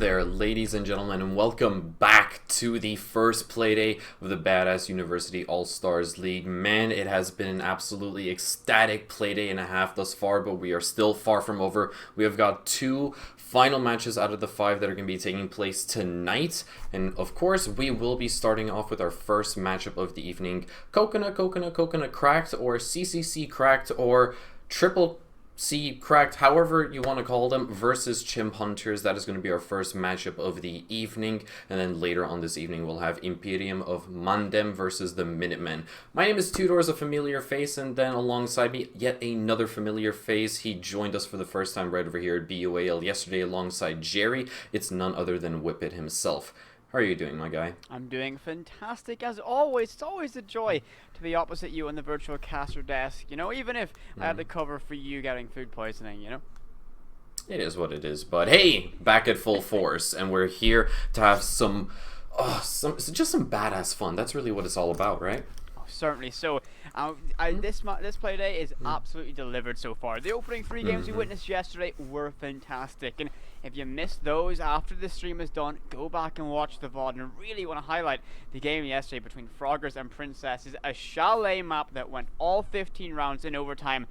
there, ladies and gentlemen, and welcome back to the first Playday of the Badass University All-Stars League. Man, it has been an absolutely ecstatic Playday and a half thus far, but we are still far from over. We have got two final matches out of the 5 that are going to be taking place tonight, and of course, we will be starting off with our first matchup of the evening, Coconut Cracked, or CCC Cracked, or Triple C Cracked, however you want to call them, versus Chimp Hunters. That is going to be our first matchup of the evening, and then later on this evening we'll have Imperium of Mandem versus the Minutemen. My name is Tudor's a familiar face, and then alongside me, yet another familiar face. He joined us for the first time right over here at BUAL yesterday alongside Jerry. It's none other than Whippet himself. How are you doing, my guy? I'm doing fantastic as always. It's always a joy to be opposite you on the virtual caster desk, you know, even if I had to cover for you getting food poisoning, you know? It is what it is, but hey, back at full force, and we're here to have just some badass fun. That's really what it's all about, right? Certainly. So, this play day is absolutely delivered so far. The opening 3 games we witnessed yesterday were fantastic, and if you missed those after the stream is done, go back and watch the VOD. And I really want to highlight the game yesterday between Froggers and Princesses, a chalet map that went all 15 rounds in overtime.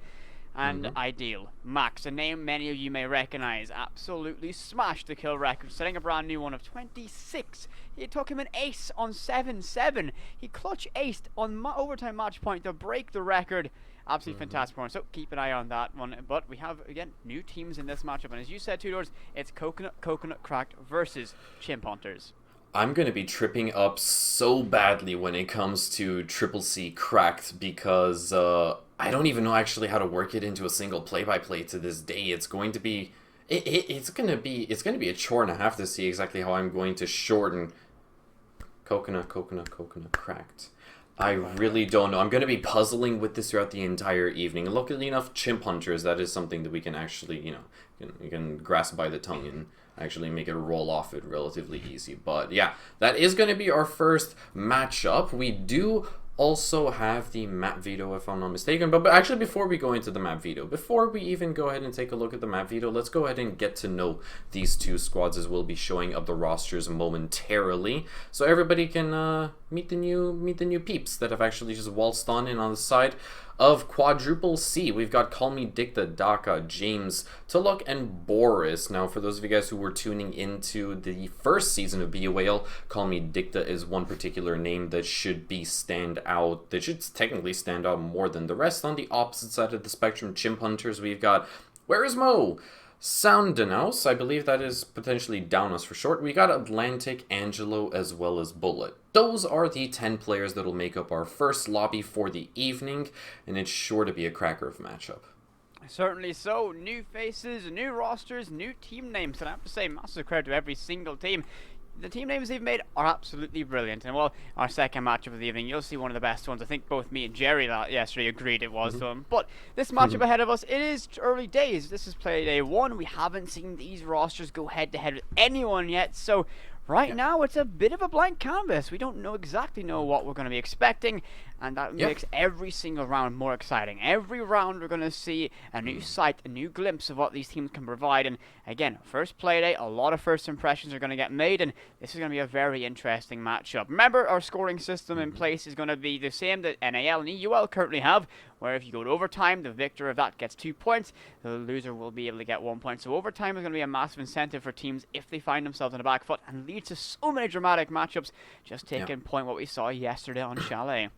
And Ideal, Max, a name many of you may recognize, absolutely smashed the kill record, setting a brand new one of 26. It took him an ace on 7-7. He clutch aced on overtime match point to break the record. Absolutely fantastic one. So keep an eye on that one. But we have, again, new teams in this matchup. And as you said, Tudors, it's Coconut Cracked versus Chimp Hunters. I'm going to be tripping up so badly when it comes to Triple C Cracked because I don't even know actually how to work it into a single play-by-play to this day. It's going to be it's going to be a chore and a half to see exactly how I'm going to shorten Coconut Cracked. I really don't know. I'm going to be puzzling with this throughout the entire evening. And luckily enough, Chimp Hunters, that is something that we can actually, you can grasp by the tongue and actually make it roll off it relatively easy. But yeah, that is going to be our first matchup. We do also have the map veto, if I'm not mistaken. But actually, before we go into the map veto, before we even go ahead and take a look at the map veto, let's go ahead and get to know these two squads, as we'll be showing up the rosters momentarily, so everybody can meet the new peeps that have actually just waltzed on in on the side of Quadruple C. We've got Call Me Dicta, Daka, James, Tuluk, and Boris. Now, for those of you guys who were tuning into the first season of Be a Whale, Call Me Dicta is one particular name that should stand out technically stand out more than the rest. On the opposite side of the spectrum, Chimp Hunters, we've got Where is Mo? Soundenouse, I believe that is potentially Downus for short. We got Atlantic, Angelo, as well as Bullet. Those are the 10 players that will make up our first lobby for the evening, and it's sure to be a cracker of matchup. Certainly so. New faces, new rosters, new team names, and I have to say, massive credit to every single team. The team names they've made are absolutely brilliant. And well, our second matchup of the evening, you'll see one of the best ones. I think both me and Jerry yesterday agreed it was to them. But this matchup ahead of us, it is early days. This is Playday 1. We haven't seen these rosters go head-to-head with anyone yet. So right now, it's a bit of a blank canvas. We don't exactly know what we're going to be expecting, and that makes every single round more exciting. Every round, we're going to see a new sight, a new glimpse of what these teams can provide. And again, first Playday, a lot of first impressions are going to get made, and this is going to be a very interesting matchup. Remember, our scoring system in place is going to be the same that NAL and EUL currently have, where if you go to overtime, the victor of that gets 2 points, the loser will be able to get 1 point. So overtime is going to be a massive incentive for teams if they find themselves on the back foot, and lead to so many dramatic matchups. Just taking point what we saw yesterday on Chalet.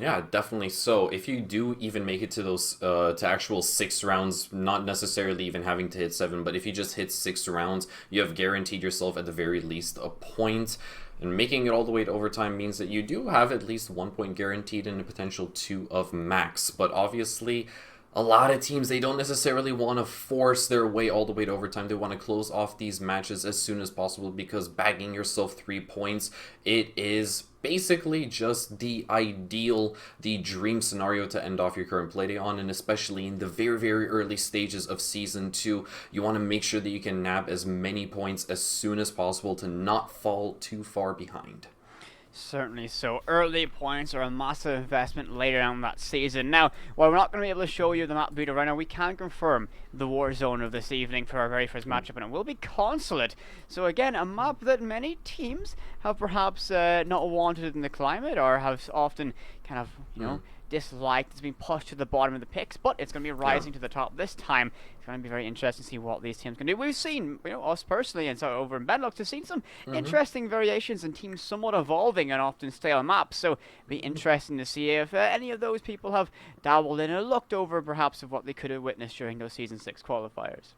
Yeah, definitely so. If you do even make it to those to actual 6 rounds, not necessarily even having to hit 7, but if you just hit 6 rounds, you have guaranteed yourself at the very least a point. And making it all the way to overtime means that you do have at least 1 point guaranteed and a potential 2 of max. But obviously, a lot of teams, they don't necessarily want to force their way all the way to overtime. They want to close off these matches as soon as possible, because bagging yourself 3 points, it is basically just the ideal, the dream scenario to end off your current Playday on, and especially in the very, very early stages of Season 2, you want to make sure that you can nab as many points as soon as possible to not fall too far behind. Certainly so. Early points are a massive investment later on that season. Now, while we're not going to be able to show you the map builder right now, we can confirm the war zone of this evening for our very first matchup, and it will be Consulate. So again, a map that many teams have perhaps not wanted in the climate, or have often kind of, disliked. It's been pushed to the bottom of the picks, but it's going to be rising to the top this time. It's going to be very interesting to see what these teams can do. We've seen, us personally, and so over in Benelux, have seen some interesting variations and teams somewhat evolving on often stale maps. So it'll be interesting to see if any of those people have dabbled in or looked over perhaps of what they could have witnessed during those Season 6 qualifiers.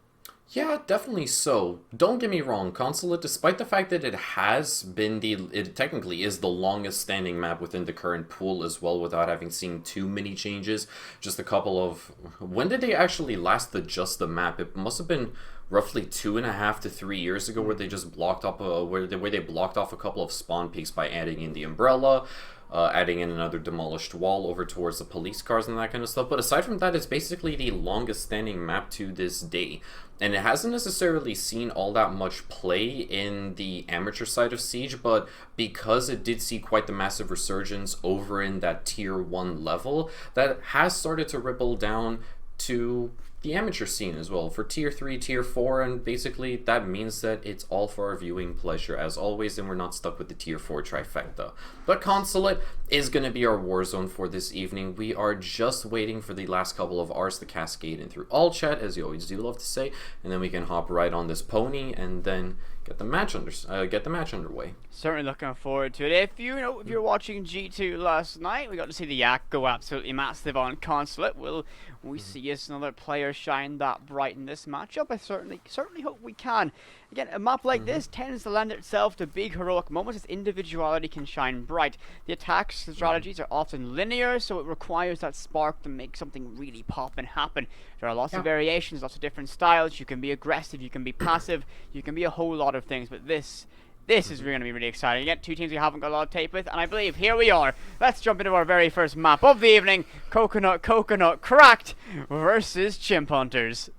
Yeah, definitely so. Don't get me wrong, Consulate, despite the fact that it technically is the longest standing map within the current pool as well, without having seen too many changes. Just a couple of... When did they actually last adjust the map? It must have been roughly 2.5 to 3 years ago, where they just blocked up where they blocked off a couple of spawn peaks by adding in the umbrella. Adding in another demolished wall over towards the police cars and that kind of stuff. But aside from that, it's basically the longest standing map to this day. And it hasn't necessarily seen all that much play in the amateur side of Siege, but because it did see quite the massive resurgence over in that Tier 1 level, that has started to ripple down to the amateur scene as well, for Tier 3, Tier 4, and basically that means that it's all for our viewing pleasure as always, and we're not stuck with the Tier 4 trifecta. But Consulate is going to be our war zone for this evening. We are just waiting for the last couple of hours to cascade in through all chat, as you always do love to say, and then we can hop right on this pony and then get the match underway. Certainly looking forward to it. If you're watching G2 last night, we got to see the Yak go absolutely massive on Consulate. Will we see another player shine that bright in this matchup? I certainly hope we can. Again, a map like this tends to lend itself to big heroic moments as individuality can shine bright. The attack strategies are often linear, so it requires that spark to make something really pop and happen. There are lots of variations, lots of different styles. You can be aggressive, you can be passive, you can be a whole lot of things, but this is going to be really exciting. Again, two teams we haven't got a lot of tape with, and I believe here we are. Let's jump into our very first map of the evening. Coconut Cracked versus Chimp Hunters.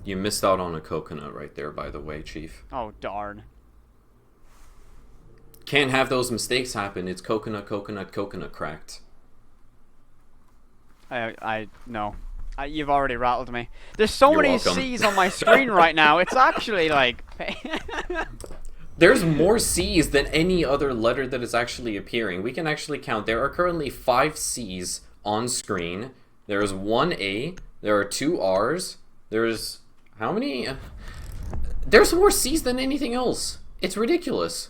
You missed out on a coconut right there, by the way, Chief. Oh, darn. Can't have those mistakes happen. It's coconut cracked. No. You've already rattled me. There's so many C's on my screen right now. It's actually like... There's more C's than any other letter that is actually appearing. We can actually count. There are currently 5 C's on screen. There's 1 A. There are 2 R's. There's... How many? There's more C's than anything else. It's ridiculous.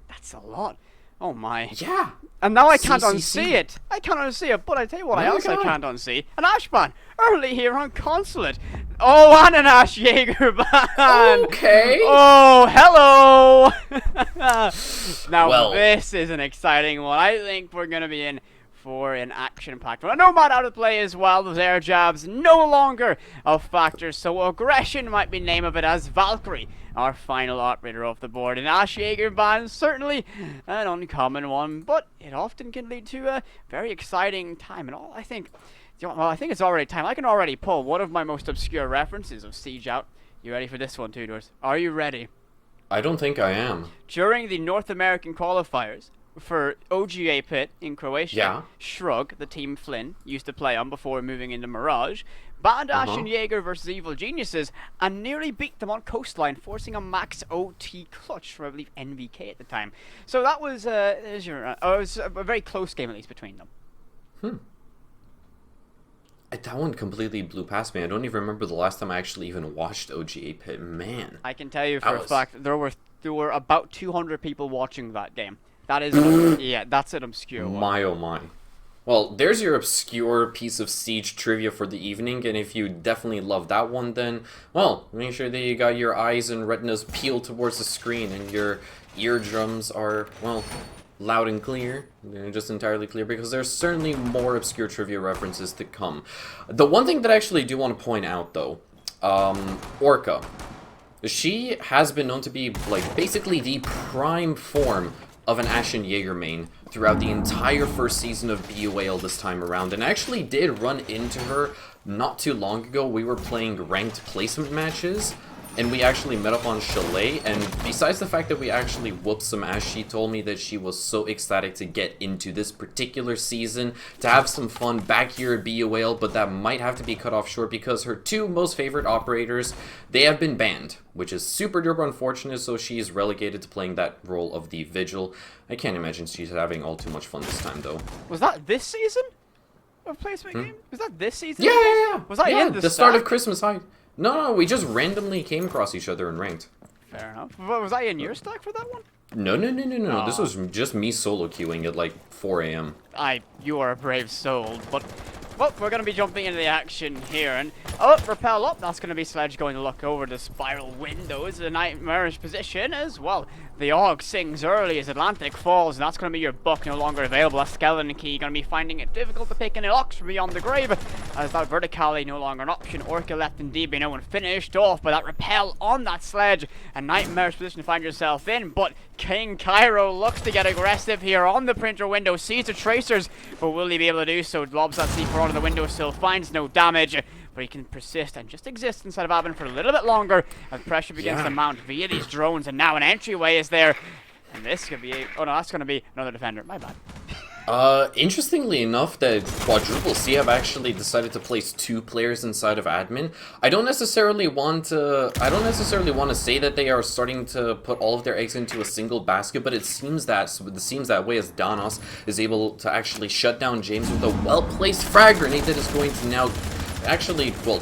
That's a lot. Oh my. Yeah. And now I can't unsee it. I can't unsee it, but I tell you what, I can't unsee. An Ashban, early here on Consulate. Oh, and an Ash Jaeger ban. Okay. Oh, hello. Now, this is an exciting one. I think we're going to be in for an action-packed one. Nomad out of play as well. Those air jabs no longer a factor, so aggression might be name of it, as Valkyrie, our final operator off the board. An Ash Jaeger ban, certainly an uncommon one, but it often can lead to a very exciting time. And I think it's already time. I can already pull one of my most obscure references of Siege out. You ready for this one, Tudors? Are you ready? I don't think I am. During the North American qualifiers for OGA Pit in Croatia, Shrug, the team Flynn used to play on before moving into Mirage, banned Ash and Jaeger versus Evil Geniuses and nearly beat them on Coastline, forcing a max OT clutch for, I believe, NVK at the time. So that was it was a very close game, at least, between them. That one completely blew past me. I don't even remember the last time I actually even watched OGA Pit. Man. I can tell you for a fact there were about 200 people watching that game. That is, that's an obscure one. My oh my. Well, there's your obscure piece of Siege trivia for the evening, and if you definitely love that one, then, well, make sure that you got your eyes and retinas peeled towards the screen, and your eardrums are, well, loud and clear. They're just entirely clear, because there's certainly more obscure trivia references to come. The one thing that I actually do want to point out, though, Orca. She has been known to be, like, basically the prime form of an Ashen Jaeger main throughout the entire first season of BUAL this time around, and I actually did run into her not too long ago. We were playing ranked placement matches, and we actually met up on Chalet, and besides the fact that we actually whooped some ass, she told me that she was so ecstatic to get into this particular season, to have some fun back here at Be a Whale, but that might have to be cut off short because her two most favorite operators, they have been banned, which is super duper unfortunate, so she's relegated to playing that role of the Vigil. I can't imagine she's having all too much fun this time, though. Was that this season of placement game? Was that this season? Yeah. Was that in the start of Christmas High? No, we just randomly came across each other and ranked. Fair enough. Was I in your stack for that one? No. This was just me solo queuing at like 4 a.m. You are a brave soul, but well, we're going to be jumping into the action here, and repel up. That's going to be Sledge going to look over the spiral windows, a nightmarish position as well. The Aug sings early as Atlantic falls, and that's going to be your buck no longer available. A skeleton key going to be finding it difficult to pick any locks from beyond the grave, as that verticality no longer an option. Orca left indeed being no one finished off by that repel on that Sledge. A nightmarish position to find yourself in, but King Cairo looks to get aggressive here on the printer window, sees the tracers, but will he be able to do so? Lobs that C4 onto the window, still finds no damage, but he can persist and just exist inside of Abin for a little bit longer as pressure begins to mount via these drones, and now an entryway is there, and this could be oh no, that's going to be another defender, my bad. Interestingly enough, that Quadruple C have actually decided to place 2 players inside of admin. I don't necessarily want to say that they are starting to put all of their eggs into a single basket, but it seems that way as Danos is able to actually shut down James with a well-placed frag grenade that is going to now actually, well,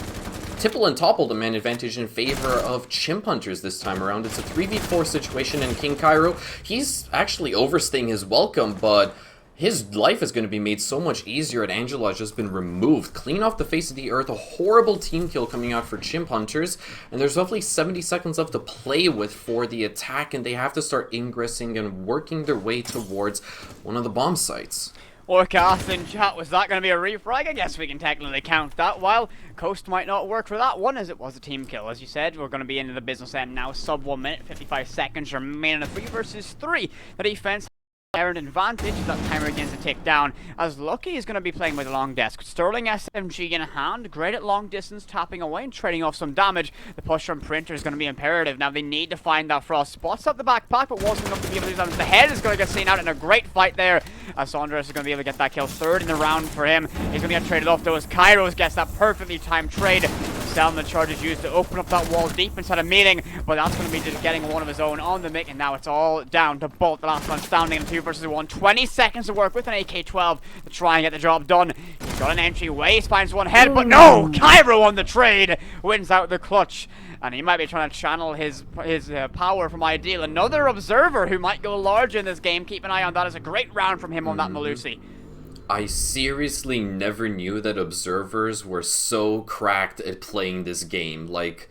tipple and topple the man advantage in favor of Chimp Hunters this time around. It's a 3v4 situation, and King Cairo, he's actually overstaying his welcome, but his life is going to be made so much easier, and Angela has just been removed clean off the face of the earth. A horrible team kill coming out for Chimp Hunters, and there's roughly 70 seconds left to play with for the attack, and they have to start ingressing and working their way towards one of the bomb sites. Orcast in chat, was that going to be a refrag? I guess we can technically count that. While Coast might not work for that one, as it was a team kill. As you said, we're going to be into the business end now. Sub 1 minute, 55 seconds remaining. A 3 versus 3. The defense an advantage as that timer begins to tick down, as Lucky is going to be playing with a long desk. Sterling SMG in hand, great at long distance, tapping away and trading off some damage. The push from Printer is going to be imperative. Now they need to find that Frost. Spots up the backpack, but wasn't enough to be able to do damage. The head is going to get seen out in a great fight there, as Saunders is going to be able to get that kill. Third in the round for him. He's going to get traded off though, as Kairos gets that perfectly timed trade. Selling the charge is used to open up that wall deep inside a meeting, but that's going to be just getting one of his own on the mic, and now it's all down to Bolt, the last one standing in 2 versus 1. 20 seconds to work with an AK-12 to try and get the job done. He's got an entryway, finds one head, but no! Cairo on the trade wins out the clutch, and he might be trying to channel his power from Ideal. Another observer who might go large in this game. Keep an eye on that. It's a great round from him on that Malusi. I seriously never knew that observers were so cracked at playing this game. Like,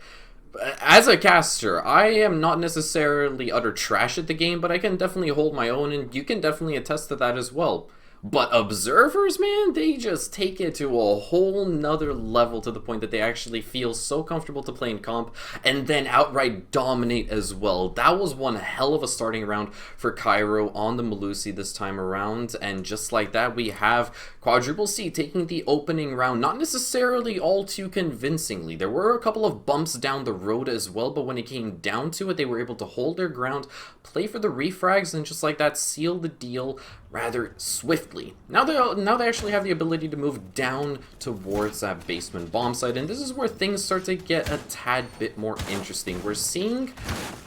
as a caster, I am not necessarily utter trash at the game, but I can definitely hold my own, and you can definitely attest to that as well. But observers, man, they just take it to a whole nother level, to the point that they actually feel so comfortable to play in comp and then outright dominate as well. That was one hell of a starting round for Cairo on the Malusi this time around, and just like that, we have Quadruple C taking the opening round, not necessarily all too convincingly. There were a couple of bumps down the road as well, but when it came down to it, they were able to hold their ground, play for the refrags, and just like that, seal the deal rather swiftly. Now they actually have the ability to move down towards that basement bomb site, and this is where things start to get a tad bit more interesting. We're seeing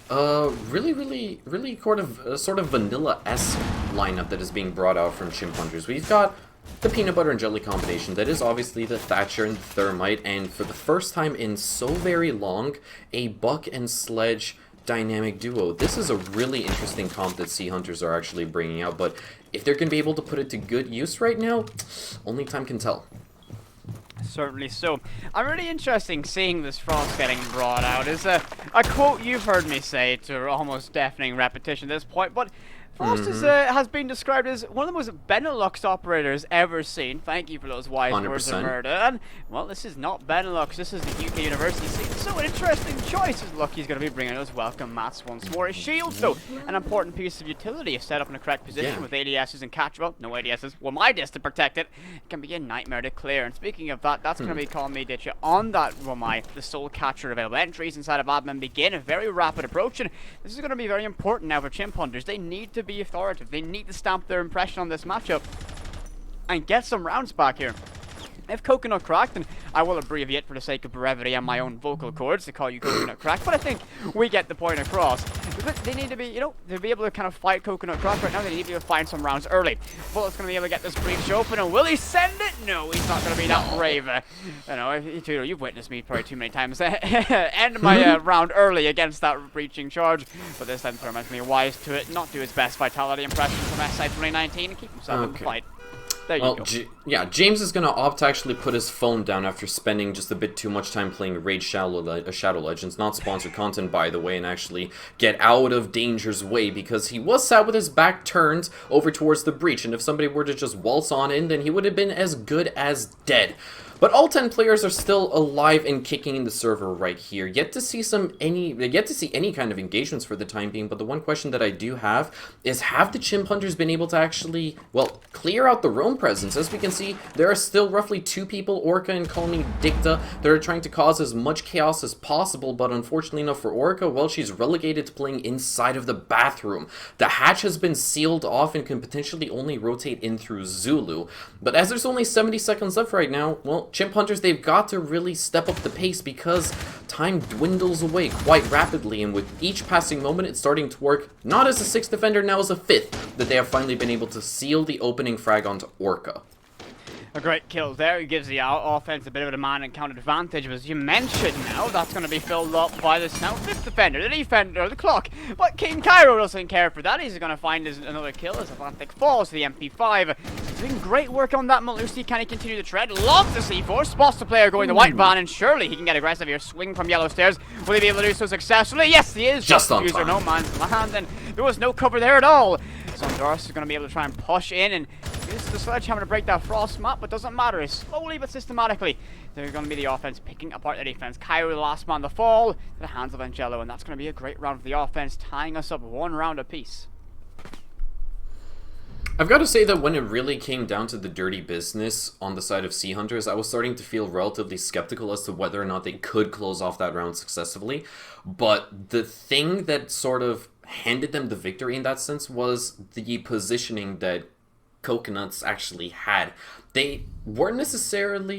really sort of vanilla-esque lineup that is being brought out from Chimp Hunters. We've got the peanut butter and jelly combination that is obviously the Thatcher and the Thermite, and for the first time in so very long, a Buck and Sledge dynamic duo. This is a really interesting comp that Sea Hunters are actually bringing out, but if they're going to be able to put it to good use right now, only time can tell. Certainly so. I'm really interesting seeing this Frost getting brought out. Is a quote you've heard me say to almost deafening repetition at this point, but Frost has been described as one of the most Benelux operators ever seen. Thank you for those wise words of murder. And, well, this is not Benelux, this is the UK University scene. So an interesting choice is Lucky's going to be bringing us welcome mats once more. His shields, though, an important piece of utility, is set up in the correct position with ADSs and catch. Well, no ADSs. Well, my disc to protect it. It can be a nightmare to clear. And speaking of that, that's going to be calling me ditch on that Romai. The sole catcher available. Entries inside of admin begin. A very rapid approach. And this is going to be very important now for Chimp Hunters. They need to be authoritative. They need to stamp their impression on this matchup and get some rounds back here. If Coconut Cracked, and I will abbreviate for the sake of brevity and my own vocal cords to call you Coconut Cracked, but I think we get the point across. But they need to be, you know, to be able to kind of fight Coconut Cracked right now, they need to be able to find some rounds early. Bullet's going to be able to get this breach open, and will he send it? No, he's not going to be that brave. You know, you've witnessed me probably too many times end my round early against that breaching charge, but this time Thermite's going to be wise to it, not do his best vitality impression from SI 2019, and keep himself in the fight. There you go. James is going to opt to actually put his phone down after spending just a bit too much time playing Raid Shadow Legends, not sponsored content by the way, and actually get out of danger's way because he was sat with his back turned over towards the breach, and if somebody were to just waltz on in, then he would have been as good as dead. But all 10 players are still alive and kicking in the server right here. Yet to see any kind of engagements for the time being, but the one question that I do have is, have the Chimp Hunters been able to actually, well, clear out the roam presence? As we can see, there are still roughly 2 people, Orca and Calling Dicta, that are trying to cause as much chaos as possible, but unfortunately enough for Orca, well, she's relegated to playing inside of the bathroom. The hatch has been sealed off and can potentially only rotate in through Zulu. But as there's only 70 seconds left right now, well, Chimp Hunters, they've got to really step up the pace because time dwindles away quite rapidly, and with each passing moment, it's starting to work not as a 6th defender, now as a 5th, that they have finally been able to seal the opening frag onto Orca. A great kill there. He gives the offense a bit of a man and count advantage. But as you mentioned now, that's going to be filled up by this now 5th defender, the defender, the clock. But King Cairo doesn't care for that. He's going to find another kill as Atlantic falls to the MP5. He's doing great work on that Malusi. Can he continue the tread? Loves the C4. Spots the player going the white van, and surely he can get aggressive here. Swing from yellow stairs. Will he be able to do so successfully? Yes, he is. Just on user time. No man's land, and there was no cover there at all. So Doris is going to be able to try and push in and use the sledgehammer to break that frost map, but doesn't matter. It's slowly but systematically, they're going to be the offense picking apart the defense. Cairo, the last man to fall, to the hands of Angelo, and that's going to be a great round for the offense, tying us up 1 round apiece. I've got to say that when it really came down to the dirty business on the side of Sea Hunters, I was starting to feel relatively skeptical as to whether or not they could close off that round successfully. But the thing that sort of handed them the victory in that sense was the positioning that Coconuts actually had. They weren't necessarily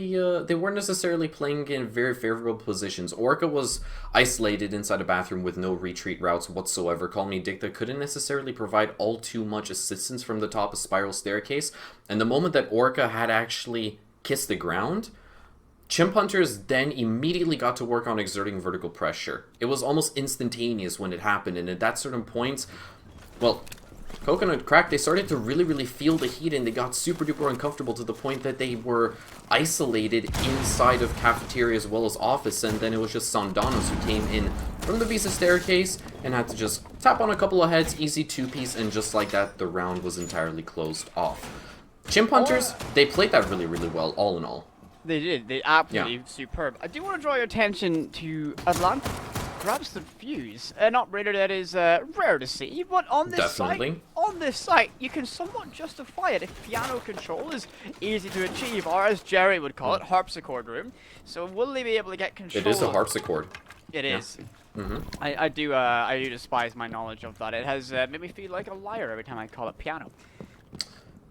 playing in very favorable positions. Orca was isolated inside a bathroom with no retreat routes whatsoever. Call Me Dicta couldn't necessarily provide all too much assistance from the top of Spiral Staircase, and the moment that Orca had actually kissed the ground, Chimp Hunters then immediately got to work on exerting vertical pressure. It was almost instantaneous when it happened, and at that certain point, well, Coconut Crack, they started to really feel the heat, and they got super duper uncomfortable to the point that they were isolated inside of cafeteria as well as office, and then it was just Sandanos who came in from the Visa Staircase and had to just tap on a couple of heads, easy 2-piece, and just like that, the round was entirely closed off. Chimp Hunters, they played that really well, all in all. They did. They absolutely superb. I do want to draw your attention to Atlanta. Grabs the fuse. An operator that is rare to see, but on this site, you can somewhat justify it if piano control is easy to achieve, or as Jerry would call it, harpsichord room. So will they be able to get control? It is a harpsichord. It is. Mm-hmm. I do despise my knowledge of that. It has made me feel like a liar every time I call it piano.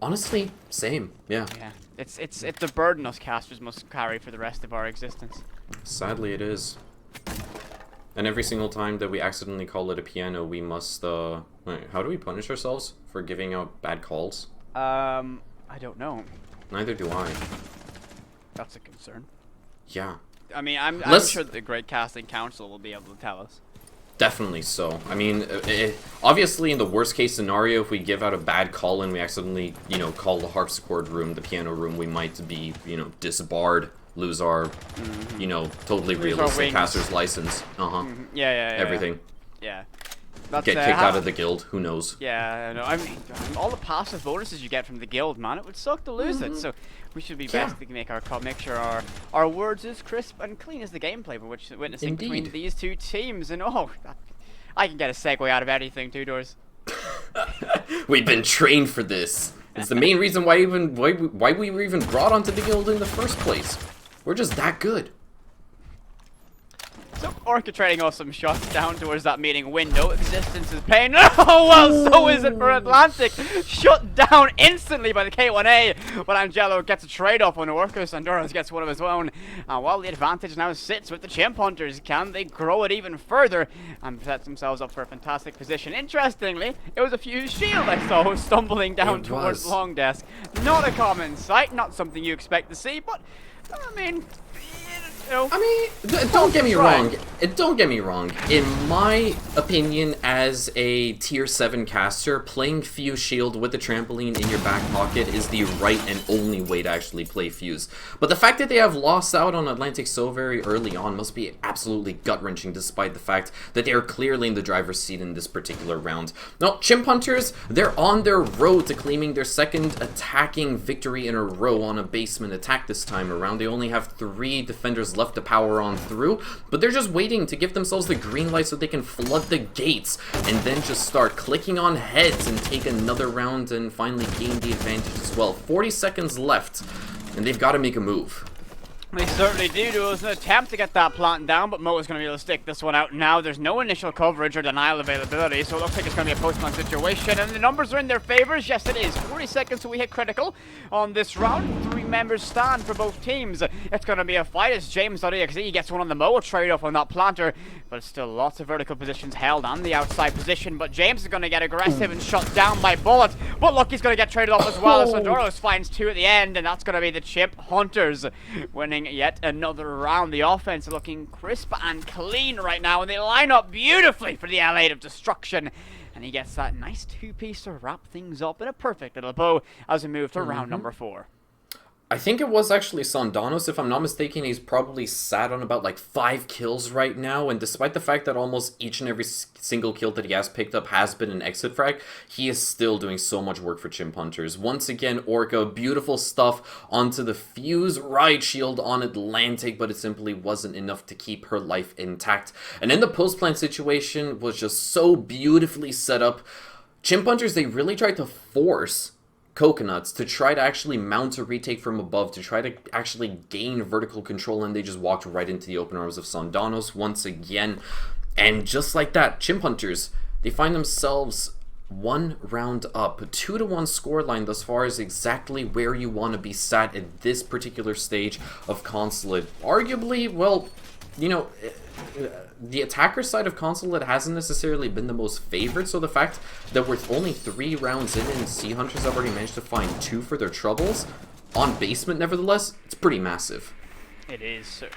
Honestly, same. Yeah. Yeah. It's a burden us casters must carry for the rest of our existence. Sadly, it is. And every single time that we accidentally call it a piano, we must, wait, how do we punish ourselves for giving out bad calls? I don't know. Neither do I. That's a concern. Yeah. I mean, I'm sure the Great Casting Council will be able to tell us. Definitely so. I mean, obviously in the worst case scenario, if we give out a bad call and we accidentally, call the harpsichord room, the piano room, we might be, disbarred. Lose our, totally realistic caster's license. Yeah, everything. Yeah. That's Get kicked out of the guild, who knows? Yeah, no, I mean, all the passive bonuses you get from the guild, man, it would suck to lose it. So we should be best to make our call, make sure our words is crisp and clean as the gameplay we're witnessing between these two teams. And oh, I can get a segue out of anything, Two Doors. We've been trained for this. It's the main reason why we were even brought onto the guild in the first place. We're just that good. So, Orca trading off some shots down towards that meeting window. Existence is pain. Oh, well, so is it for Atlantic. Shut down instantly by the K1A. But Angelo gets a trade-off on Orca. Sandoros gets one of his own. And while the advantage now sits with the Chimp Hunters, can they grow it even further and set themselves up for a fantastic position? Interestingly, it was a fused shield I saw stumbling down towards Long Desk. Not a common sight, not something you expect to see, but, I mean... don't get me wrong. Don't get me wrong. In my opinion, as a tier 7 caster, playing Fuse Shield with the trampoline in your back pocket is the right and only way to actually play Fuse. But the fact that they have lost out on Atlantic so very early on must be absolutely gut-wrenching, despite the fact that they are clearly in the driver's seat in this particular round. Now, Chimp Hunters, they're on their road to claiming their second attacking victory in a row on a basement attack this time around. They only have 3 defenders left to power on through, but they're just waiting to give themselves the green light so they can flood the gates and then just start clicking on heads and take another round and finally gain the advantage as well. 40 seconds left, and they've got to make a move. They certainly do. There was an attempt to get that plant down, but Mo is going to be able to stick this one out now. There's no initial coverage or denial availability, so it looks like it's going to be a post-plant situation, and the numbers are in their favors. Yes, it is. 40 seconds till we hit critical on this round. 3 members stand for both teams. It's going to be a fight as James.exe gets one on the Mo trade-off on that planter, but still lots of vertical positions held on the outside position, but James is going to get aggressive and shut down by Bullet, but look, he's going to get traded off as well as Sandoros finds 2 at the end, and that's going to be the Chimp Hunters winning yet another round. The offense looking crisp and clean right now, and they line up beautifully for the L8 of Destruction. And he gets that nice 2-piece to wrap things up in a perfect little bow as we move to round number 4. I think it was actually Sandanos, if I'm not mistaken. He's probably sat on about like 5 kills right now, and despite the fact that almost each and every single kill that he has picked up has been an exit frag, he is still doing so much work for Chimp Hunters. Once again, Orca, beautiful stuff onto the Fuse Ride Shield on Atlantic, but it simply wasn't enough to keep her life intact. And then the post-plant situation was just so beautifully set up. Chimp Hunters, they really tried to force Coconuts to try to actually mount a retake from above, to try to actually gain vertical control, and they just walked right into the open arms of Sandanos once again. And just like that, Chimp Hunters, they find themselves 1 round up. A 2-1 scoreline thus far is exactly where you want to be sat at this particular stage of Consulate. Arguably, well, you know, the attacker side of Consulate hasn't necessarily been the most favored, so the fact that we're only 3 rounds in and Sea Hunters have already managed to find 2 for their troubles on basement, nevertheless, it's pretty massive. It is, sir.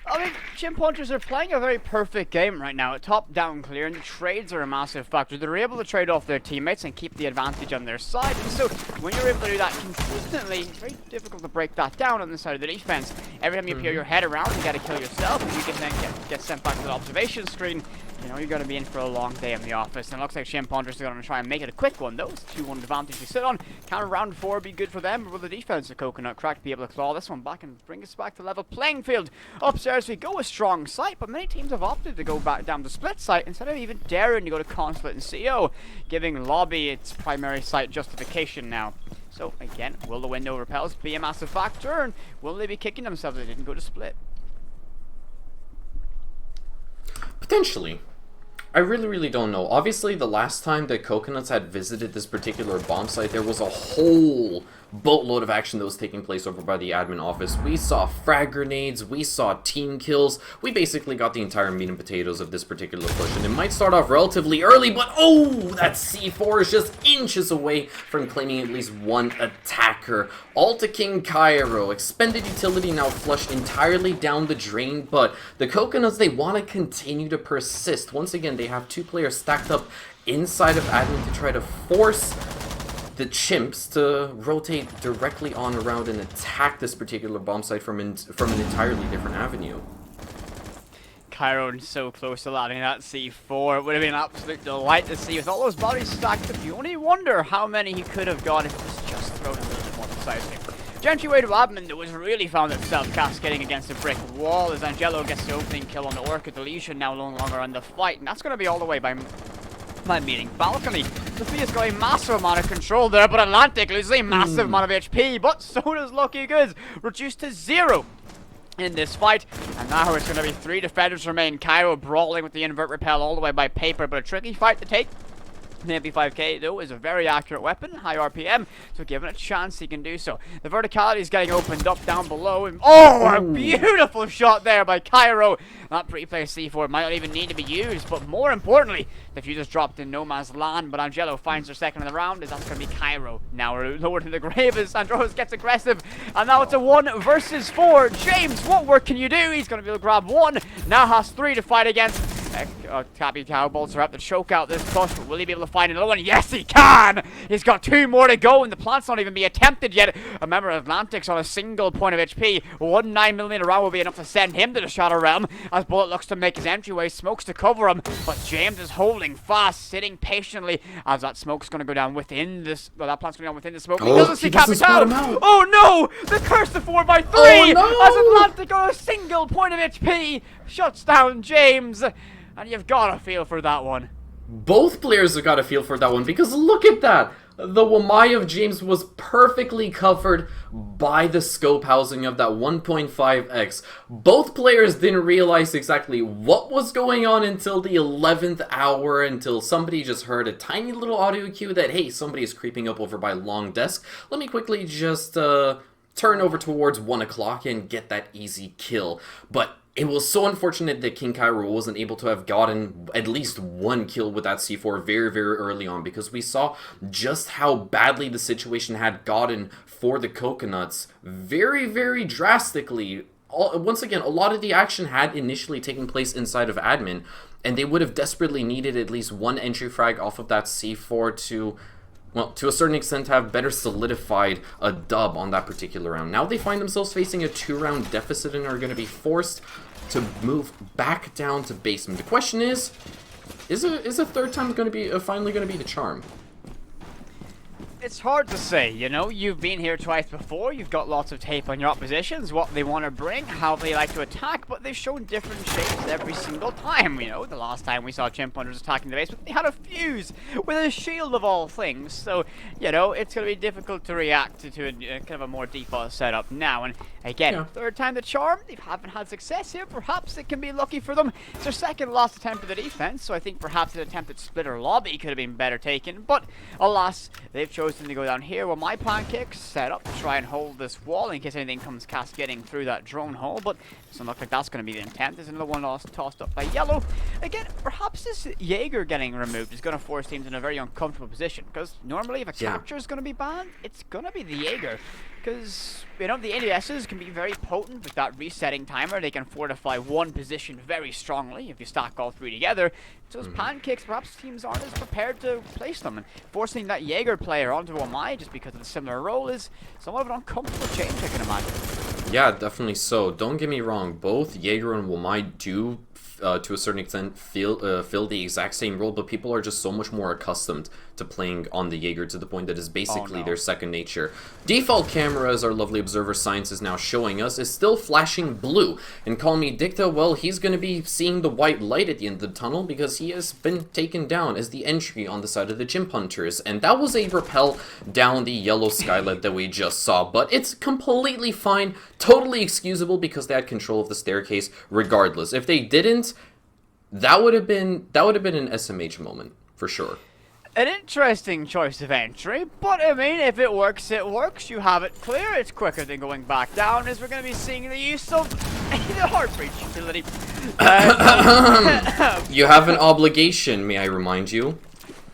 I mean, Chimp Hunters are playing a very perfect game right now. Top-down clear, and the trades are a massive factor. They're able to trade off their teammates and keep the advantage on their side. And so, when you're able to do that consistently, it's very difficult to break that down on the side of the defense. Every time you peer your head around and get a kill yourself, and you can then get sent back to the observation screen, you know you're going to be in for a long day in the office. And it looks like Chimp Hunters are going to try and make it a quick one, though. It's a 2-1 advantage to sit on. Can round 4 be good for them, or will the defense of Coconut Crack be able to claw this one back and bring us back to level playing field? Upstairs we go, a strong site, but many teams have opted to go back down the split site instead of even daring to go to Consulate and CO, giving Lobby its primary site justification now. So again, will the window repels be a massive factor, and will they be kicking themselves if they didn't go to split? Potentially. I really don't know. Obviously, the last time that Coconuts had visited this particular bomb site, there was a whole boatload of action that was taking place over by the admin office. We saw frag grenades, we saw team kills, we basically got the entire meat and potatoes of this particular push, and it might start off relatively early, but oh, that C4 is just inches away from claiming at least 1 attacker. Alta King Cairo, expended utility now flushed entirely down the drain, but the Coconuts, they want to continue to persist. Once again, they have 2 players stacked up inside of admin to try to force the Chimps to rotate directly on around and attack this particular bomb site from an entirely different avenue. Chiron so close to landing that C4. It would have been an absolute delight to see with all those bodies stacked up. You only wonder how many he could have got if it was just thrown a little bit more precisely. Gentry way to admin, though, has really found itself cascading against a brick wall as Angelo gets the opening kill on the Orchid. The Legion now no longer on the fight, and that's going to be all the way by meeting balcony. Sophia's got a massive amount of control there, but Atlantic loses a massive amount of HP, but so does Lucky Goods, reduced to 0 in this fight. And now it's going to be 3 defenders remain. Cairo brawling with the invert repel all the way by paper, but a tricky fight to take. The MP5K, though, is a very accurate weapon, high RPM, so given a chance, he can do so. The verticality is getting opened up down below, and a beautiful shot there by Cairo. That pre-placed C4 might not even need to be used, but more importantly, the fuse is dropped in no man's land, but Angelo finds her second in the round, as that's going to be Cairo. Now lowered in the grave as Andros gets aggressive, and now it's a 1 versus 4. James, what work can you do? He's going to be able to grab 1, now has 3 to fight against. Cappy Cow bolts are up to choke out this push, but will he be able to find another one? Yes, he can! He's got 2 more to go, and the plant's not even be attempted yet. Remember, Atlantic's on a single point of HP. 1 9mm round will be enough to send him to the Shadow Realm, as Bullet looks to make his entryway, smokes to cover him, but James is holding fast, sitting patiently, as that smoke's going to go down within this, well, that plant's going down within the smoke. He doesn't see Cappy Cow! Oh no! The curse of 4x3! Oh, no! As Atlantic on a single point of HP, shuts down James. And you've got to feel for that one. Both players have got to feel for that one, because look at that! The Wamai of James was perfectly covered by the scope housing of that 1.5x. Both players didn't realize exactly what was going on until the 11th hour, until somebody just heard a tiny little audio cue that, hey, somebody is creeping up over by long desk. Let me quickly just turn over towards 1 o'clock and get that easy kill. But it was so unfortunate that King Cairo wasn't able to have gotten at least 1 kill with that C4 very, very early on, because we saw just how badly the situation had gotten for the Coconuts very, very drastically. Once again, a lot of the action had initially taken place inside of admin, and they would have desperately needed at least 1 entry frag off of that C4 to, well, to a certain extent, have better solidified a dub on that particular round. Now they find themselves facing a 2-round deficit and are going to be forced to move back down to basement. The question is a third time going to be finally going to be the charm? It's hard to say, you know, you've been here twice before, you've got lots of tape on your oppositions, what they want to bring, how they like to attack, but they've shown different shapes every single time, you know. The last time we saw Chimp Hunters attacking the base, but they had a fuse with a shield of all things, so, you know, it's going to be difficult to react to a kind of a more default setup now, and again, third time the charm, they haven't had success here, perhaps it can be lucky for them. It's their second last attempt at the defense, so I think perhaps an attempt at Splitter Lobby could have been better taken, but alas, they've chosen to go down here. Well, my pancakes set up to try and hold this wall in case anything comes cascading through that drone hole, but it doesn't look like that's going to be the intent. There's another one tossed up by yellow. Again, perhaps this Jaeger getting removed is going to force teams in a very uncomfortable position, because normally if a capture is going to be banned, it's going to be the Jaeger. Because, you know, the ADSs can be very potent with that resetting timer. They can fortify one position very strongly if you stack all 3 together. So those pancakes, perhaps teams aren't as prepared to place them. And forcing that Jaeger player onto Wamai just because of the similar role is somewhat of an uncomfortable change, I can imagine. Yeah, definitely so. Don't get me wrong. Both Jaeger and Wamai do, to a certain extent, fill the exact same role, but people are just so much more accustomed to playing on the Jaeger to the point that is basically their second nature. Default camera, as our lovely observer science is now showing us, is still flashing blue. And call me Dicta, well, he's going to be seeing the white light at the end of the tunnel because he has been taken down as the entry on the side of the Chimp Hunters. And that was a rappel down the yellow skylight that we just saw, but it's completely fine, totally excusable because they had control of the staircase regardless. If they didn't, that would have been an SMH moment for sure. An interesting choice of entry, but I mean, if it works, it works. You have it clear. It's quicker than going back down, as we're going to be seeing the use of the heart breach utility. You have an obligation, may I remind you?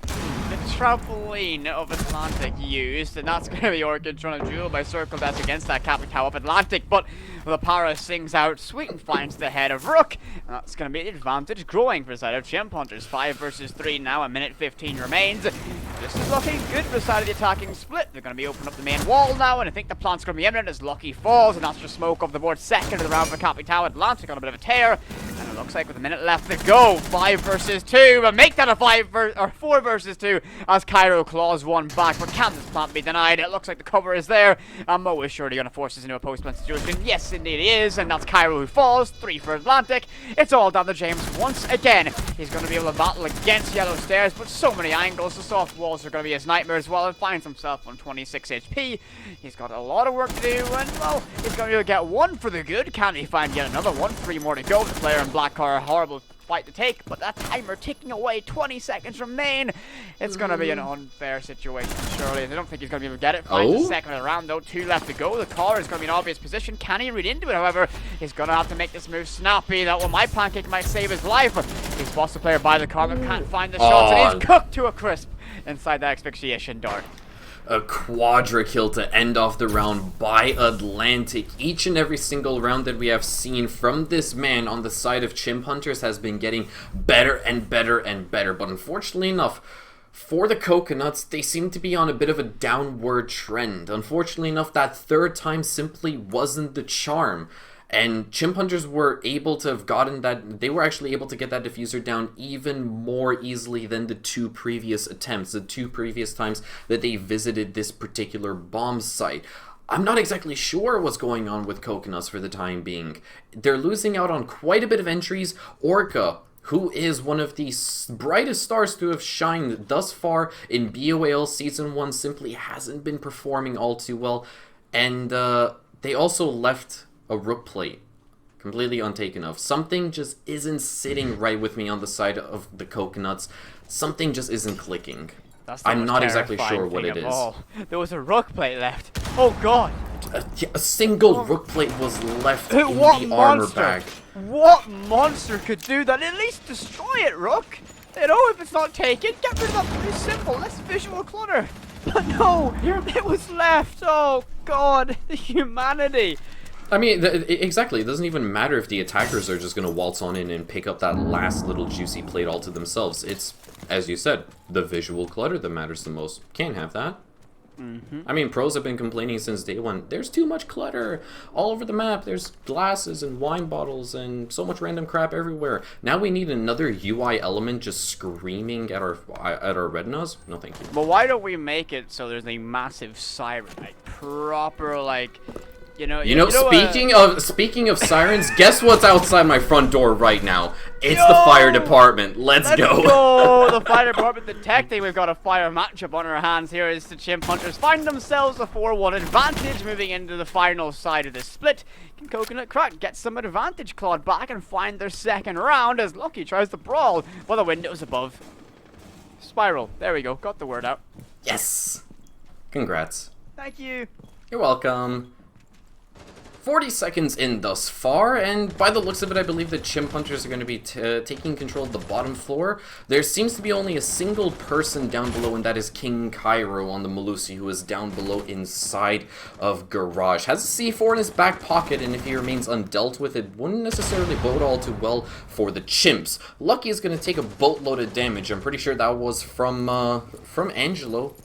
The trampoline of Atlantic used, and that's going to be Orchid trying to duel by Circle Death against that Capital of Atlantic, but the Para sings out sweet and finds the head of Rook, and that's going to be the advantage growing for the side of Chimp Hunters. 5 versus 3 now, a minute 15 remains. This is looking good for the side of the attacking split. They're going to be opening up the main wall now, and I think the plant's going to be imminent as Lucky falls, and that's just smoke off the board. Second of the round for Capital Atlantic on a bit of a tear, and it looks like with a minute left to go. 5 versus 2, but make that a 4 versus 2 as Cairo claws one back, but can this plant be denied? It looks like the cover is there, and Mo is surely going to force us into a post-plant situation. Yes, indeed he is, and that's Cairo who falls. 3 for Atlantic. It's all down to James once again. He's going to be able to battle against yellow stairs, but so many angles. The soft walls are going to be his nightmare as well, and finds himself on 26 HP. He's got a lot of work to do, and well, he's going to be able to get 1 for the good. Can he find yet another one? 3 more to go. The player in black car, a horrible fight to take, but that timer ticking away. 20 seconds remain. It's going to be an unfair situation, surely. I don't think he's going to be able to get it. Finds the second of the round, though. 2 left to go. The car is going to be an obvious position. Can he read into it, however? He's going to have to make this move snappy. That one, my pancake might save his life. He's lost the player by the car, but can't find the shots, and he's cooked to a crisp inside that asphyxiation dart. A quadra kill to end off the round by Atlantic. Each and every single round that we have seen from this man on the side of Chimp Hunters has been getting better and better and better. But unfortunately enough, for the Coconuts, they seem to be on a bit of a downward trend. Unfortunately enough, that third time simply wasn't the charm. And Chimp Hunters were able to have gotten that, they were actually able to get that diffuser down even more easily than the 2 previous attempts, the 2 previous times that they visited this particular bomb site. I'm not exactly sure what's going on with Coconuts for the time being. They're losing out on quite a bit of entries. Orca, who is one of the brightest stars to have shined thus far in BOAL Season 1, simply hasn't been performing all too well. And they also left a rook plate completely untaken of. Something just isn't sitting right with me on the side of the Coconuts. Something just isn't clicking. I'm not exactly sure what it is. There was a rook plate left. Oh god. A single rook plate was left in the armor bag. What monster could do that? At least destroy it, rook. You know, if it's not taken, get rid of that. Pretty simple. Less visual clutter. But no, it was left. Oh god, the humanity. I mean, exactly. It doesn't even matter if the attackers are just going to waltz on in and pick up that last little juicy plate all to themselves. It's, as you said, the visual clutter that matters the most. Can't have that. I mean, pros have been complaining since day one. There's too much clutter all over the map. There's glasses and wine bottles and so much random crap everywhere. Now we need another UI element just screaming at our retinas? No, thank you. Well, why don't we make it so there's a massive siren, like proper, like... You know, speaking of sirens, guess what's outside my front door right now? It's the fire department. Let's go. The fire department detecting. We've got a fire matchup on our hands here as the Chimp Hunters find themselves a 4-1 advantage moving into the final side of the split. Can Coconut Crack get some advantage clawed back and find their second round as Lucky tries to brawl while the windows above. Spiral. There we go. Got the word out. Yes. Congrats. Thank you. You're welcome. 40 seconds in thus far, and by the looks of it, I believe the Chimp Hunters are going to be taking control of the bottom floor. There seems to be only a single person down below, and that is King Cairo on the Malusi, who is down below inside of Garage. Has a C4 in his back pocket, and if he remains undealt with, it wouldn't necessarily bode all too well for the Chimps. Lucky is going to take a boatload of damage. I'm pretty sure that was from Angelo.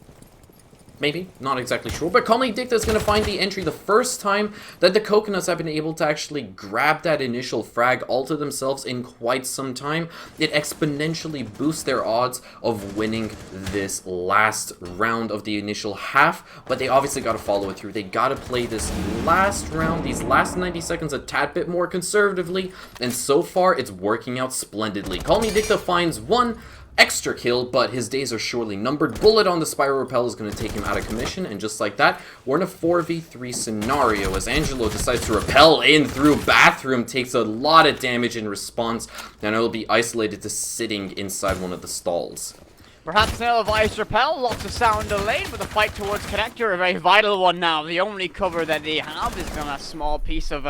Maybe, not exactly sure, but Calmly Dicta is going to find the entry the first time that the Coconuts have been able to actually grab that initial frag all to themselves in quite some time. It exponentially boosts their odds of winning this last round of the initial half, but they obviously got to follow it through. They got to play this last round, these last 90 seconds a tad bit more conservatively, and so far it's working out splendidly. Calmly Dicta finds one extra kill, but his days are surely numbered. Bullet on the Spiral Repel is going to take him out of commission, and just like that, we're in a 4v3 scenario as Angelo decides to rappel in through Bathroom, takes a lot of damage in response, and it'll be isolated to sitting inside one of the stalls. Perhaps an ill-advised repel, lots of sound delayed, but the fight towards Connector, a very vital one now. The only cover that they have is on a small piece of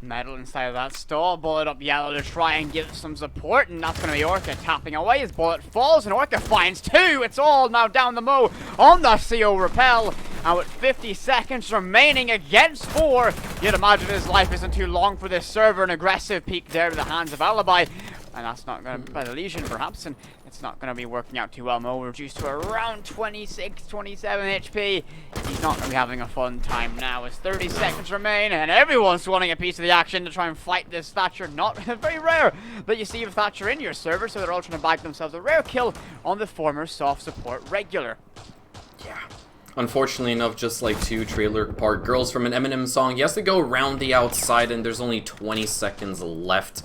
metal inside of that stall. Bullet up yellow to try and give some support, and that's going to be Orca tapping away. His bullet falls, and Orca finds 2. It's all now down the Mo on the CO repel. And with 50 seconds remaining against 4, you'd imagine his life isn't too long for this server. An aggressive peek there to the hands of Alibi. and that's not going to, by the Legion perhaps, and it's not going to be working out too well. Mo reduced to around 26, 27 HP. He's not going to be having a fun time now as 30 seconds remain, and everyone's wanting a piece of the action to try and fight this Thatcher. Not very rare that you see a Thatcher in your server, so they're all trying to bag themselves a rare kill on the former soft support regular. Yeah. Unfortunately enough, just like two Trailer Park Girls from an Eminem song, he has to go around the outside, and there's only 20 seconds left.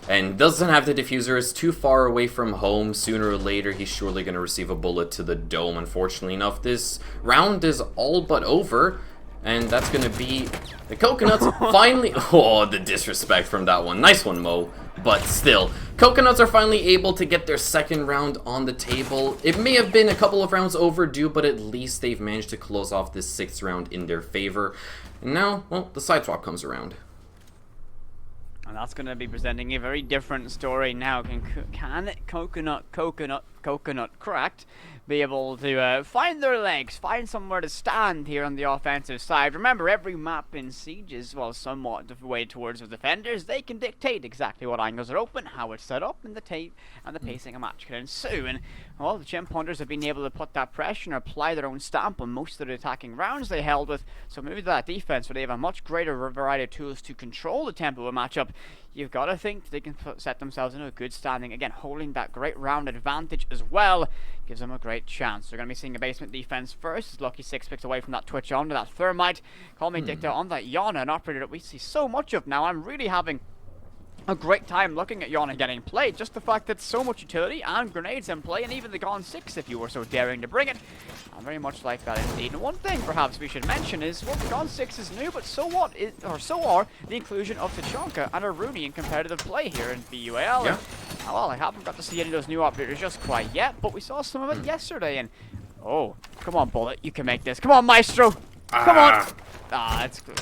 And doesn't have the diffuser, is too far away from home. Sooner or later, he's surely going to receive a bullet to the dome. Unfortunately enough, this round is all but over. And that's going to be the Coconuts finally... Oh, the disrespect from that one. Nice one, Mo. But still, Coconuts are finally able to get their second round on the table. It may have been a couple of rounds overdue, but at least they've managed to close off this sixth round in their favor. And now, well, the side swap comes around. And that's going to be presenting a very different story now. Can Coconut Cracked be able to find their legs, find somewhere to stand here on the offensive side? Remember, every map in Siege is, well, somewhat the way towards the defenders. They can dictate exactly what angles are open, how it's set up, and the pacing a match can ensue. And, well, the Chimp Hunters have been able to put that pressure and apply their own stamp on most of the attacking rounds they held with. So maybe that defense, where they have a much greater variety of tools to control the tempo of a matchup, you've got to think they can set themselves into a good standing. Again, holding that great round advantage as well gives them a great chance. They're going to be seeing a basement defense first. Lucky 6 picks away from that Twitch onto that Thermite. Call me Dicta on that Yana, an operator that we see so much of now. I'm really having a great time looking at Yana getting played. Just the fact that so much utility and grenades in play, and even the Gone 6 if you were so daring to bring it. I very much like that indeed. And one thing perhaps we should mention is, well, the Gone 6 is new, but so are the inclusion of Tachanka and Aruni in competitive play here in BUAL. Yeah. Well, I haven't got to see any of those new operators just quite yet, but we saw some of it yesterday, and oh, come on, Bullet, you can make this. Come on, Maestro. Come on. It's close.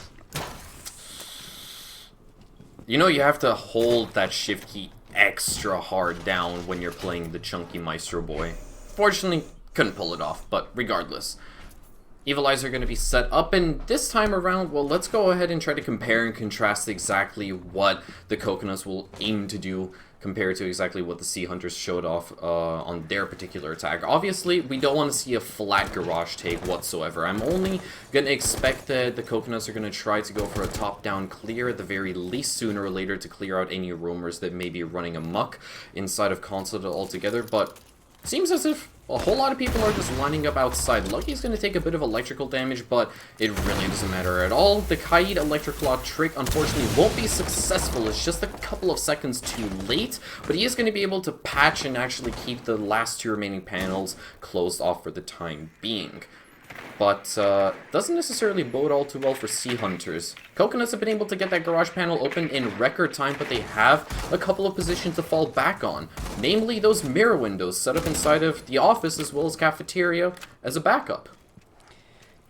You know, you have to hold that shift key extra hard down when you're playing the chunky Maestro boy. Fortunately, couldn't pull it off, but regardless. Evil Eyes are going to be set up, and this time around, well, let's go ahead and try to compare and contrast exactly what the Coconuts will aim to do compared to exactly what the Sea Hunters showed off on their particular attack. Obviously, we don't want to see a flat garage take whatsoever. I'm only going to expect that the Coconuts are going to try to go for a top-down clear, at the very least sooner or later, to clear out any roamers that may be running amok inside of Console altogether, but it seems as if a whole lot of people are just lining up outside. Lucky's going to take a bit of electrical damage, but it really doesn't matter at all. The Kaid Electric Claw trick, unfortunately, won't be successful. It's just a couple of seconds too late, but he is going to be able to patch and actually keep the last two remaining panels closed off for the time being. But doesn't necessarily bode all too well for Sea Hunters. Coconuts have been able to get that garage panel open in record time, but they have a couple of positions to fall back on. Namely, those mirror windows set up inside of the office as well as cafeteria as a backup.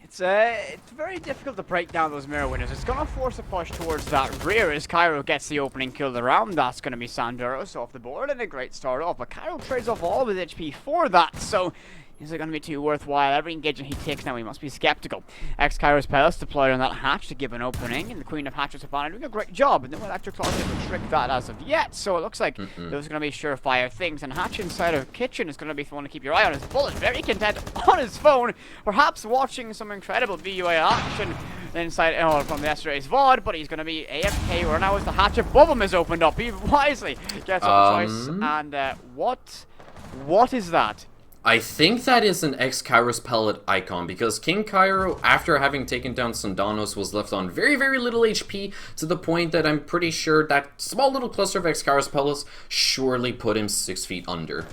It's very difficult to break down those mirror windows. It's going to force a push towards that rear as Cairo gets the opening kill of the round. That's going to be Sanderos off the board, and a great start off. But Cairo trades off all of his HP for that, so is it going to be too worthwhile? Every engagement he takes now, he must be skeptical. Ex-Kairos Palace deployed on that hatch to give an opening, and the Queen of Hatches Savannah doing a great job, and no Electric Claw didn't trick that as of yet, so it looks like those are going to be surefire things, and Hatch inside of Kitchen is going to be the one to keep your eye on. His Bullet very content on his phone, perhaps watching some incredible VUA action inside from yesterday's VOD, but he's going to be AFK, or now as the hatch above him is opened up. He wisely gets up the choice, and what is that? I think that is an ex-Kairos pellet icon, because King Cairo, after having taken down Sundanos, was left on very, very little HP, to the point that I'm pretty sure that small little cluster of ex-Kairos pellets surely put him 6 feet under.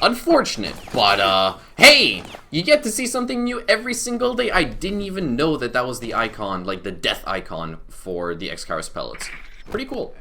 Unfortunate, but hey! You get to see something new every single day. I didn't even know that that was the icon, like the death icon for the ex-Kairos pellets. Pretty cool.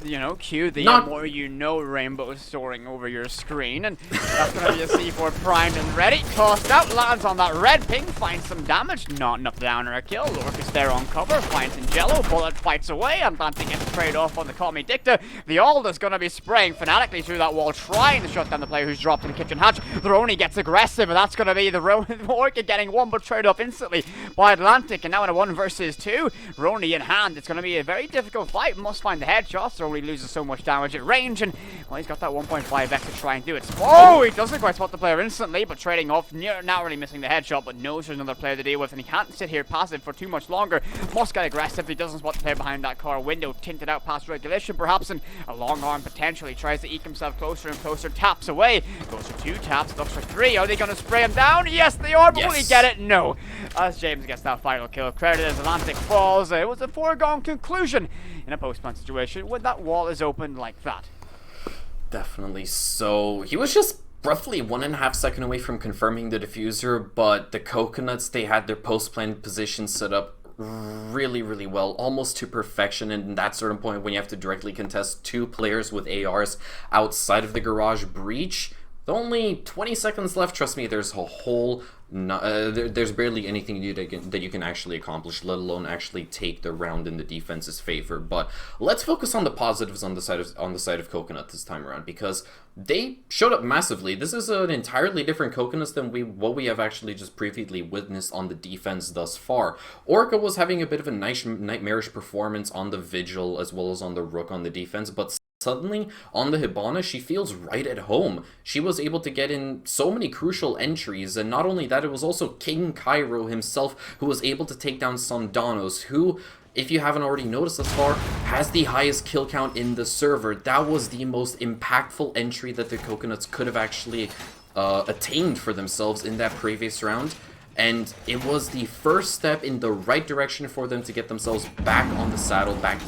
You know, cue the more you know rainbow soaring over your screen, and that's going to be a C4 primed and ready. Tossed out, lands on that red ping, finds some damage, not enough down or a kill. Lorcus there on cover, finds Angelo, Bullet fights away, and Dante gets trade off on the Call Me Dicta. The Alder's going to be spraying fanatically through that wall, trying to shut down the player who's dropped in the kitchen hatch. The Roni gets aggressive, and that's going to be the Orchid getting one, but trade off instantly by Atlantic. And now in a 1 versus 2, Roni in hand. It's going to be a very difficult fight. Must find the headshots. Roni loses so much damage at range, and well, he's got that 1.5x to try and do it. Oh, he doesn't quite spot the player instantly, but trading off, narrowly missing the headshot, but knows there's another player to deal with, and he can't sit here passive for too much longer. Must get aggressive. He doesn't spot the player behind that car window, tinted out past regulation perhaps, and a long arm potentially tries to eke himself closer and closer, taps away, goes for 2 taps, looks for 3. Are they going to spray him down? Yes, they are, but will he get it? No. As James gets that final kill, credited as Atlantic falls. It was a foregone conclusion in a post-plant situation when that wall is open like that. Definitely so. He was just roughly 1.5 seconds away from confirming the diffuser, but the Coconuts, they had their post-plant position set up really well, almost to perfection. And in that certain point when you have to directly contest 2 players with ARs outside of the garage breach, with only 20 seconds left, trust me, there's a whole there's barely anything that you can actually accomplish, let alone actually take the round in the defense's favor. But let's focus on the positives on the side of Coconut this time around, because they showed up massively. This is an entirely different Coconuts than what we have actually just previously witnessed on the defense thus far. Orca was having a bit of a nightmarish performance on the Vigil as well as on the Rook on the defense, but suddenly, on the Hibana, she feels right at home. She was able to get in so many crucial entries, and not only that, it was also King Cairo himself who was able to take down some Donos, who, if you haven't already noticed thus far, has the highest kill count in the server. That was the most impactful entry that the Coconuts could have actually attained for themselves in that previous round. And it was the first step in the right direction for them to get themselves back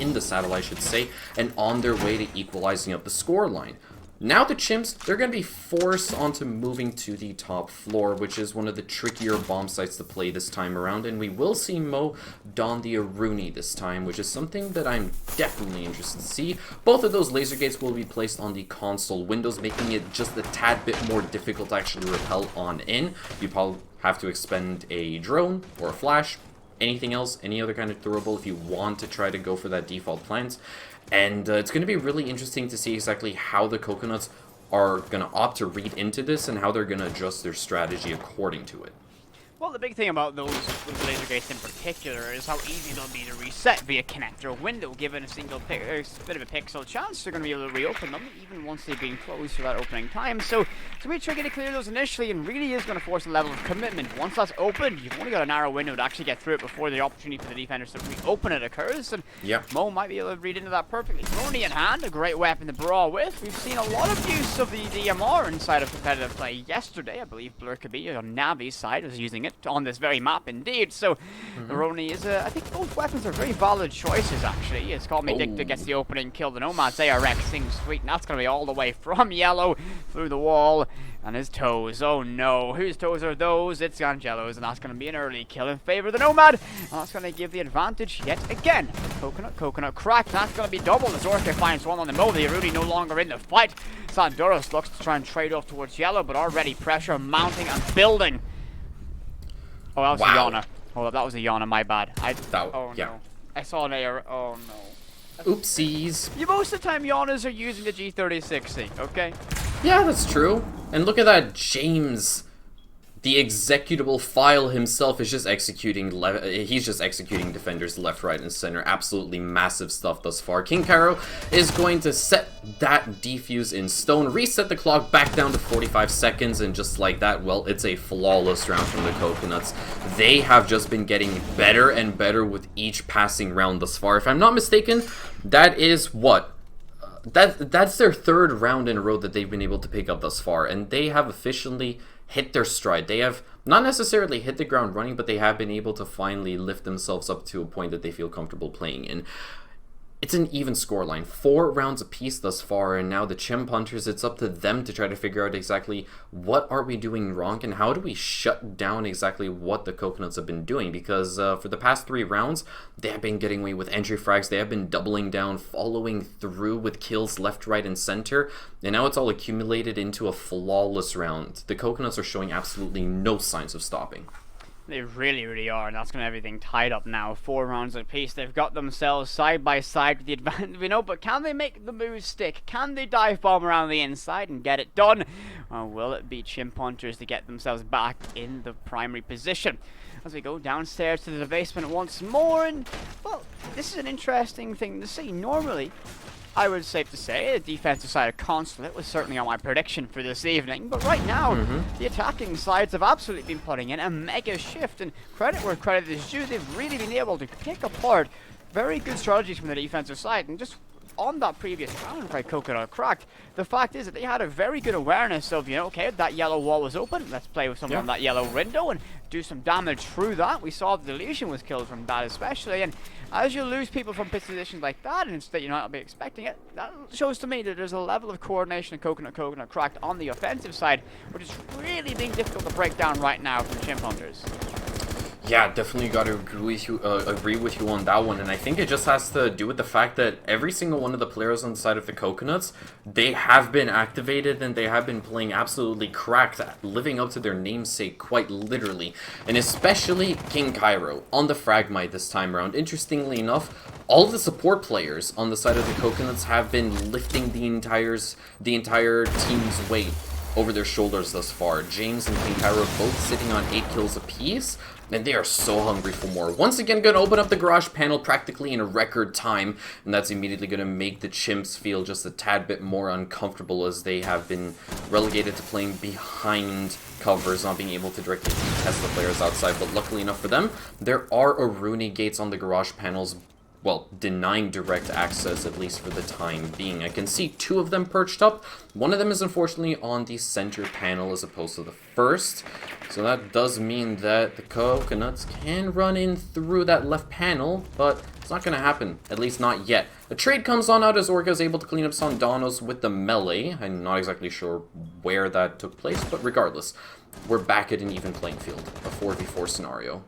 in the saddle, I should say, and on their way to equalizing up the scoreline. Now the Chimps, they're going to be forced onto moving to the top floor, which is one of the trickier bomb sites to play this time around, and we will see Mo don the Aruni this time, which is something that I'm definitely interested to see. Both of those laser gates will be placed on the console windows, making it just a tad bit more difficult to actually repel on in. You probably have to expend a drone or a flash, anything else, any other kind of throwable if you want to try to go for that default plant. And it's going to be really interesting to see exactly how the Coconuts are going to opt to read into this and how they're going to adjust their strategy according to it. Well, the big thing about those laser gates in particular is how easy they'll be to reset via connector or window. Given a single bit of a pixel chance, they're going to be able to reopen them even once they've been closed for that opening time. So it's going to be tricky to clear those initially, and really is going to force a level of commitment. Once that's opened, you've only got a narrow window to actually get through it before the opportunity for the defenders to reopen it occurs. And Mo might be able to read into that perfectly. Roni in hand, a great weapon to brawl with. We've seen a lot of use of the DMR inside of competitive play. Yesterday, I believe Blurkaby on Navi's side was using it on this very map indeed. So Roni is I think both weapons are very valid choices actually. It's called Me Dicta gets the opening kill. The Nomad's ARX sings sweet, and that's going to be all the way from yellow through the wall. And his toes, oh no, whose toes are those? It's Angelo's, and that's going to be an early kill in favor of the Nomad. And that's going to give the advantage yet again. Coconut cracked, that's going to be double as Orca finds one on the Mo. The Arudi no longer in the fight. Sandoros looks to try and trade off towards yellow, but already pressure mounting and building. Oh, that was a Yana. Hold up, that was a Yana, my bad. Oh no. I saw an AR. Oh no. Oopsies. Most of the time, Yanas are using the G3060, okay? Yeah, that's true. And look at that, James. The executable file himself is just executing, he's just executing defenders left, right, and center. Absolutely massive stuff thus far. King Cairo is going to set that defuse in stone, reset the clock back down to 45 seconds, and just like that, well, it's a flawless round from the Coconuts. They have just been getting better and better with each passing round thus far. If I'm not mistaken, that is what? That's their 3rd round in a row that they've been able to pick up thus far, and they have officially hit their stride. They have not necessarily hit the ground running, but they have been able to finally lift themselves up to a point that they feel comfortable playing in. It's an even scoreline, 4 rounds apiece thus far, and now the Chimp Hunters, it's up to them to try to figure out exactly what are we doing wrong and how do we shut down exactly what the Coconuts have been doing, because for the past 3 rounds, they have been getting away with entry frags, they have been doubling down, following through with kills left, right, and center, and now it's all accumulated into a flawless round. The Coconuts are showing absolutely no signs of stopping. They really, really are, and that's going to everything tied up now. 4 rounds apiece. They've got themselves side by side with the advantage, but can they make the moves stick? Can they dive bomb around the inside and get it done? Or will it be Chimp Hunters to get themselves back in the primary position? As we go downstairs to the basement once more, and, well, this is an interesting thing to see. Normally, I would safe to say the defensive side of Consulate was certainly on my prediction for this evening, but right now the attacking sides have absolutely been putting in a mega shift, and credit where credit is due, they've really been able to pick apart very good strategies from the defensive side. And just on that previous round by Coconut Cracked, the fact is that they had a very good awareness of, okay, that yellow wall was open, let's play with someone on that yellow window and do some damage through that. We saw the deletion was killed from that especially, and as you lose people from positions like that and that you're not be expecting it, that shows to me that there's a level of coordination of Coconut Cracked on the offensive side, which is really being difficult to break down right now from Chimp Hunters. Yeah, definitely got to agree with you on that one, and I think it just has to do with the fact that every single one of the players on the side of the Coconuts, they have been activated and they have been playing absolutely cracked, living up to their namesake quite literally, and especially King Cairo on the Fragmite this time around. Interestingly enough, all the support players on the side of the Coconuts have been lifting the entire team's weight over their shoulders thus far. James and King Cairo both sitting on 8 kills apiece, and they are so hungry for more. Once again, going to open up the garage panel practically in a record time, and that's immediately going to make the Chimps feel just a tad bit more uncomfortable, as they have been relegated to playing behind covers, not being able to directly test the players outside. But luckily enough for them, there are Aruni gates on the garage panels, well, denying direct access, at least for the time being. I can see 2 of them perched up. One of them is unfortunately on the center panel as opposed to the first. So that does mean that the Coconuts can run in through that left panel, but it's not going to happen, at least not yet. A trade comes on out as Orca is able to clean up Sondanos with the melee. I'm not exactly sure where that took place, but regardless, we're back at an even playing field, a 4v4 scenario.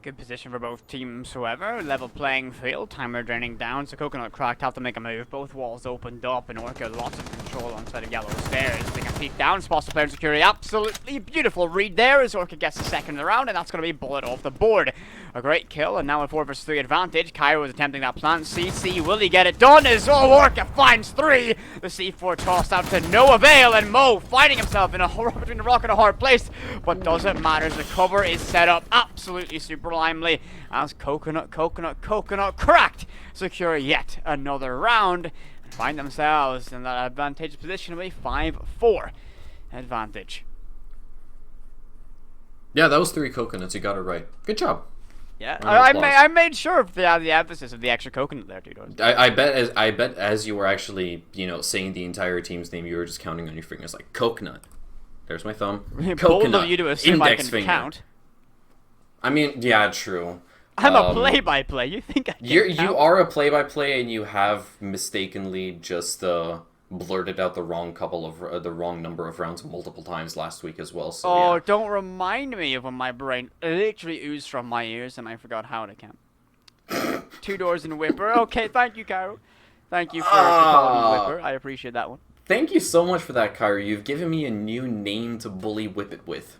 Good position for both teams, however. Level playing field, timer draining down, so Coconut Cracked have to make a move. Both walls opened up, and Orca lots of control on the side of yellow stairs. They can peek down, spots the player in security. Absolutely beautiful read there as Orca gets the second in the round, and that's going to be bullet off the board. A great kill, and now a 4 vs 3 advantage. Cairo is attempting that plant. CC, will he get it done? As Orca finds 3. The C4 tossed out to no avail, and Mo finding himself in between a rock and a hard place. But doesn't matter, the cover is set up absolutely sublimely as Coconut Cracked secure yet another round and find themselves in that advantageous position of a 5-4 advantage. Yeah, that was 3 coconuts. You got it right. Good job. Yeah, I made sure of the emphasis of the extra coconut there, dude. I bet as you were actually, saying the entire team's name, you were just counting on your fingers like coconut. There's my thumb. Bold of you to assume I can finger. count. I mean, yeah, true. I'm a play-by-play. You think I can count? You are a play-by-play, and you have mistakenly just blurted out the wrong number of rounds multiple times last week as well. So, oh, yeah. Don't remind me of when my brain literally oozed from my ears and I forgot how to count. 2 doors and a whipper. Okay, thank you, Cairo. Thank you for calling me whipper. I appreciate that one. Thank you so much for that, Cairo. You've given me a new name to bully Whip It with.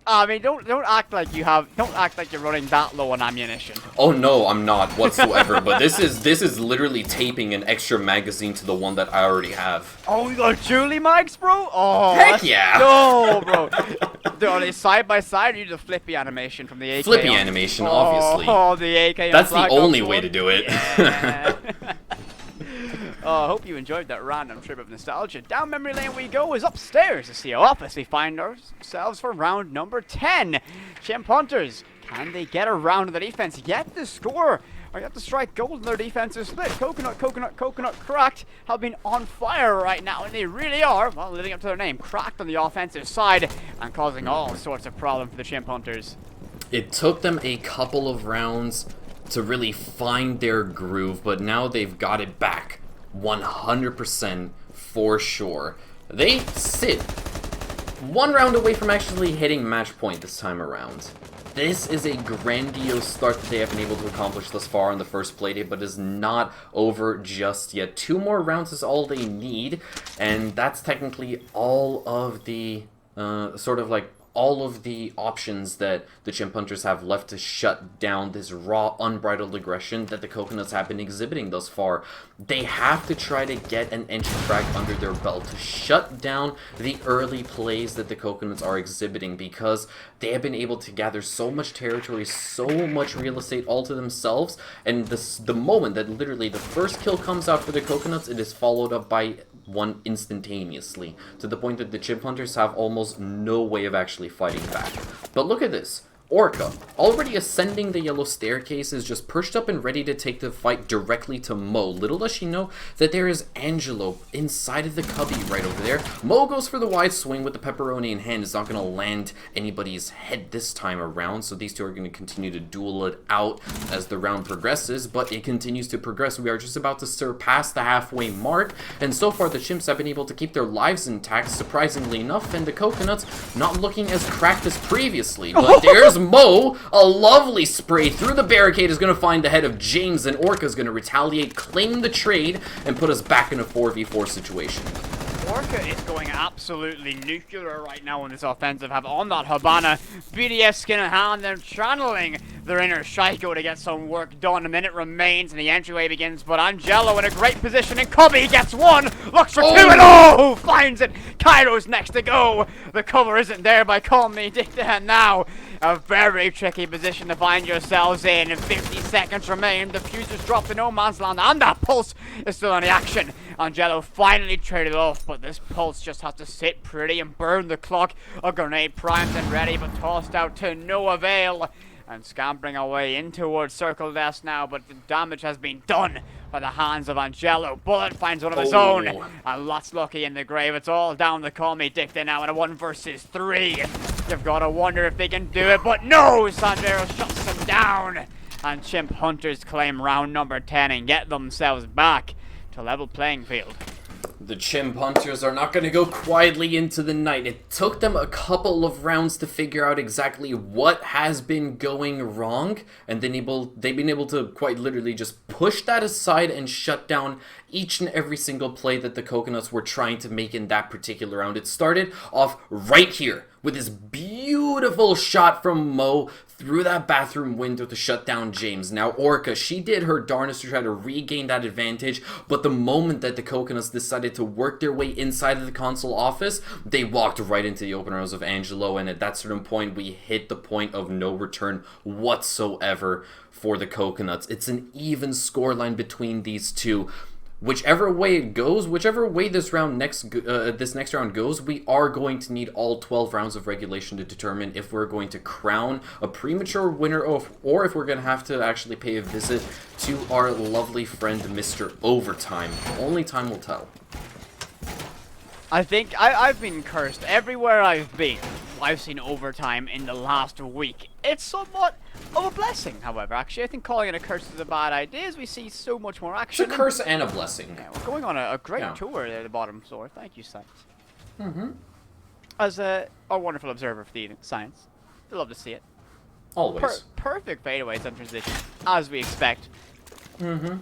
I mean, don't act like you're running that low on ammunition. Oh no, I'm not whatsoever. But this is literally taping an extra magazine to the one that I already have. Oh, you got Julie mics, bro? Oh, heck yeah! No, bro. Are they side by side, or you do the flippy animation from the AK? Flippy animation, obviously. Oh, the AK. That's the only way to do it. Yeah. I hope you enjoyed that random trip of nostalgia. Down memory lane we go, is upstairs to CO up as we find ourselves for round number 10. Chimp Hunters, can they get around the defense? Get the score, or get to strike gold in their defensive split. Coconut Cracked have been on fire right now, and they really are, well, living up to their name. Cracked on the offensive side and causing all sorts of problems for the Chimp Hunters. It took them a couple of rounds to really find their groove, but now they've got it back. 100% for sure. They sit 1 round away from actually hitting match point this time around. This is a grandiose start that they have been able to accomplish thus far on the first Playday, but is not over just yet. 2 more rounds is all they need, and that's technically all of the all of the options that the Chimp Hunters have left to shut down this raw, unbridled aggression that the Coconuts have been exhibiting thus far. They have to try to get an entry frag under their belt to shut down the early plays that the Coconuts are exhibiting, because they have been able to gather so much territory, so much real estate all to themselves, and the moment that literally the first kill comes out for the Coconuts, it is followed up by one instantaneously, to the point that the Chimp Hunters have almost no way of actually fighting back. But look at this. Orca, already ascending the yellow staircase, is just perched up and ready to take the fight directly to Mo. Little does she know that there is Angelo inside of the cubby right over there. Mo goes for the wide swing with the pepperoni in hand. It's not going to land anybody's head this time around, so these two are going to continue to duel it out as the round progresses, but it continues to progress. We are just about to surpass the halfway mark, and so far the Chimps have been able to keep their lives intact, surprisingly enough, and the Coconuts not looking as cracked as previously. But there's Mo, a lovely spray through the barricade, is going to find the head of James, and Orca is going to retaliate, claim the trade, and put us back in a 4v4 situation. Orca is going absolutely nuclear right now in this offensive half on that Habana. BDS skin in hand, they're channeling their inner Shaiko to get some work done. A minute remains and the entryway begins, but Angelo in a great position, and Cubby gets one, looks for two, and finds it. Cairo's next to go. The cover isn't there by Call Me Dicta, and now a very tricky position to find yourselves in. 50 seconds remain. The fuses drop to no man's land, and that pulse is still in the action. Angelo finally traded off, but this pulse just has to sit pretty and burn the clock. A grenade primed and ready, but tossed out to no avail. And scampering away in towards Circle Death now, but the damage has been done by the hands of Angelo. Bullet finds one of his own, and lots lucky in the grave. It's all down to Call Me Dicta now in a 1 versus 3. You've got to wonder if they can do it, but no! Sandero shuts them down, and Chimp Hunters claim round number 10 and get themselves back to level playing field. The Chimp Hunters are not going to go quietly into the night. It took them a couple of rounds to figure out exactly what has been going wrong, and then they've been able to quite literally just push that aside and shut down each and every single play that the Coconuts were trying to make in that particular round. It started off right here with this beautiful shot from Mo through that bathroom window to shut down James. Now Orca, she did her darnest to try to regain that advantage, but the moment that the Coconuts decided to work their way inside of the console office, they walked right into the open arms of Angelo, and at that certain point we hit the point of no return whatsoever for the Coconuts. It's an even scoreline between these two. Whichever way it goes, whichever way this next round goes, we are going to need all 12 rounds of regulation to determine if we're going to crown a premature winner or if we're going to have to actually pay a visit to our lovely friend Mr. Overtime. Only time will tell. I think I've been cursed. Everywhere I've been, I've seen overtime in the last week. It's somewhat of a blessing, however. Actually, I think calling it a curse is a bad idea, as we see so much more action. It's a curse and a blessing. Yeah, we're going on a great tour there at the bottom floor. Thank you, Science. Mm-hmm. As a wonderful observer for the evening, Science. I love to see it. Always. Perfect fadeaways and transition, as we expect. Mm-hmm.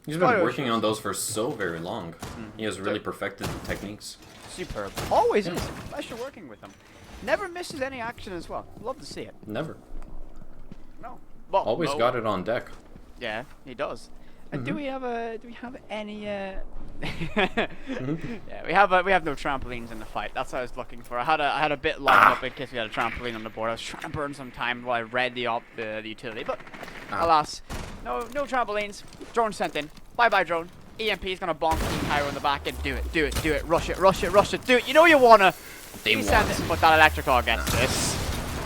He's been working on those for so very long. He has really perfected the techniques. Superb. Always is. Pleasure working with him. Never misses any action as well. Love to see it. Never. No. Well, always got it on deck. Yeah, he does. And do we have any Yeah, we have no trampolines in the fight. That's what I was looking for. I had a bit lined up in case we had a trampoline on the board. I was trying to burn some time while I read the utility, but alas, no trampolines. Drone sent in. Bye drone. EMP is gonna bonk Team Cairo in the back and do it. Rush it. Do it. You know you wanna. They send it, but that electrical gets this.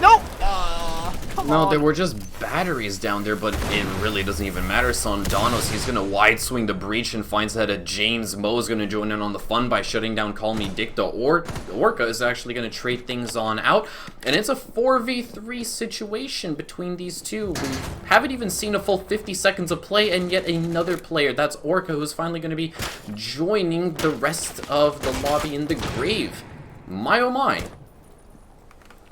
Nope. Come on. No, there were just batteries down there, but it really doesn't even matter. Sondanos, he's going to wide swing the breach and finds that James Mo is going to join in on the fun by shutting down Call Me Dicta. Orca is actually going to trade things on out, and it's a 4v3 situation between these two. We haven't even seen a full 50 seconds of play, and yet another player, that's Orca, who's finally going to be joining the rest of the lobby in the grave. My oh my.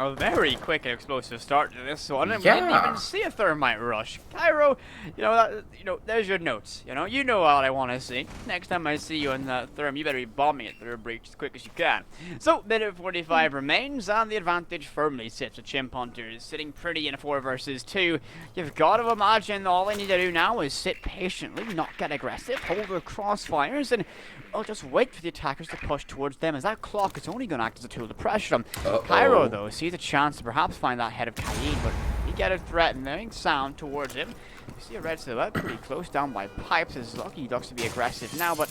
A very quick and explosive start to this one, and we Yeah. didn't even see a thermite rush. Cairo, there's your notes. You know what I want to see. Next time I see you in that therm, you better be bombing it through a breach as quick as you can. So, minute 45 remains, and the advantage firmly sits with Chimp Hunters, sitting pretty in a 4 versus 2. You've got to imagine all they need to do now is sit patiently, not get aggressive, hold their crossfires, and I'll just wait for the attackers to push towards them, as that clock is only going to act as a tool to pressure them. Cairo, though, sees a chance to perhaps find that head of Kaid, but he get a threatening sound towards him. You see a red silhouette pretty close down by pipes. Is Lucky Ducks to be aggressive now, but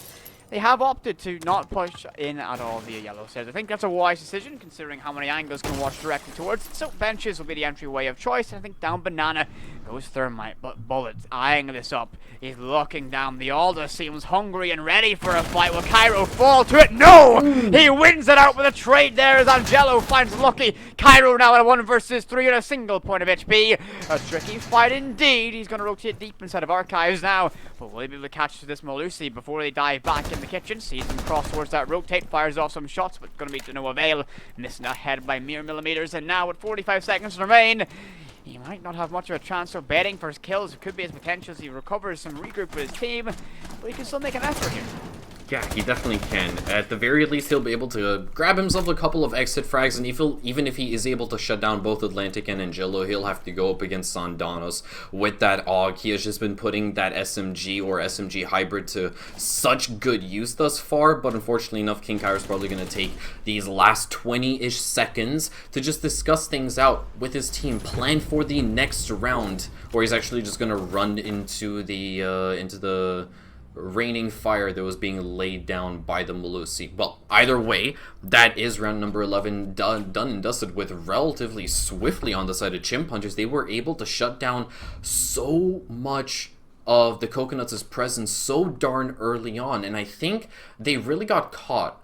they have opted to not push in at all via yellow stairs. I think that's a wise decision, considering how many angles can watch directly towards it. So benches will be the entryway of choice. I think down Banana goes Thermite, but Bullets eyeing this up. He's looking down. The Alder seems hungry and ready for a fight. Will Cairo fall to it? No! He wins it out with a trade there as Angelo finds Lucky. Cairo now at a 1 versus 3 at a single point of HP. A tricky fight indeed. He's going to rotate deep inside of Archives now. But will he be able to catch this Malusi before they dive back in the kitchen? Sees him cross towards that rotate, fires off some shots, but going to be to no avail. Missing ahead by mere millimeters, and now with 45 seconds remain, he might not have much of a chance of betting for his kills. It could be his potential as he recovers some regroup with his team, but he can still make an effort here. Yeah, he definitely can. At the very least, he'll be able to grab himself a couple of exit frags, and even if he is able to shut down both Atlantic and Angelo, he'll have to go up against Sandanos with that AUG. He has just been putting that SMG or SMG hybrid to such good use thus far, but unfortunately enough, King Kairo's probably going to take these last 20-ish seconds to just discuss things out with his team, plan for the next round, or he's actually just going to run into the raining fire that was being laid down by the Malusi. Well, either way, that is round number 11 done and dusted with relatively swiftly on the side of Chimp Hunters. They were able to shut down so much of the Coconuts' presence so darn early on, and I think they really got caught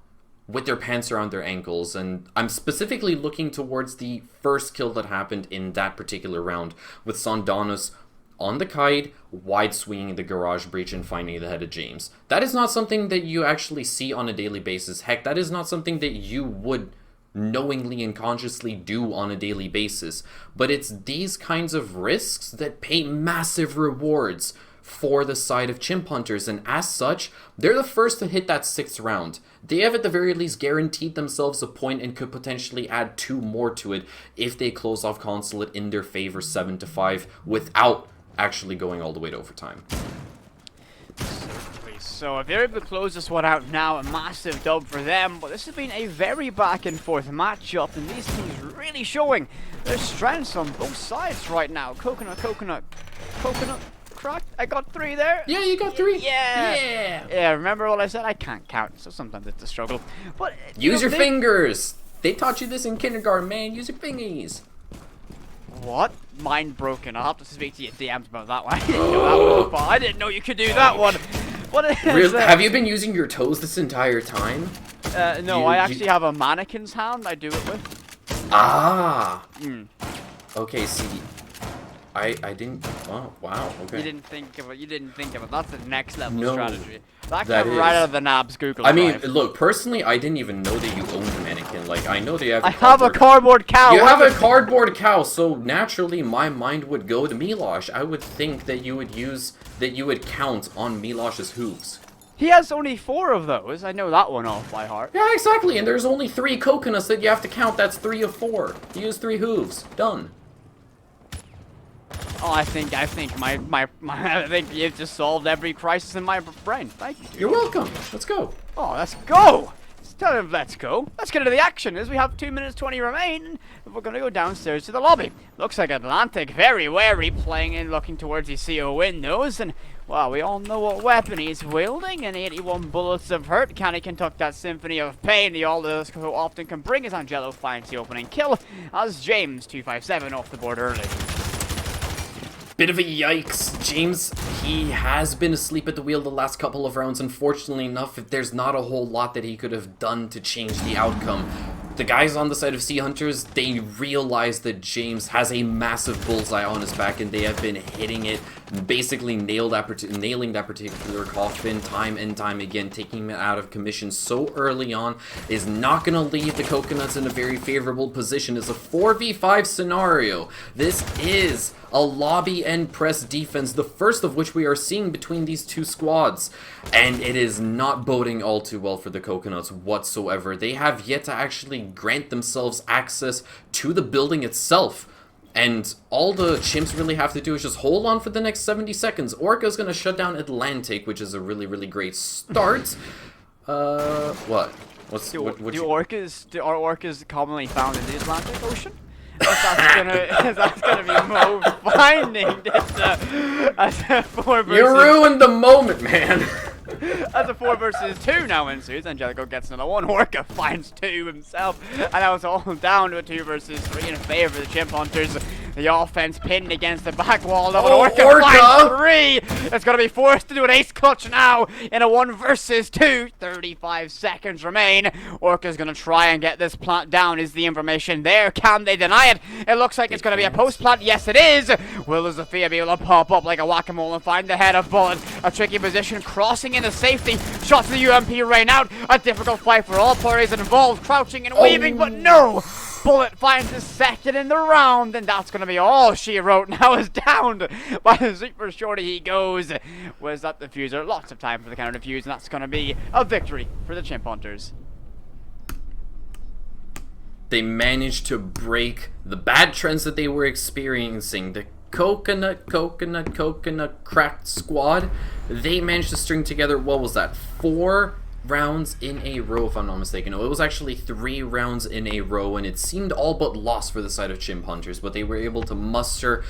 with their pants around their ankles, and I'm specifically looking towards the first kill that happened in that particular round with Sandanos on the Kaid, wide swinging the garage breach and finding the head of James. That is not something that you actually see on a daily basis. Heck, that is not something that you would knowingly and consciously do on a daily basis. But it's these kinds of risks that pay massive rewards for the side of Chimp Hunters, and as such, they're the first to hit that 6th round. They have at the very least guaranteed themselves a point and could potentially add 2 more to it if they close off Consulate in their favor 7-5 without actually going all the way to overtime. So if they're able to close this one out now, a massive dub for them. But this has been a very back and forth matchup, and these teams really showing their strengths on both sides right now. Coconut, cracked. I got 3 there. Yeah, you got 3. Yeah, remember what I said? I can't count, so sometimes it's a struggle. But use your fingers. They taught you this in kindergarten, man. Use your fingies. What? Mind broken. I'll have to speak to your DMs about that one. I didn't know that one, but I didn't know you could do that one. What is really? Have you been using your toes this entire time? No, I actually have a mannequin's hand I do it with. Ah. Okay, see. I didn't. Oh, wow. Okay. You didn't think of it. That's the next level strategy. That came is right out of the Nab's Google I mean, Drive. look, personally, I didn't even know that you owned a mannequin. Like, I know that you have. I have a cardboard cow. You have a cardboard cow, so naturally, my mind would go to Milosh. I would think that you would count on Milosh's hooves. He has only 4 of those. I know that one off by heart. Yeah, exactly. And there's only 3 coconuts that you have to count. That's 3 of 4. He used 3 hooves. Done. Oh, I think I think you've just solved every crisis in my brain. Thank you. You're welcome. Let's go. Oh, let's go. Let's go. Let's get into the action as we have 2 minutes 20 remain. We're going to go downstairs to the lobby. Looks like Atlantic very wary, playing in, looking towards the CO windows, and well, we all know what weapon he's wielding, and 81 bullets of hurt. Can he conduct that symphony of pain the Aldous so often can bring as Angelo finds the opening kill, as James 257 off the board early. Bit of a yikes. James, he has been asleep at the wheel the last couple of rounds. Unfortunately enough, there's not a whole lot that he could have done to change the outcome. the guys on the side of Sea Hunters, they realize that James has a massive bullseye on his back, and they have been hitting it, basically nailing that particular coffin time and time again, taking it out of commission so early on is not going to leave the Coconuts in a very favorable position. It's a 4v5 scenario. This is a lobby and press defense, the first of which we are seeing between these two squads, and it is not boding all too well for the Coconuts whatsoever. They have yet to actually grant themselves access to the building itself, and all the chimps really have to do is just hold on for the next 70 seconds. Orca's gonna shut down Atlantic, which is a really great start. What? Are orcas commonly found in the Atlantic Ocean? That's gonna be Mo finding this as a 4 versus... You ruined the moment, man! As a 4 versus 2 now ensues, Angelico gets another one, Orca finds 2 himself, and now it's all down to a 2 versus 3 in favor of the Chimp Hunters. The offense pinned against the back wall of Orca finds 3! It's gonna be forced to do an ace clutch now in a 1 versus 2. 35 seconds remain. Orca's gonna try and get this plant down. Is the information there? Can they deny it? It looks like it's gonna be a post plant. Yes, it is! Will Zafia be able to pop up like a whack-a-mole and find the head of Bullet? A tricky position, crossing into safety. Shot to the UMP rain out. A difficult fight for all parties involved, crouching and weaving, but no! Bullet finds his second in the round, and that's going to be all she wrote. Now is downed by the super shorty he goes. Was that diffuser? Lots of time for the counter defuse, and that's going to be a victory for the Chimp Hunters. They managed to break the bad trends that they were experiencing. The coconut cracked squad, they managed to string together, what was that, 4 rounds in a row, if I'm not mistaken. No, it was actually 3 rounds in a row, and it seemed all but lost for the side of Chimp Hunters, but they were able to muster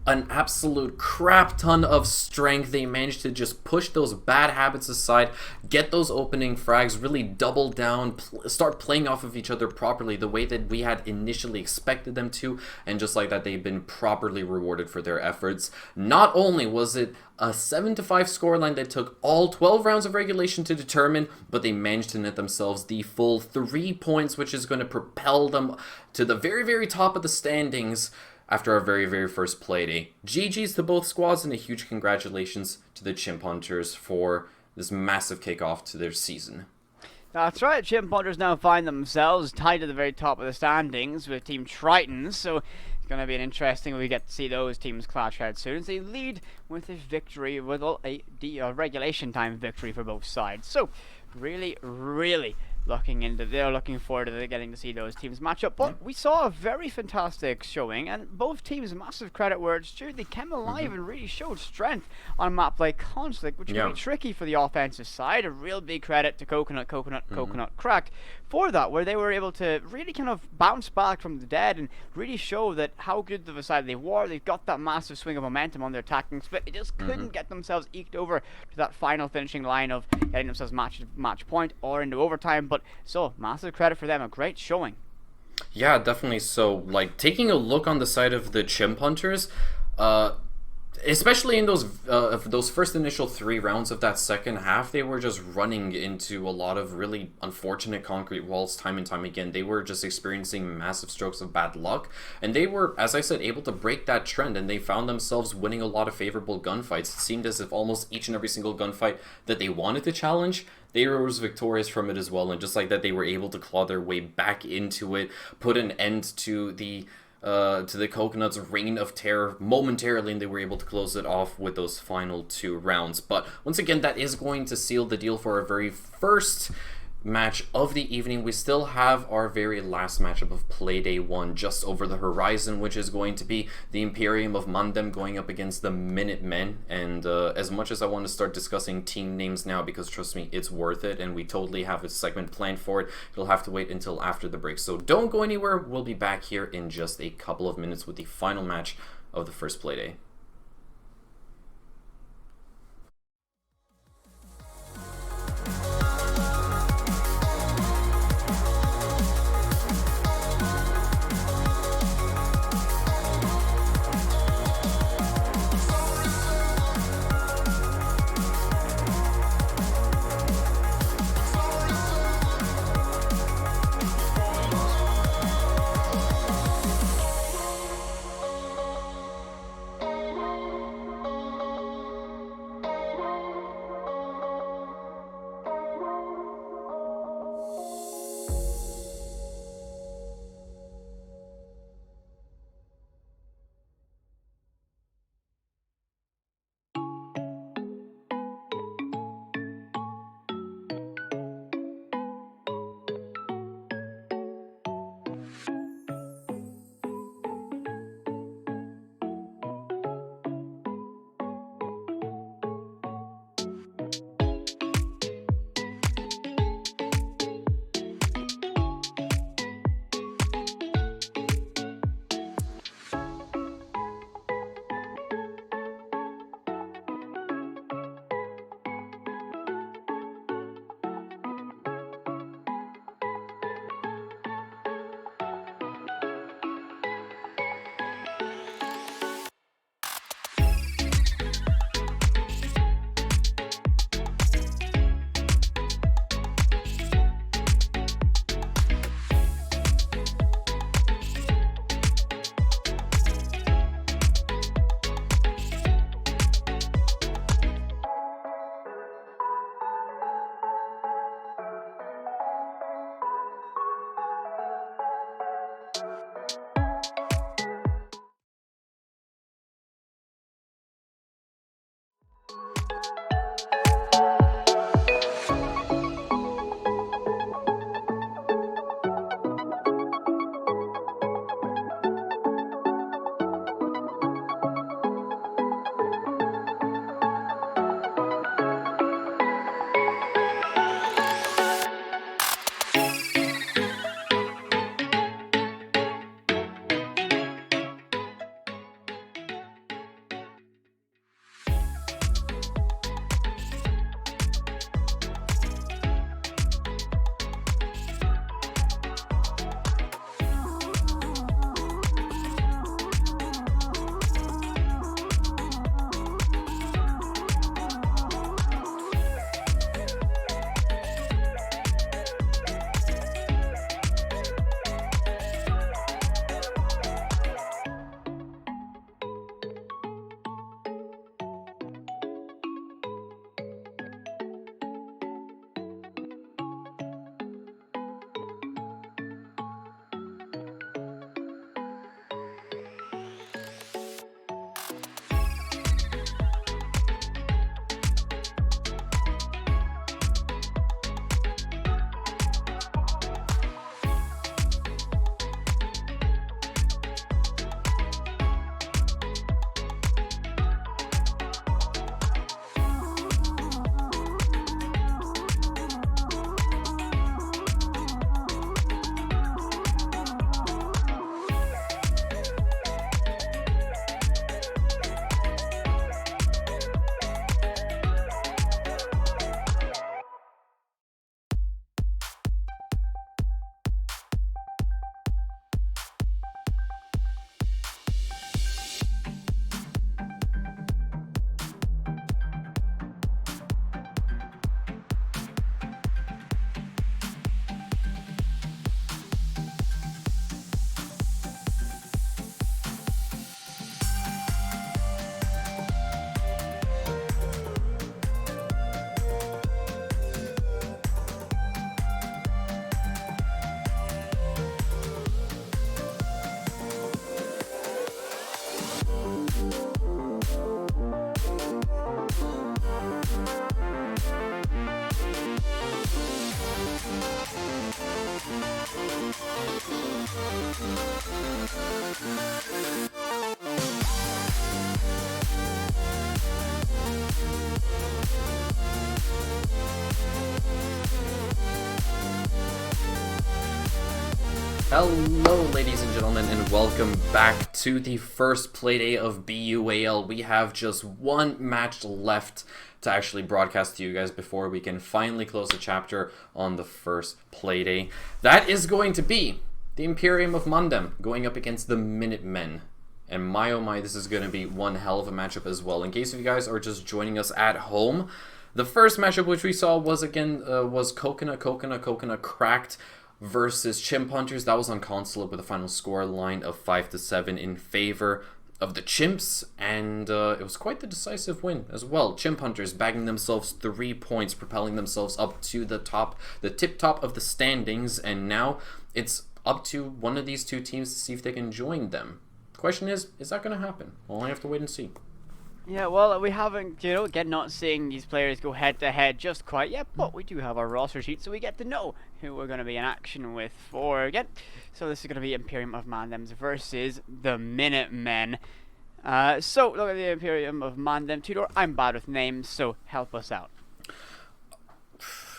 an absolute crap ton of strength. They managed to just push those bad habits aside, get those opening frags, really double down, start playing off of each other properly the way that we had initially expected them to, and just like that, they've been properly rewarded for their efforts. Not only was it a 7-5 scoreline that took all 12 rounds of regulation to determine, but they managed to net themselves the full 3 points, which is going to propel them to the very top of the standings after our very first Playday. GG's to both squads, and a huge congratulations to the Chimp Hunters for this massive kickoff to their season. That's right, Chimp Hunters now find themselves tied at the very top of the standings with Team Tritons, so it's going to be an interesting, we get to see those teams clash out soon as they lead with a victory, with a regulation time victory for both sides. So, really they're looking forward to getting to see those teams match up. But we saw a very fantastic showing, and both teams, massive credit where it's due, they came alive and really showed strength on a map like Conflict, which can be tricky for the offensive side. A real big credit to Coconut Cracked for that, where they were able to really kind of bounce back from the dead and really show that how good of a side they were. They've got that massive swing of momentum on their attacking split. They just couldn't get themselves eked over to that final finishing line of getting themselves match point or into overtime. But so, massive credit for them, a great showing. Yeah, definitely so. Like, taking a look on the side of the Chimp Hunters, especially in those first initial 3 rounds of that second half, they were just running into a lot of really unfortunate concrete walls time and time again. They were just experiencing massive strokes of bad luck, and they were, as I said, able to break that trend, and they found themselves winning a lot of favorable gunfights. It seemed as if almost each and every single gunfight that they wanted to challenge, they were victorious from it as well, and just like that, they were able to claw their way back into it, put an end to the Coconuts' reign of terror momentarily, and they were able to close it off with those final 2 rounds. But once again, that is going to seal the deal for our very first match of the evening. We still have our very last matchup of Playday 1 just over the horizon, which is going to be the Imperium of Mandem going up against the Minutemen. And as much as I want to start discussing team names now, because trust me, it's worth it, and we totally have a segment planned for it, it'll have to wait until after the break. So don't go anywhere. We'll be back here in just a couple of minutes with the final match of the first Playday. Hello, ladies and gentlemen, and welcome back to the first Playday of BUAL. We have just one match left to actually broadcast to you guys before we can finally close the chapter on the first Playday. That is going to be the Imperium of Mandem going up against the Minutemen. And my oh my, this is going to be one hell of a matchup as well. In case of you guys are just joining us at home, the first matchup which we saw was Coconut Cracked versus Chimp Hunters. That was on console with a final score line of 5-7 in favor of the Chimps, and it was quite the decisive win as well. Chimp Hunters bagging themselves 3 points, propelling themselves up to the tip top of the standings, and now it's up to one of these two teams to see if they can join them. Question is that going to happen? We'll only have to wait and see. Yeah, well, we haven't, again, not seeing these players go head-to-head just quite yet, but we do have our roster sheet, so we get to know who we're going to be in action with for, again. So this is going to be Imperium of Mandems versus the Minutemen. So, look at the Imperium of Mandem. Tudor, I'm bad with names, so help us out.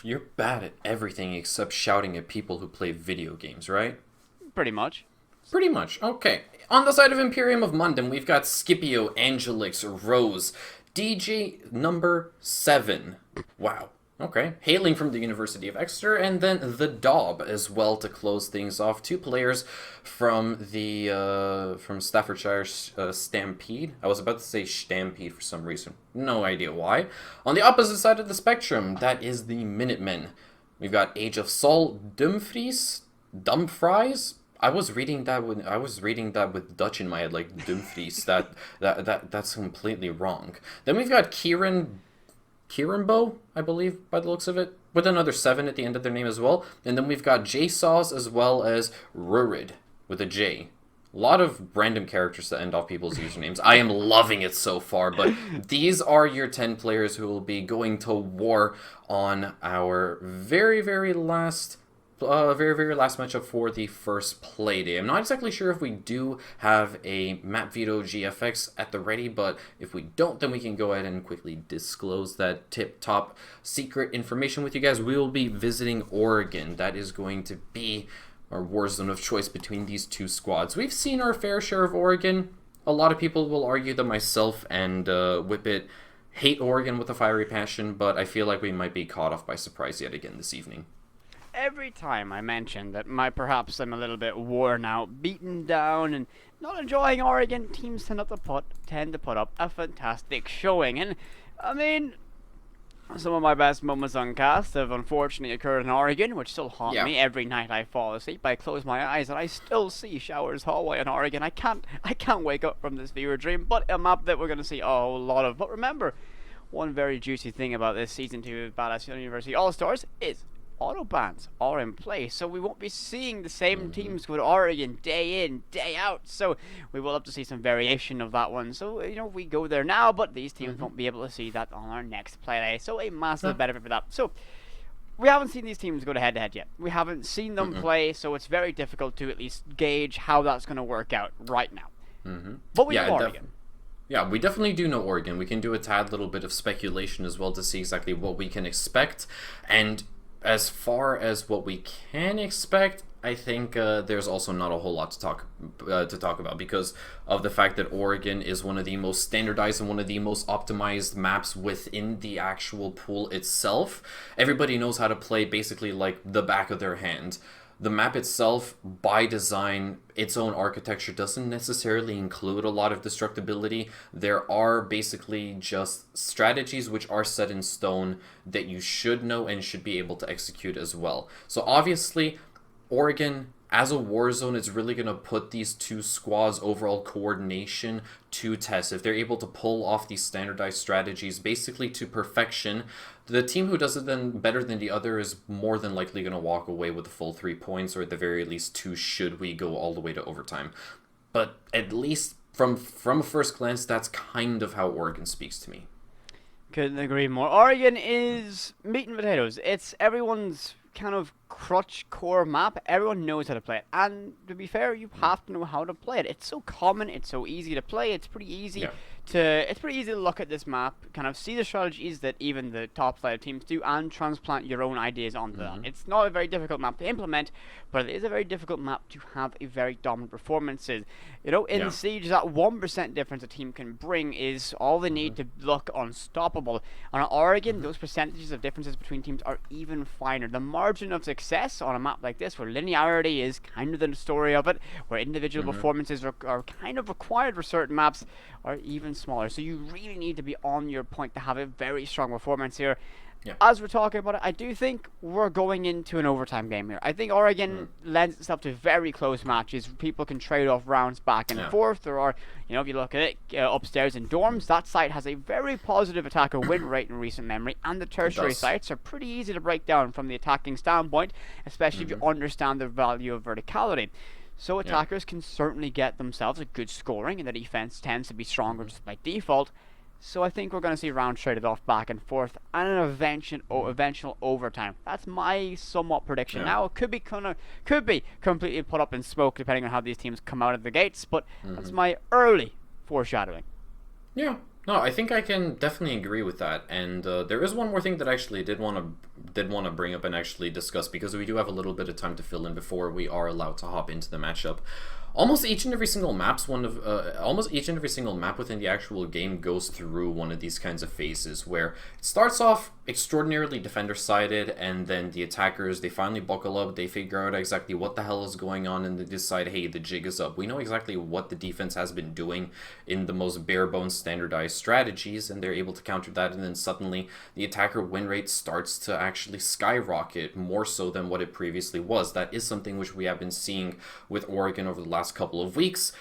You're bad at everything except shouting at people who play video games, right? Pretty much. Pretty much. Okay. On the side of Imperium of Mandem, we've got Scipio, Angelix, Rose, DJ number 7. Wow. Okay. Hailing from the University of Exeter, and then the Daub as well to close things off. 2 players from the from Staffordshire Stampede. I was about to say Stampede for some reason. No idea why. On the opposite side of the spectrum, that is the Minutemen. We've got Age of Saul, Dumfries. I was reading that with Dutch in my head, like Dumfries. That's completely wrong. Then we've got Kieranbo, I believe, by the looks of it, with another 7 at the end of their name as well. And then we've got Jsaws as well as Rurid with a J. A lot of random characters that end off people's usernames. I am loving it so far, but these are your 10 players who will be going to war on our very, very last matchup for the first Playday. I'm not exactly sure if we do have a map veto GFX at the ready, but if we don't, then we can go ahead and quickly disclose that tip-top secret information with you guys. We will be visiting Oregon. That is going to be our war zone of choice between these two squads. We've seen our fair share of Oregon. A lot of people will argue that myself and Whippet hate Oregon with a fiery passion, but I feel like we might be caught off by surprise yet again this evening. Every time I mention that perhaps I'm a little bit worn out, beaten down, and not enjoying Oregon, teams tend to put up a fantastic showing. And, I mean, some of my best moments on cast have unfortunately occurred in Oregon, which still haunt me every night I fall asleep. I close my eyes and I still see Showers Hallway in Oregon. I can't wake up from this fever dream, but a map that we're going to see a whole lot of. But remember, one very juicy thing about this Season 2 of Badass University All-Stars is auto bans are in place, so we won't be seeing the same teams go to Oregon day in, day out, so we will have to see some variation of that one. So, we go there now, but these teams won't be able to see that on our next Playday, so a massive benefit for that. So, we haven't seen these teams go to head-to-head yet. We haven't seen them play, so it's very difficult to at least gauge how that's going to work out right now. But we know Oregon. Yeah, we definitely do know Oregon. We can do a tad little bit of speculation as well to see exactly what we can expect, and as far as what we can expect, I think there's also not a whole lot to talk about because of the fact that Oregon is one of the most standardized and one of the most optimized maps within the actual pool itself. Everybody knows how to play basically like the back of their hand. The map itself, by design, its own architecture doesn't necessarily include a lot of destructibility. There are basically just strategies which are set in stone that you should know and should be able to execute as well. So obviously, Oregon, as a war zone, is really going to put these two squads' overall coordination to test. If they're able to pull off these standardized strategies basically to perfection, the team who does it then better than the other is more than likely going to walk away with the full 3 points, or at the very least 2 should we go all the way to overtime. But at least from a first glance, that's kind of how Oregon speaks to me. Couldn't agree more. Oregon is meat and potatoes. It's everyone's kind of crutch core map. Everyone knows how to play it, and to be fair, you have to know how to play it. It's so common, it's so easy to play. It's pretty easy Yeah. it's pretty easy to look at this map, kind of see the strategies that even the top flight teams do, and transplant your own ideas onto that. It's not a very difficult map to implement, but it is a very difficult map to have a very dominant performance in. You know, in Yeah. Siege, that 1% difference a team can bring is all they need to look unstoppable. On Oregon, those percentages of differences between teams are even finer. The margin of success on a map like this, where linearity is kind of the story of it, where individual performances are kind of required for certain maps, are even smaller. So you really need to be on your point to have a very strong performance here. Yeah. As we're talking about it, I do think we're going into an overtime game here. I think Oregon lends itself to very close matches. People can trade off rounds back and forth. There are, you know, if you look at it upstairs in dorms, that site has a very positive attacker win rate in recent memory, and the tertiary sites are pretty easy to break down from the attacking standpoint, especially if you understand the value of verticality. So attackers can certainly get themselves a good scoring, and the defense tends to be stronger just by default. So I think we're going to see rounds traded off back and forth, and an eventual overtime. That's my somewhat prediction. Yeah. Now it could be completely put up in smoke depending on how these teams come out of the gates, but that's my early foreshadowing. Yeah, no, I think I can definitely agree with that. And there is one more thing that I actually did want to bring up and actually discuss, because we do have a little bit of time to fill in before we are allowed to hop into the matchup. Almost each and every single map within the actual game goes through one of these kinds of phases where it starts off extraordinarily defender-sided, and then the attackers, they finally buckle up, they figure out exactly what the hell is going on, and they decide, hey, the jig is up. We know exactly what the defense has been doing in the most bare-bones standardized strategies, and they're able to counter that, and then suddenly the attacker win rate starts to actually skyrocket more so than what it previously was. That is something which we have been seeing with Oregon over the last couple of weeks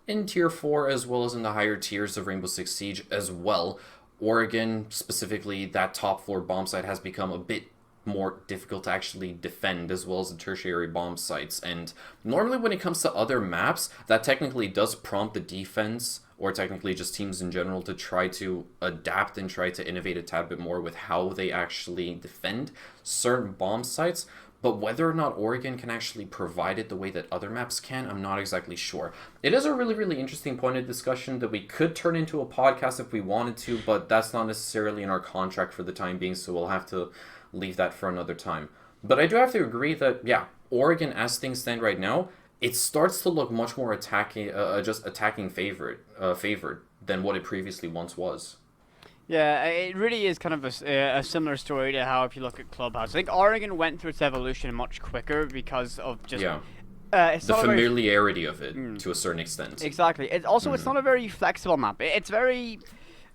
in Tier 4 as well as in the higher tiers of Rainbow Six Siege as well. Oregon, specifically that top floor bomb site, has become a bit more difficult to actually defend, as well as the tertiary bomb sites. And normally when it comes to other maps, that technically does prompt the defense, or technically just teams in general, to try to adapt and try to innovate a tad bit more with how they actually defend certain bomb sites. But whether or not Oregon can actually provide it the way that other maps can, I'm not exactly sure. It is a really, really interesting point of discussion that we could turn into a podcast if we wanted to, but that's not necessarily in our contract for the time being, so we'll have to leave that for another time. But I do have to agree that, yeah, Oregon, as things stand right now, it starts to look much more attacking favored than what it previously once was. Yeah, it really is kind of a similar story to how, if you look at Clubhouse, I think Oregon went through its evolution much quicker because of just the familiarity of it to a certain extent. Exactly. It's not a very flexible map. It's very,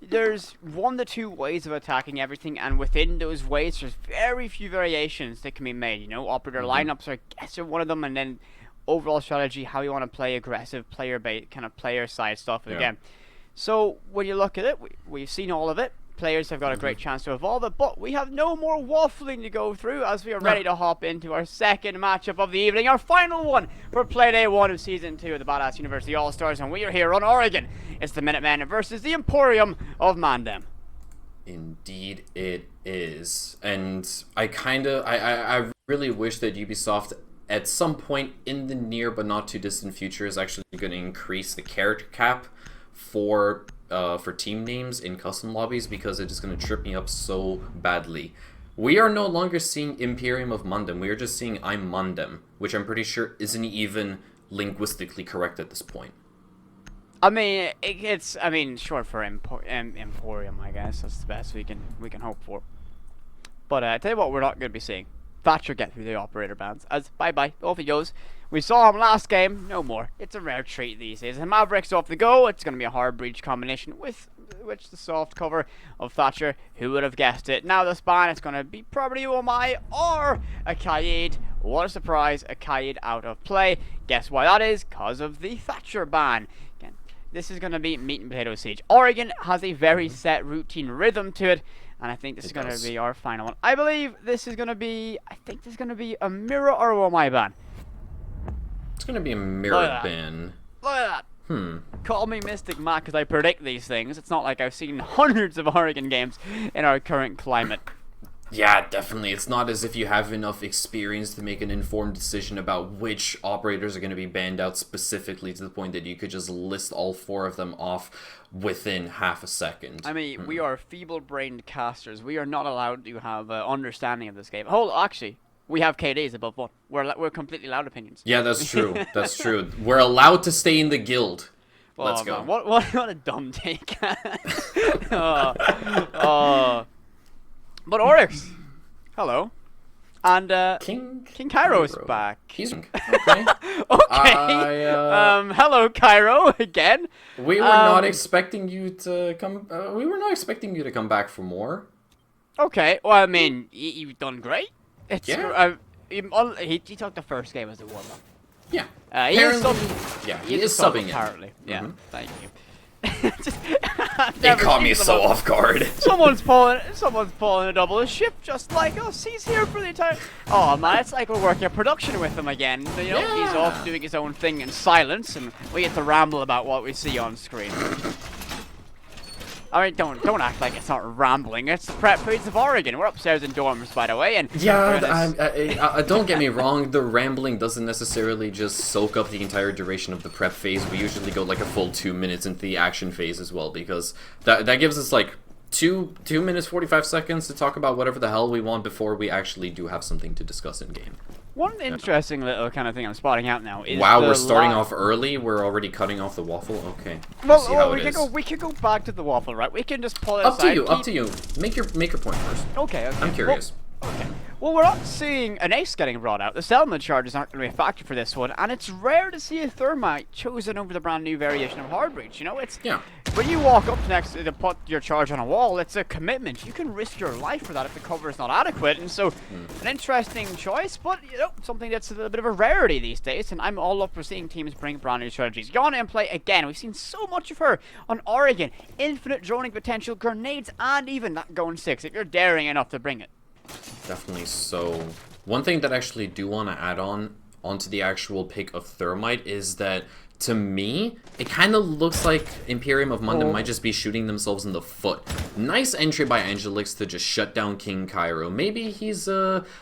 there's 1 to 2 ways of attacking everything, and within those ways, there's very few variations that can be made. You know, operator lineups are, I guess, are one of them, and then overall strategy, how you want to play aggressive player side stuff again. So when you look at it, we've seen all of it. Players have got a great chance to evolve it, but we have no more waffling to go through as we are ready to hop into our second matchup of the evening, our final one for Playday 1 of Season 2 of the Badass University All-Stars, and we are here on Oregon. It's the Minutemen versus the Emporium of Mandem. Indeed it is. And I really wish that Ubisoft at some point in the near but not too distant future is actually going to increase the character cap for team names in custom lobbies, because it is going to trip me up so badly. We are no longer seeing Imperium of Mandem. We are just seeing I'm Mandem, which I'm pretty sure isn't even linguistically correct at this point. I mean, it's short for Emporium, I guess. That's the best we can hope for. But I tell you what, we're not going to be seeing Thatcher get through the operator bans, as bye-bye, off he goes. We saw him last game, no more. It's a rare treat these days. And Mavericks off the go, it's going to be a hard breach combination with which the soft cover of Thatcher, who would have guessed it. Now the span, it's going to be probably UMI or a Kaid. What a surprise, a Kaid out of play. Guess why that is? Because of the Thatcher ban. Again, this is going to be meat and potato siege. Oregon has a very set routine rhythm to it, and I think this is going to be our final one. I believe this is going to be, a mirror or UMI ban. It's going to be a mirror ban. Look at that. Call me Mystic Mac because I predict these things. It's not like I've seen hundreds of Oregon games in our current climate. Yeah, definitely. It's not as if you have enough experience to make an informed decision about which operators are going to be banned out specifically to the point that you could just list all 4 of them off within half a second. I mean, we are feeble-brained casters. We are not allowed to have understanding of this game. Hold, actually, we have KDs above 1. We're completely loud opinions. Yeah, that's true. That's true. We're allowed to stay in the guild. Let's go. Man, what a dumb take. oh. But Oryx, hello, and King Cairo's back. He's okay. Okay. Hello, Cairo again. We were not expecting you to come. We were not expecting you to come back for more. Okay. Well, I mean, you've done great. It's Yeah. he took the first game as a warm up. Yeah. He is he is subbing it. Apparently. Yeah. Thank you. It caught me so off guard. Someone's pulling a double shift just like us. He's here for the entire. Oh man, it's like we're working a production with him again. You know, he's off doing his own thing in silence, and we get to ramble about what we see on screen. I mean, don't act like it's not rambling. It's the prep phase of Oregon. We're upstairs in dorms, by the way, and yeah, don't get me wrong. The rambling doesn't necessarily just soak up the entire duration of the prep phase. We usually go like a full 2 minutes into the action phase as well, because that gives us like 2 minutes 45 seconds to talk about whatever the hell we want before we actually do have something to discuss in game. One interesting little kind of thing I'm spotting out now is we're starting off early. We're already cutting off the waffle. Okay. Well, we could go back to the waffle, right? We can just pull it aside. Up to you. Make your point first. Okay. I'm curious. Okay. Well, we're not seeing an ace getting brought out. The settlement charges aren't going to be a factor for this one, and it's rare to see a thermite chosen over the brand new variation of hard breach. You know, it's when you walk up next to put your charge on a wall, it's a commitment. You can risk your life for that if the cover is not adequate, and so an interesting choice, but you know, something that's a little bit of a rarity these days. And I'm all up for seeing teams bring brand new strategies. Yana in play again. We've seen so much of her on Oregon. Infinite droning potential, grenades, and even that going 6 if you're daring enough to bring it. Definitely so. One thing that I actually do want to add onto the actual pick of Thermite is that, to me, it kind of looks like Imperium of Mundum might just be shooting themselves in the foot. Nice entry by Angelix to just shut down King Cairo. Maybe he's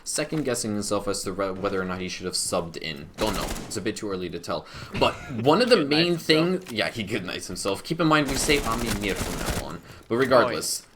second-guessing himself as to whether or not he should have subbed in. Don't know. It's a bit too early to tell. But one of the main things... Yeah, he goodnights himself. Keep in mind, we say Amimir from now on. But regardless...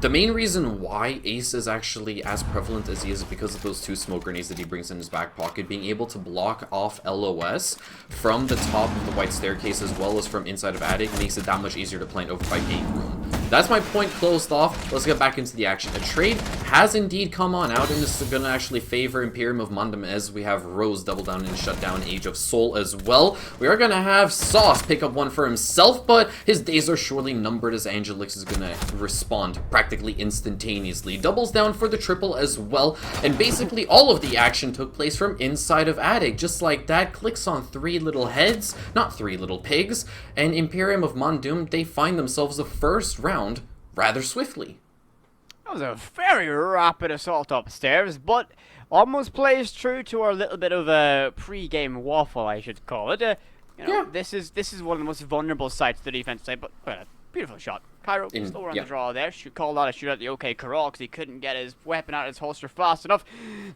the main reason why Ace is actually as prevalent as he is because of those 2 smoke grenades that he brings in his back pocket. Being able to block off LOS from the top of the white staircase as well as from inside of attic makes it that much easier to plant over by gate room. That's my point closed off. Let's get back into the action. A trade has indeed come on out, and this is going to actually favor Imperium of Mundum as we have Rose double down and shut down Age of Soul as well. We are going to have Sauce pick up one for himself, but his days are surely numbered as Angelix is going to respond practically instantaneously. Doubles down for the triple as well, and basically all of the action took place from inside of attic. Just like that, clicks on 3 little heads, not 3 little pigs, and Imperium of Mundum, they find themselves the first round rather swiftly. That was a very rapid assault upstairs, but almost plays true to our little bit of a pre-game waffle, I should call it. You know, this is one of the most vulnerable sites to the defense side, but beautiful shot. Cairo slower on the draw there. Called out a shoot at the OK Corral because he couldn't get his weapon out of his holster fast enough.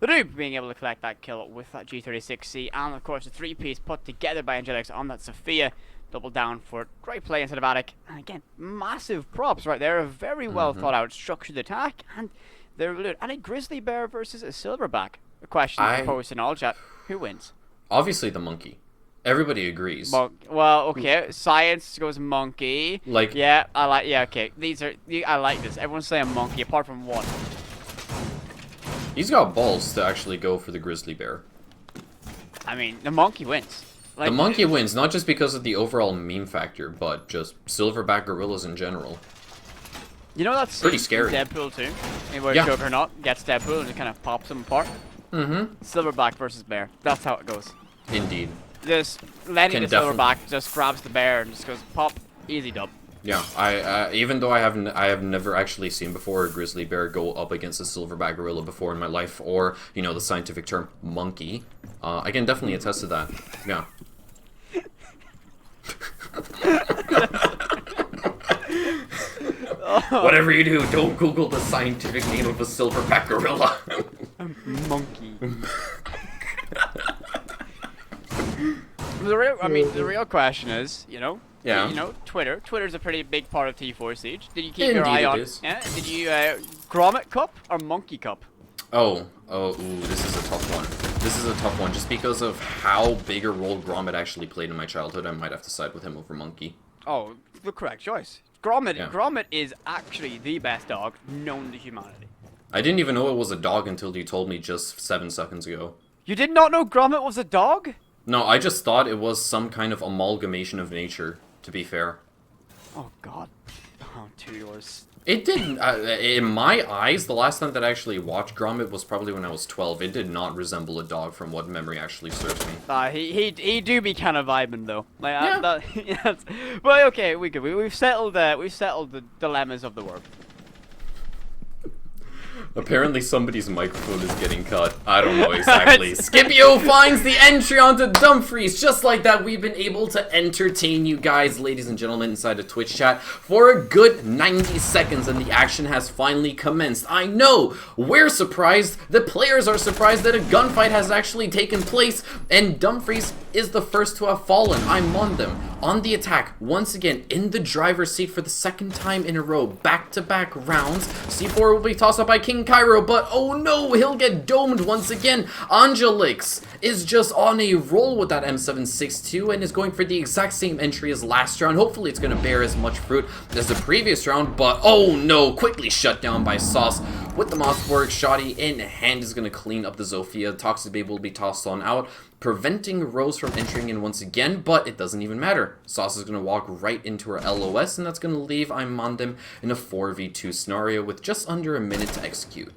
The dude being able to collect that kill with that G36C, and of course the 3-piece put together by Angelix on that Sophia. Double down for it. Great play inside of attic. And again, massive props right there. A very well thought out structured attack. And they're and a grizzly bear versus a silverback. A question I posed in all chat. Who wins? Obviously the monkey. Everybody agrees. Well, okay. Science goes monkey. Like, yeah, okay. I like this. Everyone's saying monkey apart from one. He's got balls to actually go for the grizzly bear. I mean, the monkey wins. Like, the monkey wins, not just because of the overall meme factor, but just silverback gorillas in general. You know that's pretty scary. Deadpool too. Where Juggernaut gets Deadpool and it kind of pops him apart. Silverback versus bear. That's how it goes. Indeed. Just letting the silverback just grabs the bear and just goes pop, easy dub. Yeah, I even though I have never actually seen before a grizzly bear go up against a silverback gorilla before in my life, or you know the scientific term monkey, I can definitely attest to that. Yeah. Whatever you do, don't Google the scientific name of a silverback gorilla. Monkey. The real question is, Yeah. Twitter. Twitter's a pretty big part of T4 Siege. Did you keep your Indeed eye it on? is. Yeah. Did you Grommet Cup or Monkey Cup? Ooh, this is a tough one. This is a tough one, just because of how big a role Grommet actually played in my childhood. I might have to side with him over Monkey. Oh, the correct choice. Grommet. Yeah. Grommet is actually the best dog known to humanity. I didn't even know it was a dog until you told me just 7 seconds ago. You did not know Grommet was a dog? No, I just thought it was some kind of amalgamation of nature, to be fair. Oh God. Oh, to yours. It didn't, in my eyes, the last time that I actually watched Grommet was probably when I was 12. It did not resemble a dog from what memory actually serves me. He do be kind of vibing though. Like, Yeah. yes. But okay, we've settled the dilemmas of the world. Apparently somebody's microphone is getting cut. I don't know exactly. Scipio finds the entry onto Dumfries. Just like that, we've been able to entertain you guys, ladies and gentlemen, inside a Twitch chat for a good 90 seconds, and the action has finally commenced. I know, we're surprised, the players are surprised that a gunfight has actually taken place, and Dumfries is the first to have fallen. I'm on them. On the attack, once again, in the driver's seat for the second time in a row, back-to-back rounds. C4 will be tossed up by King Cairo, but oh no, he'll get domed once again. Angelix is just on a roll with that M762 and is going for the exact same entry as last round. Hopefully it's going to bear as much fruit as the previous round, but oh no, quickly shut down by Sauce with the Mossberg. Shoddy in hand is going to clean up the Zofia. Toxic Babe will be tossed on out, preventing Rose from entering in once again, but it doesn't even matter. Sauce is going to walk right into her LOS, and that's going to leave Imondem in a 4v2 scenario with just under a minute to execute.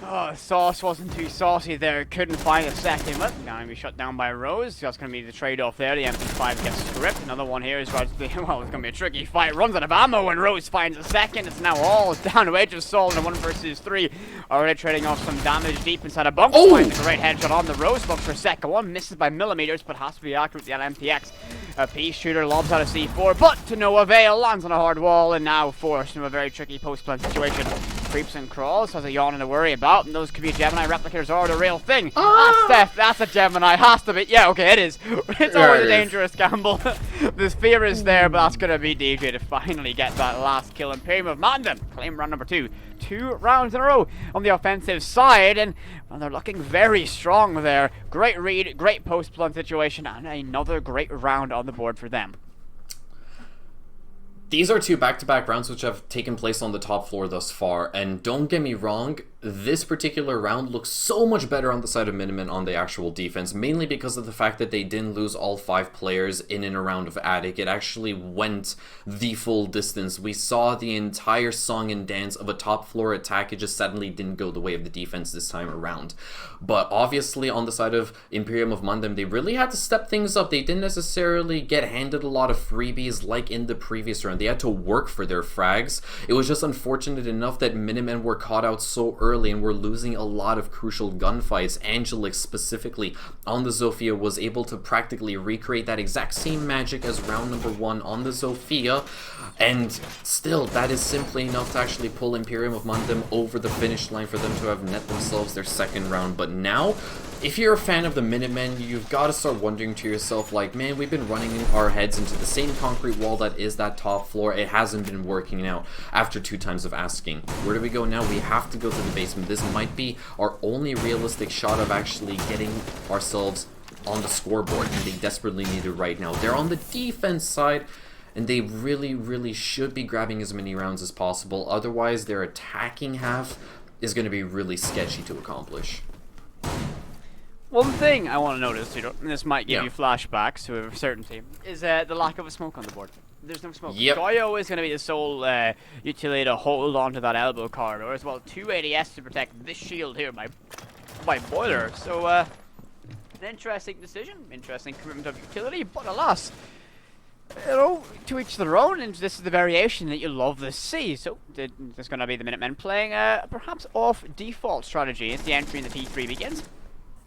Oh, Sauce wasn't too saucy there. Couldn't find a second. But now going to be shut down by Rose. That's going to be the trade-off there. The MP5 gets stripped. Another one here is right to the... Well, it's going to be a tricky fight. Runs out of ammo and Rose finds a second. It's now all down to Edge of Soul in a 1 versus 3. Already trading off some damage deep inside a bunker. Oh! Finds a great headshot on the Rose box for second one. Misses by millimeters, but has to be accurate with the MTX. A Peace Shooter lobs out a C4, but to no avail. Lands on a hard wall and now forced into a very tricky post-plant situation. Creeps and crawls, has a yawn to worry about, and those could be Gemini replicators are the real thing. That's a Gemini, has to be. Yeah, okay, it is. It's always a dangerous gamble. This fear is there, but that's gonna be DJ to finally get that last kill. Imperium of Mandem claim round number 2. 2 rounds in a row on the offensive side, and well, they're looking very strong there. Great read, great post-plant situation, and another great round on the board for them. These are 2 back-to-back rounds which have taken place on the top floor thus far, and don't get me wrong, this particular round looks so much better on the side of Miniman on the actual defense, mainly because of the fact that they didn't lose all 5 players in and around of Attic. It actually went the full distance. We saw the entire song and dance of a top floor attack. It just suddenly didn't go the way of the defense this time around. But obviously on the side of Imperium of Mandem, they really had to step things up. They didn't necessarily get handed a lot of freebies like in the previous round. They had to work for their frags. It was just unfortunate enough that Minutemen were caught out so early and were losing a lot of crucial gunfights. Angelix specifically on the Zofia was able to practically recreate that exact same magic as round number 1 on the Zofia, and still that is simply enough to actually pull Imperium of Mandem over the finish line for them to have net themselves their second round. But now, if you're a fan of the Minutemen, you've got to start wondering to yourself, like, man, we've been running our heads into the same concrete wall that is that top floor. It hasn't been working out after 2 times of asking. Where do we go now? We have to go to the basement. This might be our only realistic shot of actually getting ourselves on the scoreboard, and they desperately need it right now. They're on the defense side, and they really, really should be grabbing as many rounds as possible. Otherwise, their attacking half is going to be really sketchy to accomplish. One thing I want to notice, and this might give Yeah. you flashbacks to a certain team, is the lack of a smoke on the board. There's no smoke. Yep. Goyo is going to be the sole utility to hold on to that elbow corridor, as well 2 ADS to protect this shield here by Boiler. So, an interesting decision, interesting commitment of utility, but alas, to each their own, and this is the variation that you love to see. So, there's going to be the Minutemen playing perhaps off default strategy as the entry in the P3 begins.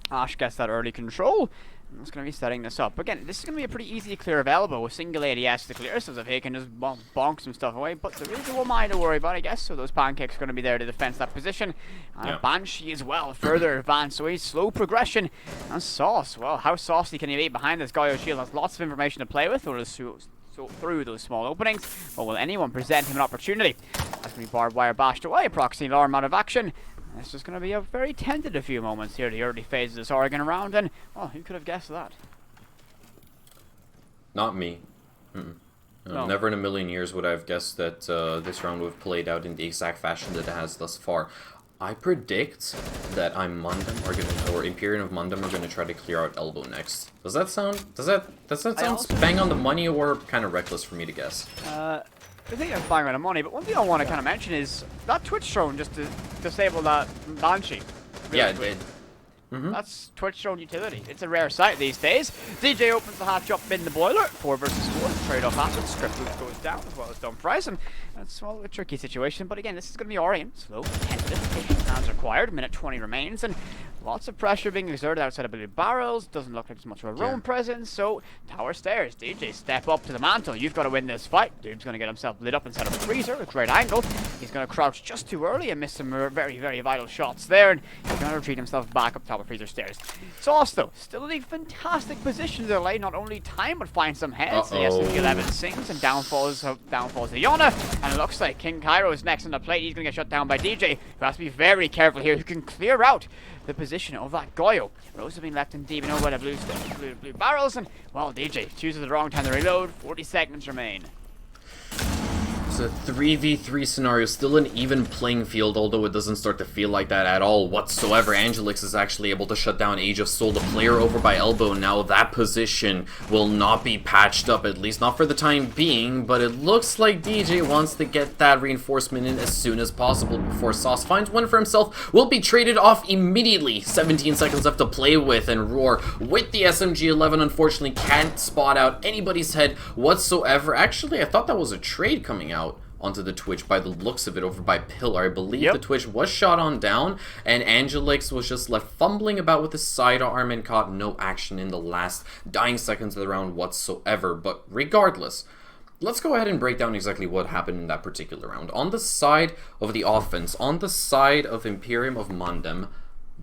Ash gets that early control, That's going to be setting this up. Again, this is going to be a pretty easy clear of elbow with single ADS to clear, so if he can just bonk some stuff away. But there is a mine to worry about, I guess, so those pancakes are going to be there to defend that position. And Banshee as well, further advanced, so he's slow progression. And Sauce, well, how saucy can he be behind this Goyo shield? Has lots of information to play with, so through those small openings. But will anyone present him an opportunity? That's going to be barbed wire bashed away, proxy alarm out of action. This is going to be a very tentative few moments here, the early phase of this Oregon round, and, well, who could have guessed that? Not me. No. Never in a million years would I have guessed that this round would have played out in the exact fashion that it has thus far. I predict that Imperium of Mundum are gonna try to clear out elbow next. Does that sound bang on the money or kind of reckless for me to guess? I think that's bang on the money, but one thing I want to kind of mention is that Twitch drone just to disable that Banshee. Yeah, it did. That's Twitch drone utility. It's a rare sight these days. DJ opens the hatch up in the boiler. 4 versus 4. Trade-off happens. Script loop goes down as well as Dumfries. And that's, well, a tricky situation. But again, this is going to be Oregon. Slow, tentative, patient hands required. Minute 20 remains. And lots of pressure being exerted outside of blue barrels. Doesn't look like there's much of a roam presence. So, tower stairs. DJ, step up to the mantle. You've got to win this fight. Dude's going to get himself lit up inside of a freezer. A great angle. He's going to crouch just too early and miss some very, very vital shots there. And he's going to retreat himself back up top of freezer stairs. Sauce, though, still in a fantastic position to delay not only time, but find some heads. The SMG-11 sings and downfalls Iona. And it looks like King Cairo is next on the plate. He's going to get shut down by DJ, who has to be very careful here, who can clear out the position of that Goyo. Rose have been left in deep over by the blue barrels, and, well, DJ chooses the wrong time to reload. 40 seconds remain. It's a 3v3 scenario, still an even playing field, although it doesn't start to feel like that at all whatsoever. Angelix is actually able to shut down Age of Soul, the player over by elbow. Now that position will not be patched up, at least not for the time being, but it looks like DJ wants to get that reinforcement in as soon as possible before Sauce finds one for himself. Will be traded off immediately. 17 seconds left to play with, and Roar with the SMG-11 unfortunately can't spot out anybody's head whatsoever. Actually, I thought that was a trade coming out onto the Twitch by the looks of it over by Pillar. I believe the Twitch was shot on down, and Angelix was just left fumbling about with his sidearm and caught no action in the last dying seconds of the round whatsoever. But regardless, let's go ahead and break down exactly what happened in that particular round. On the side of the offense, on the side of Imperium of Mundum,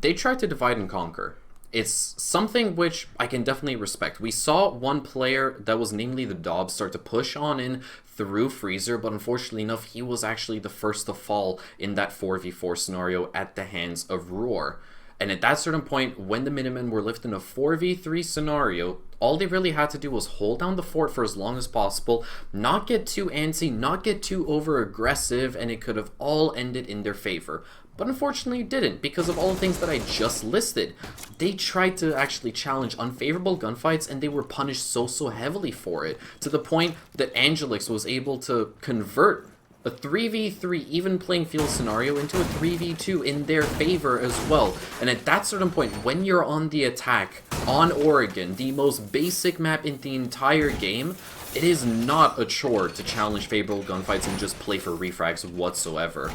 they tried to divide and conquer. It's something which I can definitely respect. We saw one player, that was namely the Dobbs, start to push on in through Freezer, but unfortunately enough, he was actually the first to fall in that 4v4 scenario at the hands of Roar. And at that certain point, when the Minutemen were left in a 4v3 scenario, all they really had to do was hold down the fort for as long as possible, not get too antsy, not get too over-aggressive, and it could have all ended in their favor. But unfortunately it didn't, because of all the things that I just listed. They tried to actually challenge unfavorable gunfights, and they were punished so heavily for it, to the point that Angelix was able to convert a 3v3 even playing field scenario into a 3v2 in their favor as well. And at that certain point, when you're on the attack on Oregon, the most basic map in the entire game, it is not a chore to challenge favorable gunfights and just play for refrags whatsoever.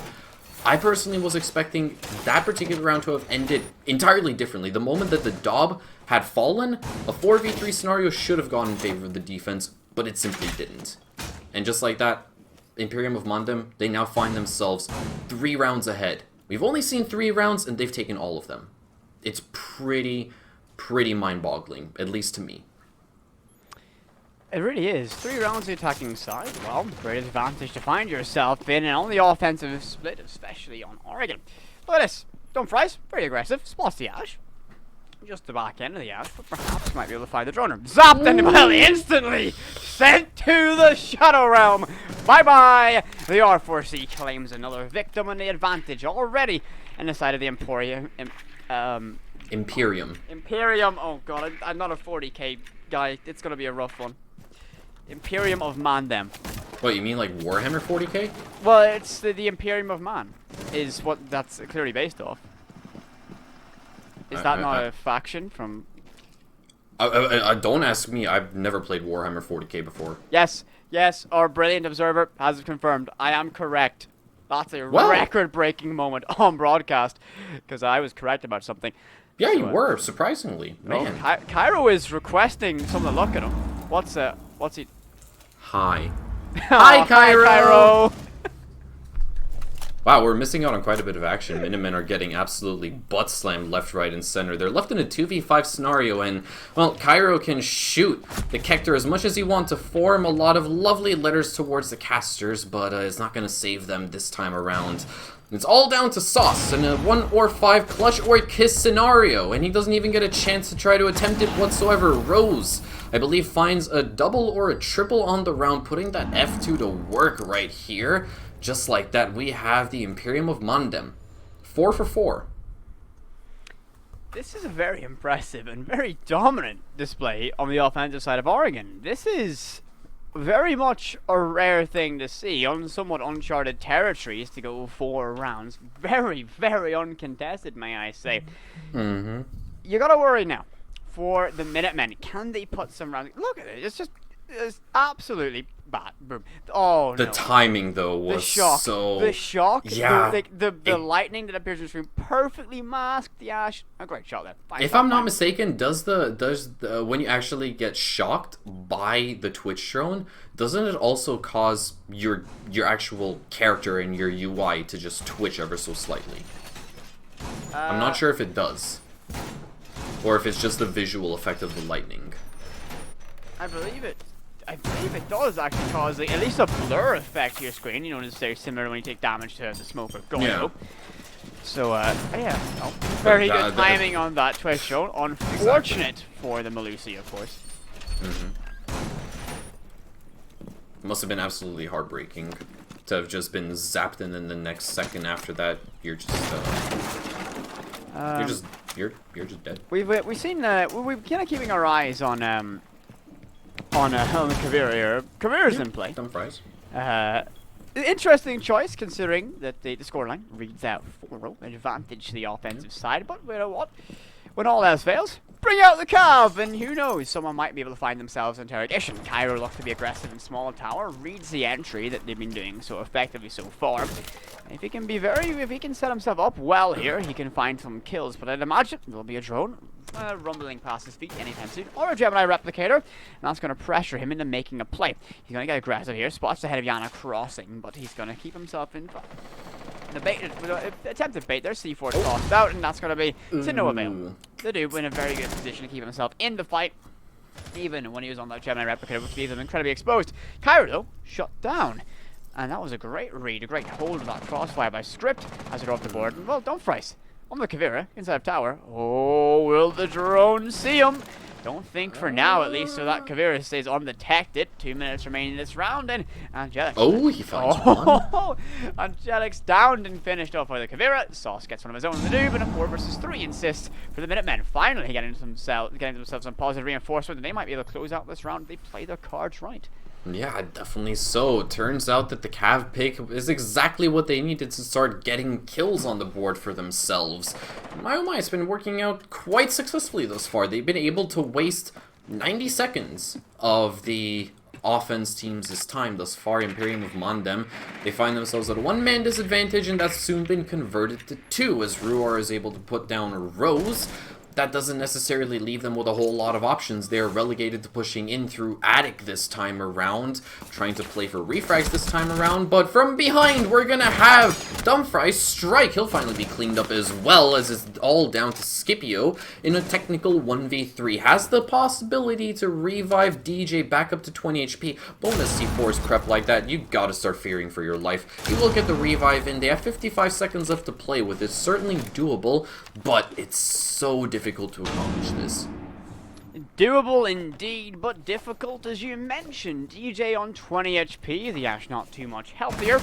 I personally was expecting that particular round to have ended entirely differently. The moment that the Dob had fallen, a 4v3 scenario should have gone in favor of the defense, but it simply didn't. And just like that, Imperium of Mundum, they now find themselves 3 rounds ahead. We've only seen 3 rounds, and they've taken all of them. It's pretty mind-boggling, at least to me. It really is. 3 rounds of the attacking side. Well, great advantage to find yourself in, and on the offensive split, especially on Oregon. Look at this. Dumfries, very aggressive. Spots the Ash. Just the back end of the Ash, but perhaps might be able to find the droner. Zapped and well, instantly sent to the Shadow Realm. Bye-bye. The R4C claims another victim, and the advantage already in the side of the Emporium. Imperium. Imperium. Oh god, I'm not a 40k guy. It's gonna be a rough one. Imperium of Mandem. What, you mean like Warhammer 40k? Well, it's the Imperium of Man, is what that's clearly based off. Is that not a faction from... Don't ask me, I've never played Warhammer 40k before. Yes, our brilliant observer has confirmed. I am correct. That's a record-breaking moment on broadcast, because I was correct about something. Yeah, So, you were, surprisingly. Man. Cairo is requesting someone to look at him. What's he? Hi. Oh, Hi, Cairo! Hi, Cairo! Wow, we're missing out on quite a bit of action. Minutemen are getting absolutely butt slammed left, right, and center. They're left in a 2v5 scenario, and, well, Cairo can shoot the Kector as much as he wants to form a lot of lovely letters towards the casters, but it's not going to save them this time around. It's all down to Sauce in a 1 or 5 clutch or kiss scenario, and he doesn't even get a chance to try to attempt it whatsoever. Rose, I believe, finds a double or a triple on the round, putting that F2 to work right here. Just like that, we have the Imperium of Mandem. 4 for 4. This is a very impressive and very dominant display on the offensive side of Oregon. This is very much a rare thing to see on somewhat uncharted territories to go 4 rounds. Very, very uncontested, may I say. Mm-hmm. You gotta worry now for the Minutemen. Can they put some rounds? Look at it. It's absolutely bad. Boom. Oh, the timing, though, was so... The shock. Yeah. The lightning that appears on the screen perfectly masked the Ash. A great shot there. If I'm not mistaken, does the when you actually get shocked by the Twitch drone, doesn't it also cause your actual character and your UI to just twitch ever so slightly? I'm not sure if it does. Or if it's just the visual effect of the lightning. I believe it does actually cause at least a blur effect to your screen. You know, it's very similar to when you take damage to the smoke or gun. Yeah. So, yeah. Oh, very good timing on that Twitch show. Unfortunate for the Malusi, of course. Mm-hmm. Must have been absolutely heartbreaking to have just been zapped, and then the next second after that, you're just you're just dead. We've seen we're kind of keeping our eyes on the Kavira here. Kavira's in play. Dumb fries. Interesting choice considering that the scoreline reads out 4-0, advantage to the offensive side. But you know what? When all else fails, bring out the Cav, and who knows, someone might be able to find themselves in interrogation. Cairo looks to be aggressive in small tower, reads the entry that they've been doing so effectively so far. If he can set himself up well here, he can find some kills. But I'd imagine there'll be a drone rumbling past his feet anytime soon, or a Gemini replicator, and that's going to pressure him into making a play. He's going to get aggressive here, spots ahead of Yana crossing, but he's going to keep himself in front. The bait, attempted bait, there's C4 tossed out, and that's going to be to no avail. The dude in a very good position to keep himself in the fight, even when he was on that Gemini replicator, which leaves him incredibly exposed. Cairo, though, shut down. And that was a great read, a great hold of that crossfire by Script as it off the board. And, well, Dumfries on the Kavira inside of tower. Oh, will the drone see him? Don't think for now, at least, so that Kavira stays undetected. 2 minutes remaining in this round, and Angelix. Oh, he finds one. Angelix downed and finished off by the Kavira. Sauce gets one of his own to do, and a 4 versus 3 insists for the Minutemen. Finally getting themselves some positive reinforcement, and they might be able to close out this round if they play their cards right. Yeah, definitely so. Turns out that the Cav pick is exactly what they needed to start getting kills on the board for themselves. My oh my, it's been working out quite successfully thus far. They've been able to waste 90 seconds of the offense team's time thus far. Imperium of Mandem, they find themselves at a 1-man disadvantage, and that's soon been converted to 2 as Ruar is able to put down Rose. That doesn't necessarily leave them with a whole lot of options. They're relegated to pushing in through Attic this time around, trying to play for refrags this time around, but from behind we're gonna have Dumfries strike. He'll finally be cleaned up as well, as it's all down to Scipio in a technical 1v3. Has the possibility to revive DJ back up to 20 HP. Bonus C4's prep like that, you gotta start fearing for your life. He will get the revive in. They have 55 seconds left to play with. It's certainly doable, but it's so difficult to accomplish this. Doable indeed, but difficult as you mentioned. DJ on 20 HP, the Ash not too much healthier.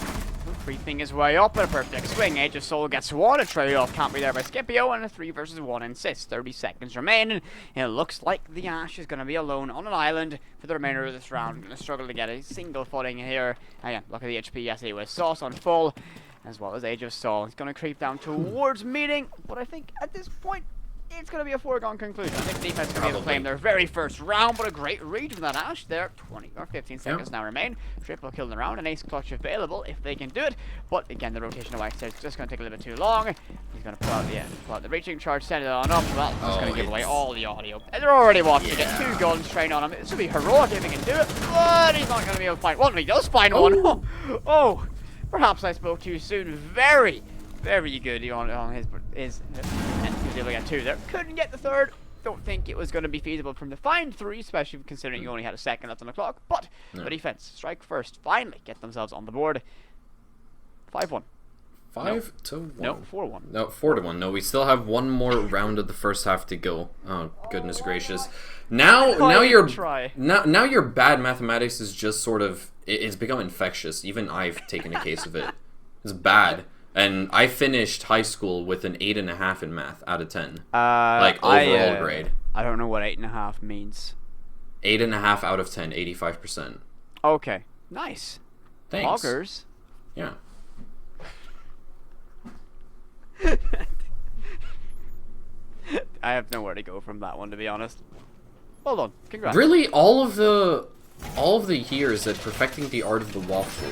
Creeping his way up at a perfect swing. Age of Soul gets one, a trade-off can't be there by Scipio, and a 3 versus 1 insist. 30 seconds remain, and it looks like the Ash is going to be alone on an island for the remainder of this round. Going to struggle to get a single footing here. Again, look at the HP, yes, he was Sauce on full, as well as Age of Soul. He's going to creep down towards meeting, but I think at this point, it's going to be a foregone conclusion. I think defense is going to be able to claim Probably. their very first round, but a great read from that Ash there. 20 or 15 seconds now remain. Triple kill in the round, an ace clutch available if they can do it. But again, the rotation of Wax there is just going to take a little bit too long. He's going to pull out the reaching charge, send it on up. Well, just going to give away all the audio. And they're already walking to get 2 guns trained on him. It should be heroic if he can do it, but he's not going to be able to find one. He does find one. Oh, perhaps I spoke too soon. Very good on his he was able to get 2 there. Couldn't get the 3rd. Don't think it was going to be feasible from the find 3, especially considering you only had a second left on the clock. But the defense, strike first, finally get themselves on the board. 5-1. 5-1. No, 4-1. No, 4-1. No, we still have one more round of the first half to go. Oh goodness gracious! Now your bad mathematics is just sort of it's become infectious. Even I've taken a case of it. It's bad. And I finished high school with an 8.5 in math out of 10. Like overall grade. I don't know what 8.5 means. 8.5 out of 10, 85%. Okay, nice. Thanks. Poggers. Yeah. I have nowhere to go from that one, to be honest. Well done. Congrats. Really, all of the years at perfecting the art of the waffle.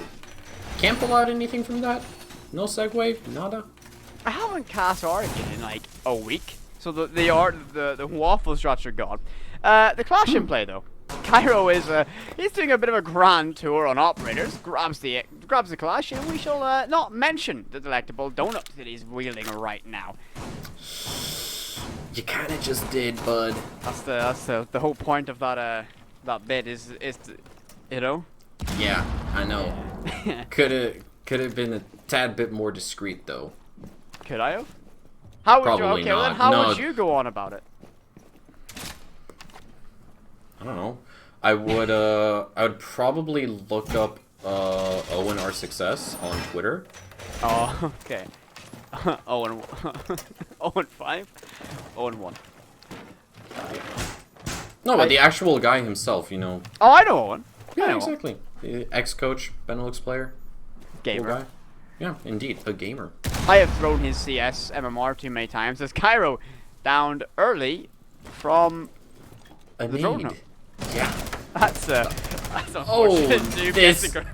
Can't pull out anything from that. No segue, nada. I haven't cast Origin in like a week, so the waffle shots are gone. The Clash in play though. Cairo is he's doing a bit of a grand tour on operators. Grabs the Clash, and we shall not mention the delectable donut that he's wielding right now. You kind of just did, bud. That's the whole point of that bit is you know. Yeah, I know. Could have been a tad bit more discreet, though. Could I have? How would Probably you? Okay, not. well, then how No. would you go on about it? I don't know. I would probably look up Owen our success on Twitter. Oh, okay. 0-5, 0-1. No, but the actual guy himself, you know. Oh, I know Owen. I Yeah, know. exactly. The ex-coach, Benelux player. Gamer. Cool guy. Yeah, indeed, a gamer. I have thrown his CS MMR too many times as Cairo downed early from A the drone. need. Yeah. That's Oh, unfortunate. Dude, this. gets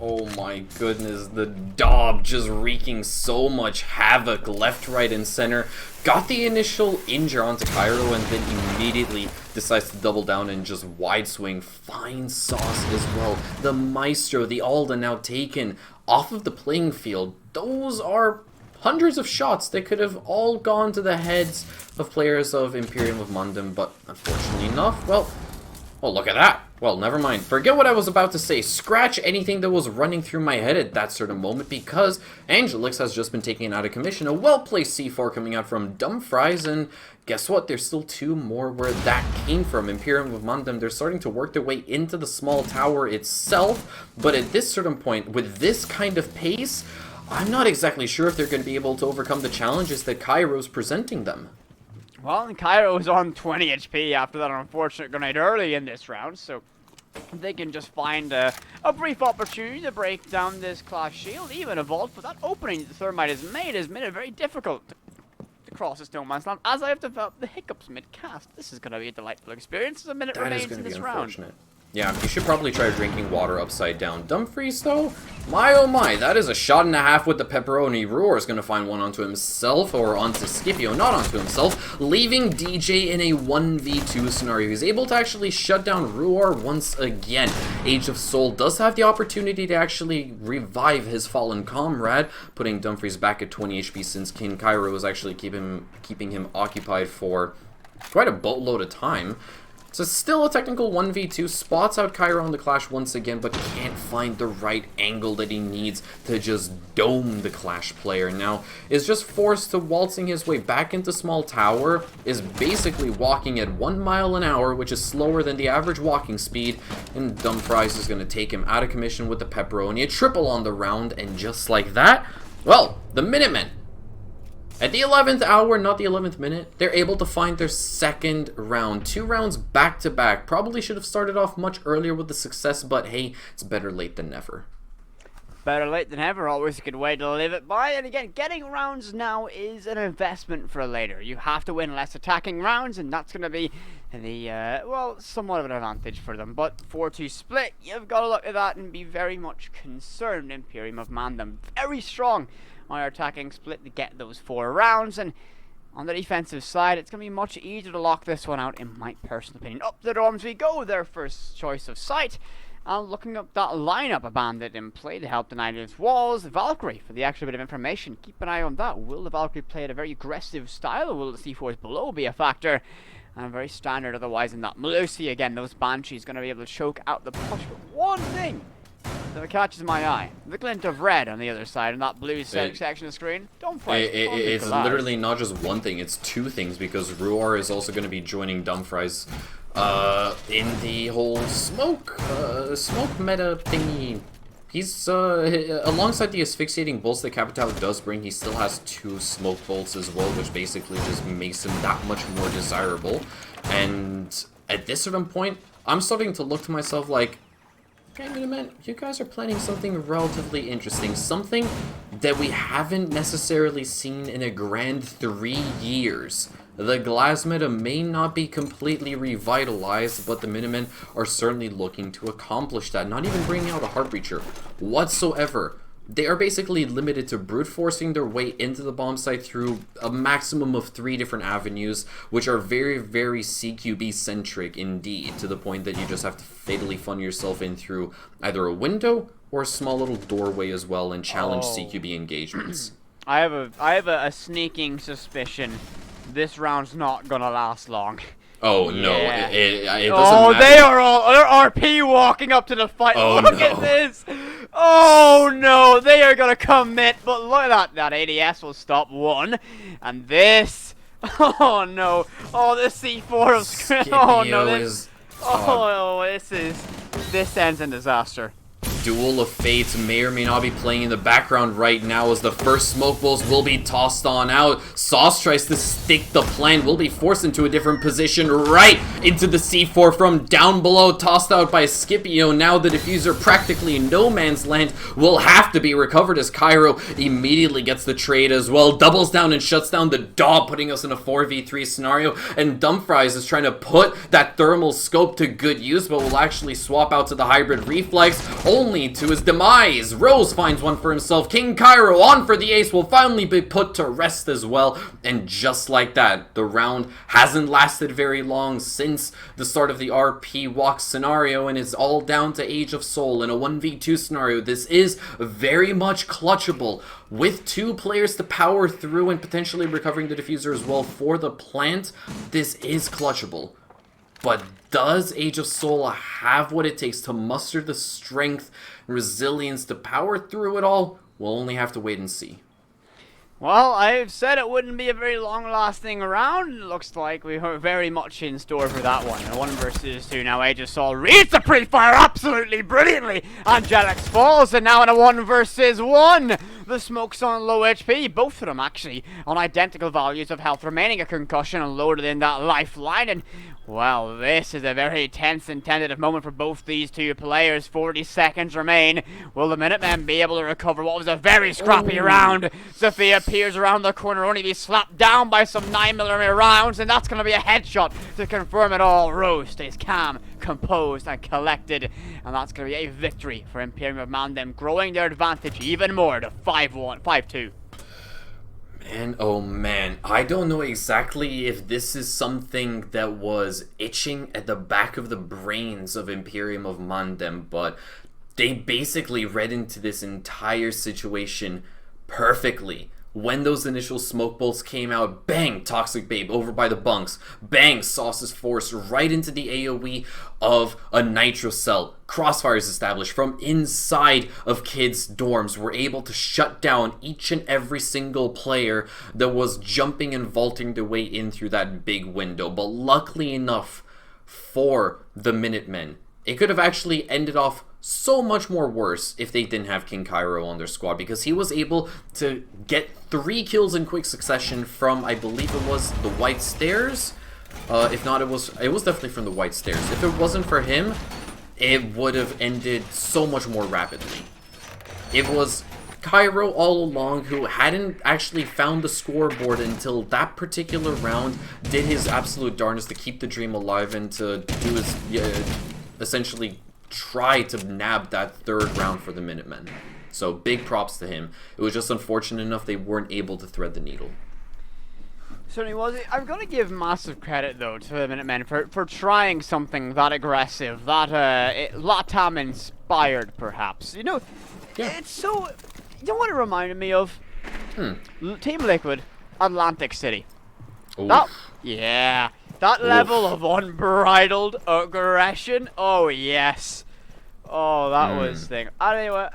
Oh my goodness, the Dob just wreaking so much havoc left, right, and center. Got the initial injure onto Cairo and then immediately decides to double down and just wide swing. Fine sauce as well. The Maestro, the Alda now taken off of the playing field. Those are hundreds of shots that could have all gone to the heads of players of Imperium of Mundum, but unfortunately enough, well, look at that. Well, never mind. Forget what I was about to say. Scratch anything that was running through my head at that certain moment because Angelix has just been taken out of commission. A well-placed C4 coming out from Dumfries, and guess what? There's still 2 more where that came from. Imperium of Mundum, they're starting to work their way into the small tower itself, but at this certain point, with this kind of pace, I'm not exactly sure if they're going to be able to overcome the challenges that Cairo's presenting them. Well, and Cairo is on 20 HP after that unfortunate grenade early in this round, so they can just find a brief opportunity to break down this Clash shield, even a vault, but that opening that the Thermite has made it very difficult to cross this no man's land, as I have developed the hiccups mid-cast. This is going to be a delightful experience as a minute remains in this round. Yeah, you should probably try drinking water upside down. Dumfries, though? My oh my, that is a shot and a half with the pepperoni. Ruor is going to find one onto himself, or onto Scipio, not onto himself, leaving DJ in a 1v2 scenario. He's able to actually shut down Ruor once again. Age of Soul does have the opportunity to actually revive his fallen comrade, putting Dumfries back at 20 HP since King Cairo was actually keeping him occupied for quite a boatload of time. So still a technical 1v2, spots out Cairo on the Clash once again, but can't find the right angle that he needs to just dome the Clash player. Now, is just forced to waltzing his way back into small tower, is basically walking at 1 mile an hour, which is slower than the average walking speed, and Dumfries is going to take him out of commission with the pepperoni, a triple on the round, and just like that, well, the Minutemen, at the 11th hour, not the 11th minute, they're able to find their second round. 2 rounds back to back. Probably should have started off much earlier with the success, but hey, it's better late than never. Better late than ever, always a good way to live it by. And again, getting rounds now is an investment for later. You have to win less attacking rounds, and that's going to be the, well, somewhat of an advantage for them. But 4-2 split, you've got to look at that and be very much concerned. Imperium of Mandem, very strong on our attacking split to get those 4 rounds. And on the defensive side, it's going to be much easier to lock this one out, in my personal opinion. Up the dorms we go, their first choice of sight. And looking up that lineup, a bandit in play to help deny those walls. Valkyrie for the extra bit of information. Keep an eye on that. Will the Valkyrie play at a very aggressive style, or will the C4s below be a factor? And very standard otherwise in that. Melusi, again, those Banshees going to be able to choke out the push. But one thing that catches my eye, the glint of red on the other side, and that blue section of the screen. Don't fight. It's literally not just one thing, it's 2 things, because Ruar is also going to be joining Dumfries in the whole smoke meta thingy. He's, alongside the asphyxiating bolts that Capital does bring, he still has 2 smoke bolts as well, which basically just makes him that much more desirable. And at this certain point, I'm starting to look to myself like, okay, man, you guys are planning something relatively interesting. Something that we haven't necessarily seen in a grand 3 years. The glass meta may not be completely revitalized, but the Minutemen are certainly looking to accomplish that. Not even bringing out a Heartbreacher whatsoever. They are basically limited to brute forcing their way into the bomb site through a maximum of 3 different avenues, which are very, very CQB centric indeed, to the point that you just have to fatally fun yourself in through either a window or a small little doorway as well, and challenge CQB engagements. I have a sneaking suspicion this round's not gonna last long. Oh no! Yeah. It doesn't matter. They're RP walking up to the fight. Oh, look no. at this! Oh no! They are gonna commit, but look at that. That ADS will stop one, and this. Oh no! Oh, this C4 of screen. Oh no! This ends in disaster. Duel of Fates may or may not be playing in the background right now as the first smoke balls will be tossed on out. Sauce tries to stick the plan, will be forced into a different position right into the C4 from down below, tossed out by Scipio. Now the diffuser, practically in no man's land, will have to be recovered as Cairo immediately gets the trade as well. Doubles down and shuts down the DAW, putting us in a 4v3 scenario, and Dumfries is trying to put that thermal scope to good use, but will actually swap out to the hybrid reflex, only to his demise. Rose finds one for himself. King Cairo on for the ace will finally be put to rest as well. And just like that, the round hasn't lasted very long since the start of the RP walk scenario, and it's all down to Age of Soul in a 1v2 scenario. This is very much clutchable, with 2 players to power through and potentially recovering the diffuser as well for the plant. This is clutchable. But does Age of Soul have what it takes to muster the strength and resilience to power through it all? We'll only have to wait and see. Well, I've said it wouldn't be a very long-lasting round. It looks like we are very much in store for that one. A 1 versus 2 now. Age of Soul reads the pre-fire absolutely brilliantly. Angelix falls, and now in a 1 versus 1. The Smoke's on low HP. Both of them actually on identical values of health, remaining a concussion and loaded in that lifeline. And well, this is a very tense and tentative moment for both these 2 players. 40 seconds remain. Will the Minutemen be able to recover what was a very scrappy round? Sophia peers around the corner, only be slapped down by some 9mm rounds, and that's going to be a headshot to confirm it all. Rose stays calm, composed, and collected, and that's going to be a victory for Imperium of Mandem, growing their advantage even more to 5-2. Man, oh man, I don't know exactly if this is something that was itching at the back of the brains of Imperium of Mandem, but they basically read into this entire situation perfectly. When those initial smoke bolts came out, bang, Toxic Babe over by the bunks. Bang, Sauce is forced right into the AoE of a Nitro Cell. Crossfires established from inside of kids' dorms. We're able to shut down each and every single player that was jumping and vaulting their way in through that big window. But luckily enough for the Minutemen, it could have actually ended off so much more worse if they didn't have King Cairo on their squad, because he was able to get 3 kills in quick succession from, I believe it was the White Stairs. If not, it was definitely from the White Stairs. If it wasn't for him, it would have ended so much more rapidly. It was Cairo all along who hadn't actually found the scoreboard until that particular round, did his absolute darndest to keep the dream alive and to do his, essentially try to nab that third round for the Minutemen. So big props to him. It was just unfortunate enough they weren't able to thread the needle. Certainly was. I'm going to give massive credit, though, to the Minutemen for trying something that aggressive, that Latam-inspired, perhaps. You know, it's so... You know what it reminded me of? Team Liquid, Atlantic City. Oof. That level of unbridled aggression. Oh, yes. Oh, that was thing. Anyway,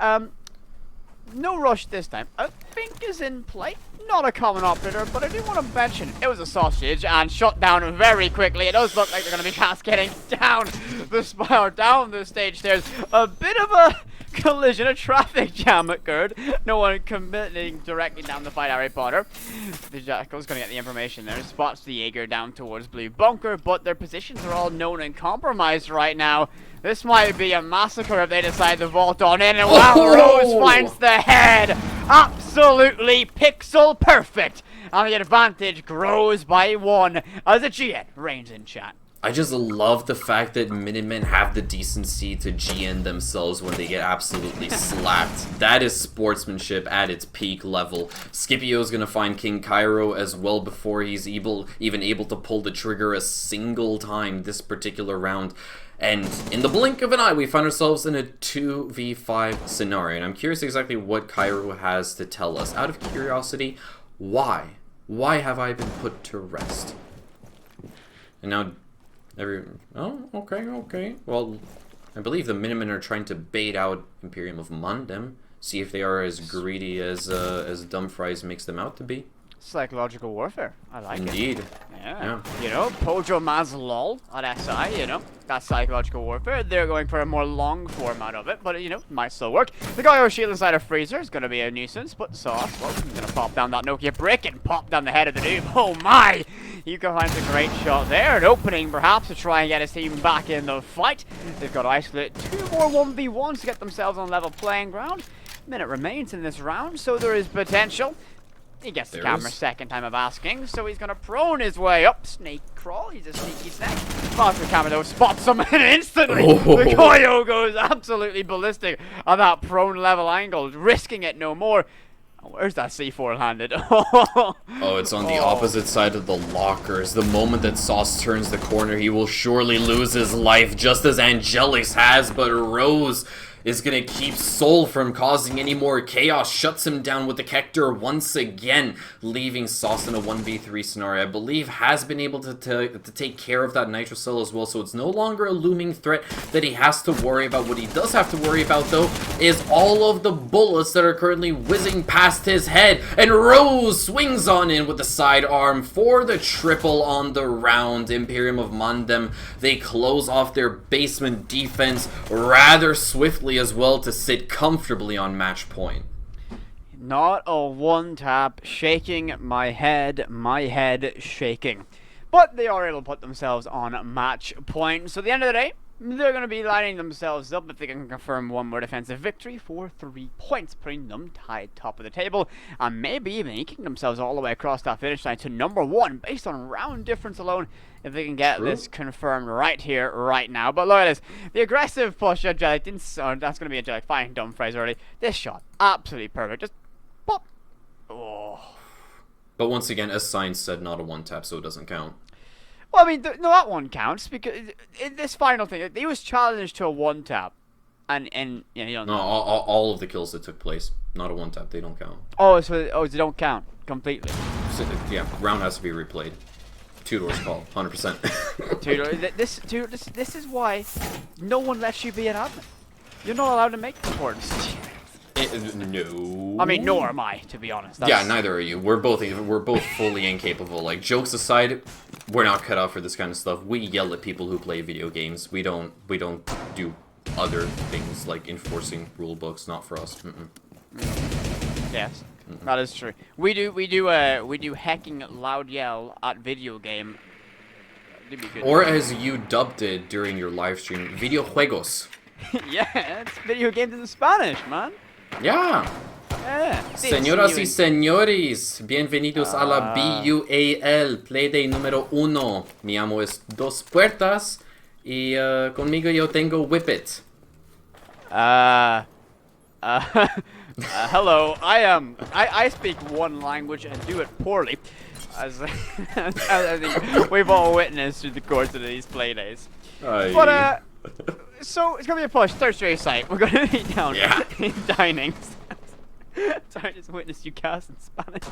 no rush this time. I think is in play. Not a common operator, but I do want to mention it was a sausage and shut down very quickly. It does look like they're going to be cascading down the spire, down the stage stairs. A bit of a collision, a traffic jam occurred. No one committing directly down the fight Harry Potter. The Jackal's going to get the information there. Spots the Jaeger down towards Blue Bunker, but their positions are all known and compromised right now. This might be a massacre if they decide to vault on in, and wow, Rose finds the head! Absolutely pixel perfect! And the advantage grows by 1 as a GN reigns in chat. I just love the fact that Minutemen have the decency to GN themselves when they get absolutely slapped. That is sportsmanship at its peak level. Scipio's gonna find King Cairo as well before he's even able to pull the trigger a single time this particular round. And in the blink of an eye, we find ourselves in a 2v5 scenario. And I'm curious exactly what Cairo has to tell us. Out of curiosity, why? Why have I been put to rest? And now... Oh, okay. Well, I believe the Minutemen are trying to bait out Imperium of Mundem. See if they are as greedy as Dumfries makes them out to be. Psychological warfare. I like it. Indeed. Yeah. You know, Pojo Mazlol at SI, you know, that's psychological warfare. They're going for a more long format of it, but, you know, might still work. The guy who shield inside a freezer is going to be a nuisance, but Sauce, well, he's going to pop down that Nokia brick and pop down the head of the noob. Oh my! Yuka finds a great shot there, an opening perhaps to try and get his team back in the fight. They've got to isolate 2 more 1v1s to get themselves on level playing ground. Minute remains in this round, so there is potential. He gets the camera second time of asking, so he's gonna prone his way up. Snake crawl, he's a sneaky snake. Spots the camera though, spots him and instantly the Koyo goes absolutely ballistic on that prone level angle, risking it no more. Oh, where's that C4 landed? Oh, it's on the opposite side of the lockers. The moment that Sauce turns the corner, he will surely lose his life, just as Angelix has, but Rose is going to keep Soul from causing any more chaos. Shuts him down with the Hector once again, leaving Sauce in a 1v3 scenario. I believe has been able to take care of that Nitro Cell as well, so it's no longer a looming threat that he has to worry about. What he does have to worry about, though, is all of the bullets that are currently whizzing past his head, and Rose swings on in with the sidearm for the triple on the round. Imperium of Mundem, they close off their basement defense rather swiftly as well to sit comfortably on match point. Not a one tap, shaking my head shaking. But they are able to put themselves on match point. So at the end of the day, they're going to be lining themselves up if they can confirm one more defensive victory for 3 points, putting them tied top of the table, and maybe even eking themselves all the way across that finish line to number 1 based on round difference alone if they can get this confirmed right here, right now. But look at this. The aggressive push, Angelic didn't... that's going to be Angelic finding Dumfries early. This shot, absolutely perfect. Just pop. Oh. But once again, as Science said, not a one-tap, so it doesn't count. Well, I mean, no, that one counts, because in this final thing, he was challenged to a one-tap, and you know, you don't know. No, all of the kills that took place, not a one-tap, they don't count. Oh, so they don't count completely. So, yeah, round has to be replayed. 2 doors call, 100%. 2 doors. This is why no one lets you be an admin. You're not allowed to make important decisions. No. I mean, nor am I, to be honest. Yeah, neither are you. We're both fully incapable. Like, jokes aside, we're not cut out for this kind of stuff. We yell at people who play video games. We don't do other things like enforcing rule books. Not for us. Yes, that is true. We do hacking loud yell at video game. Or as you dubbed it during your live stream, videojuegos. Yeah, it's video games in Spanish, man. Yeah. Did see Señoras you y in... señores, bienvenidos a la Uh, BUAL, Playday número 1. Mi amo es Dos Puertas y conmigo yo tengo Whippet. uh, hello. I speak one language and do it poorly, as, as I think we've all witnessed through the course of these play days. But Ay. so it's gonna be a push. Third straight site. We're gonna be down Yeah. in dining. Sorry, I just witnessed you cast in Spanish.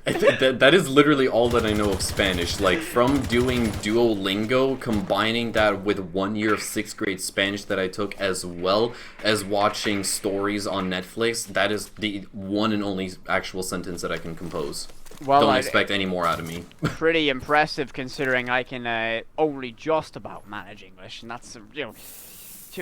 That is literally all that I know of Spanish. Like, from doing Duolingo, combining that with 1 year of 6th grade Spanish that I took, as well as watching stories on Netflix, that is the one and only actual sentence that I can compose. Well, Don't expect any more out of me. Pretty impressive considering I can only just about manage English, and that's to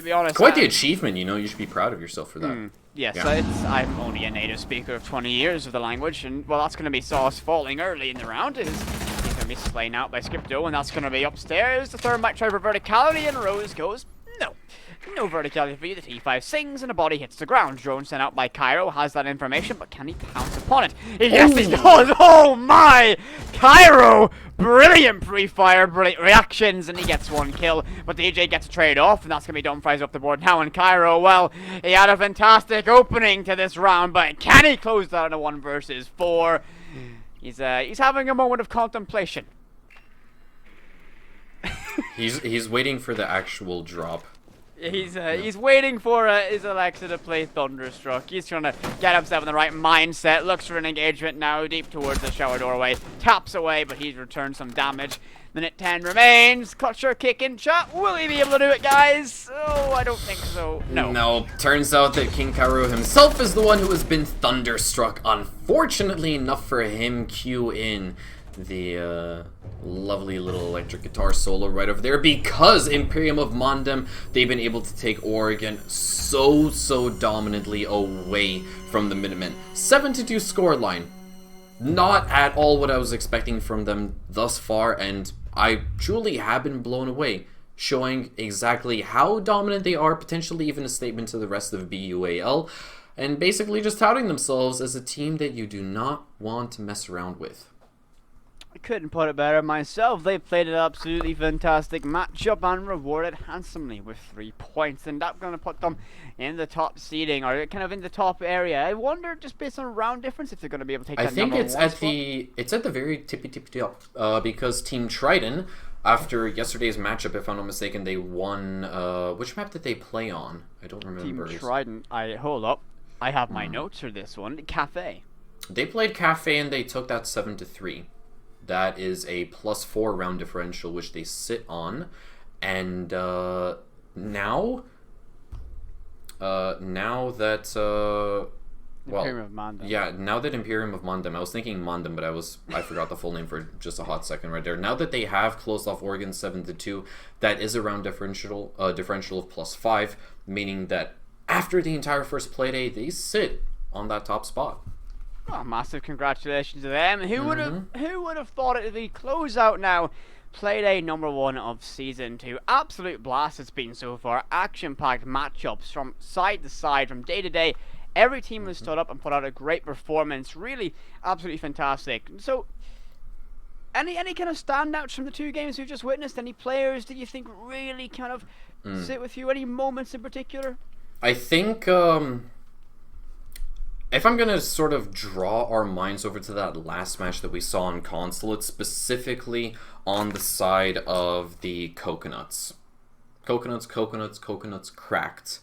be honest. Quite the achievement, you know. You should be proud of yourself for that. Yes, Yeah. I'm only a native speaker of 20 years of the language, and well, that's going to be Sauce falling early in the round. He's going to be slain out by Skipto, and that's going to be upstairs. The third might try for verticality, and Rose goes, no. No verticality for you. The T5 sings, and the body hits the ground. Drone sent out by Cairo has that information, but can he pounce upon it? Yes, he does! Oh my! Cairo! Brilliant pre-fire, brilliant reactions, and he gets one kill. But DJ gets a trade off, and that's going to be Dumfries up the board now. And Cairo, well, he had a fantastic opening to this round, but can he close that on a 1 versus 4? He's having a moment of contemplation. He's waiting for the actual drop. He's waiting for his Alexa to play Thunderstruck. He's trying to get himself in the right mindset. Looks for an engagement now, deep towards the shower doorway. Taps away, but he's returned some damage. Minute 10 remains. Clutcher kick in shot. Will he be able to do it, guys? Oh, I don't think so. No. No. Turns out that King Cairo himself is the one who has been thunderstruck. Unfortunately enough for him, cue in the lovely little electric guitar solo right over there, because Imperium of Mondem, they've been able to take Oregon so dominantly away from the Minutemen. 7-2 scoreline. Not at all what I was expecting from them thus far, and I truly have been blown away, showing exactly how dominant they are, potentially even a statement to the rest of BUAL, and basically just touting themselves as a team that you do not want to mess around with. I couldn't put it better myself. They played an absolutely fantastic matchup and rewarded handsomely with 3 points, and that's going to put them in the top seeding, or kind of in the top area. I wonder, just based on round difference, if they're going to be able to take that number one spot. It's at the very tippy top, because Team Triton, after yesterday's matchup, if I'm not mistaken, they won. Which map did they play on? I don't remember. Team Triton. Hold up. I have my notes for this one. Cafe. They played Cafe and they took that 7-3. That is a +4 round differential, which they sit on, and now that Imperium of Mondem. Yeah, now that Imperium of Mondem, I was thinking Mondem, but I forgot the full name for just a hot second right there. Now that they have closed off Oregon 7-2, that is a round differential of +5, meaning that after the entire first play day, they sit on that top spot. Oh, massive congratulations to them. Who would have thought it would be closeout now? Playday number 1 of season 2. Absolute blast it's been so far. Action-packed matchups from side to side, from day to day. Every team has stood up and put out a great performance. Really, absolutely fantastic. So, any kind of standouts from the 2 games we've just witnessed? Any players that you think really kind of sit with you? Any moments in particular? I think if I'm going to sort of draw our minds over to that last match that we saw on console, it's specifically on the side of the Coconuts. Coconuts cracked.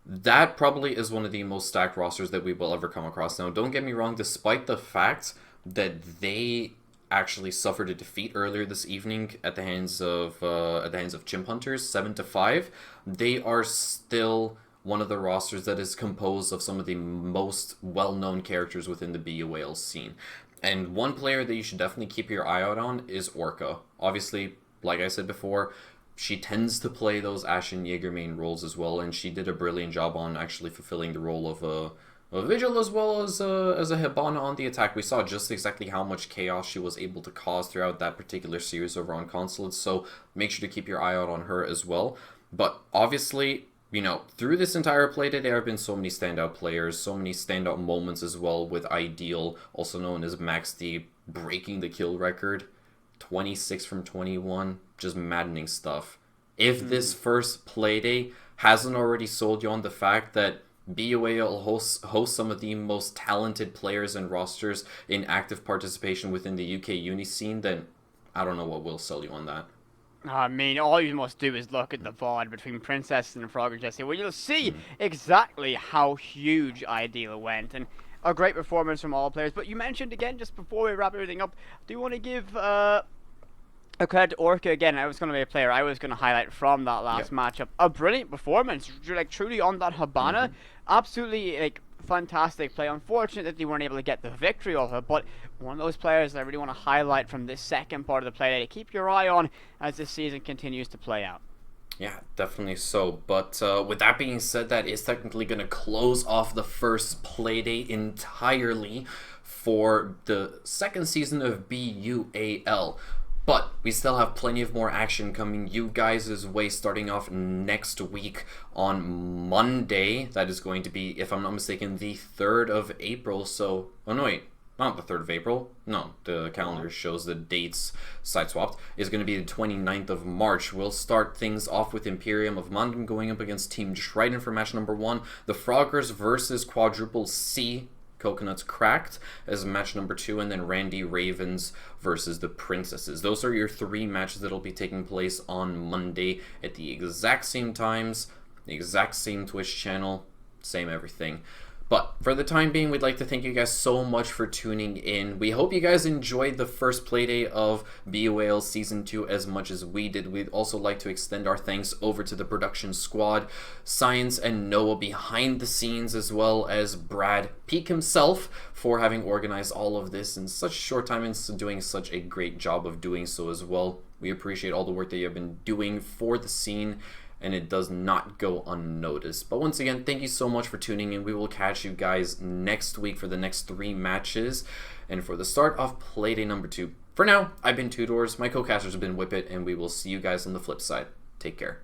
That probably is one of the most stacked rosters that we will ever come across. Now, don't get me wrong, despite the fact that they actually suffered a defeat earlier this evening at the hands of Chimp Hunters, 7-5, they are still one of the rosters that is composed of some of the most well-known characters within the BUAL scene. And one player that you should definitely keep your eye out on is Orca. Obviously, like I said before, she tends to play those Ashen Jaeger main roles as well, and she did a brilliant job on actually fulfilling the role of a Vigil as well as a Hibana on the attack. We saw just exactly how much chaos she was able to cause throughout that particular series over on console, so make sure to keep your eye out on her as well. But obviously, through this entire play today, there have been so many standout players, so many standout moments as well, with Ideal, also known as Max D, breaking the kill record. 26 from 21, just maddening stuff. If this first Playday hasn't already sold you on the fact that BOA will host some of the most talented players and rosters in active participation within the UK uni scene, then I don't know what will sell you on that. I mean, all you must do is look at the VOD between Princess and Frogger Jesse, where you'll see exactly how huge Ideal went, and a great performance from all players. But you mentioned again, just before we wrap everything up, do you want to give a credit to Orca again? I was going to be a player I was going to highlight from that last matchup. A brilliant performance, like truly on that Habana. Absolutely, like, fantastic play. Unfortunate that they weren't able to get the victory over it, but one of those players that I really want to highlight from this second part of the play to keep your eye on as this season continues to play out. Yeah, definitely so. But with that being said, that is technically going to close off the first Playday entirely for the second season of BUAL. But we still have plenty of more action coming you guys' way, starting off next week on Monday. That is going to be, if I'm not mistaken, the 3rd of April. So, oh no, wait, not the 3rd of April. No, the calendar shows the dates side swapped. Is going to be the 29th of March. We'll start things off with Imperium of London going up against Team Trident for match number 1. The Froggers versus Quadruple C. Coconuts Cracked as match number 2, and then Randy Ravens versus the Princesses. Those are your 3 matches that'll be taking place on Monday at the exact same times, the exact same Twitch channel, same everything. But for the time being, we'd like to thank you guys so much for tuning in. We hope you guys enjoyed the first Playday of BOAL Season 2 as much as we did. We'd also like to extend our thanks over to the production squad, Science and Noah behind the scenes, as well as Brad Peak himself for having organized all of this in such a short time and doing such a great job of doing so as well. We appreciate all the work that you have been doing for the scene, and it does not go unnoticed. But once again, thank you so much for tuning in. We will catch you guys next week for the next 3 matches and for the start of Playday number 2. For now, I've been Tudors, my co-casters have been Whippet, and we will see you guys on the flip side. Take care.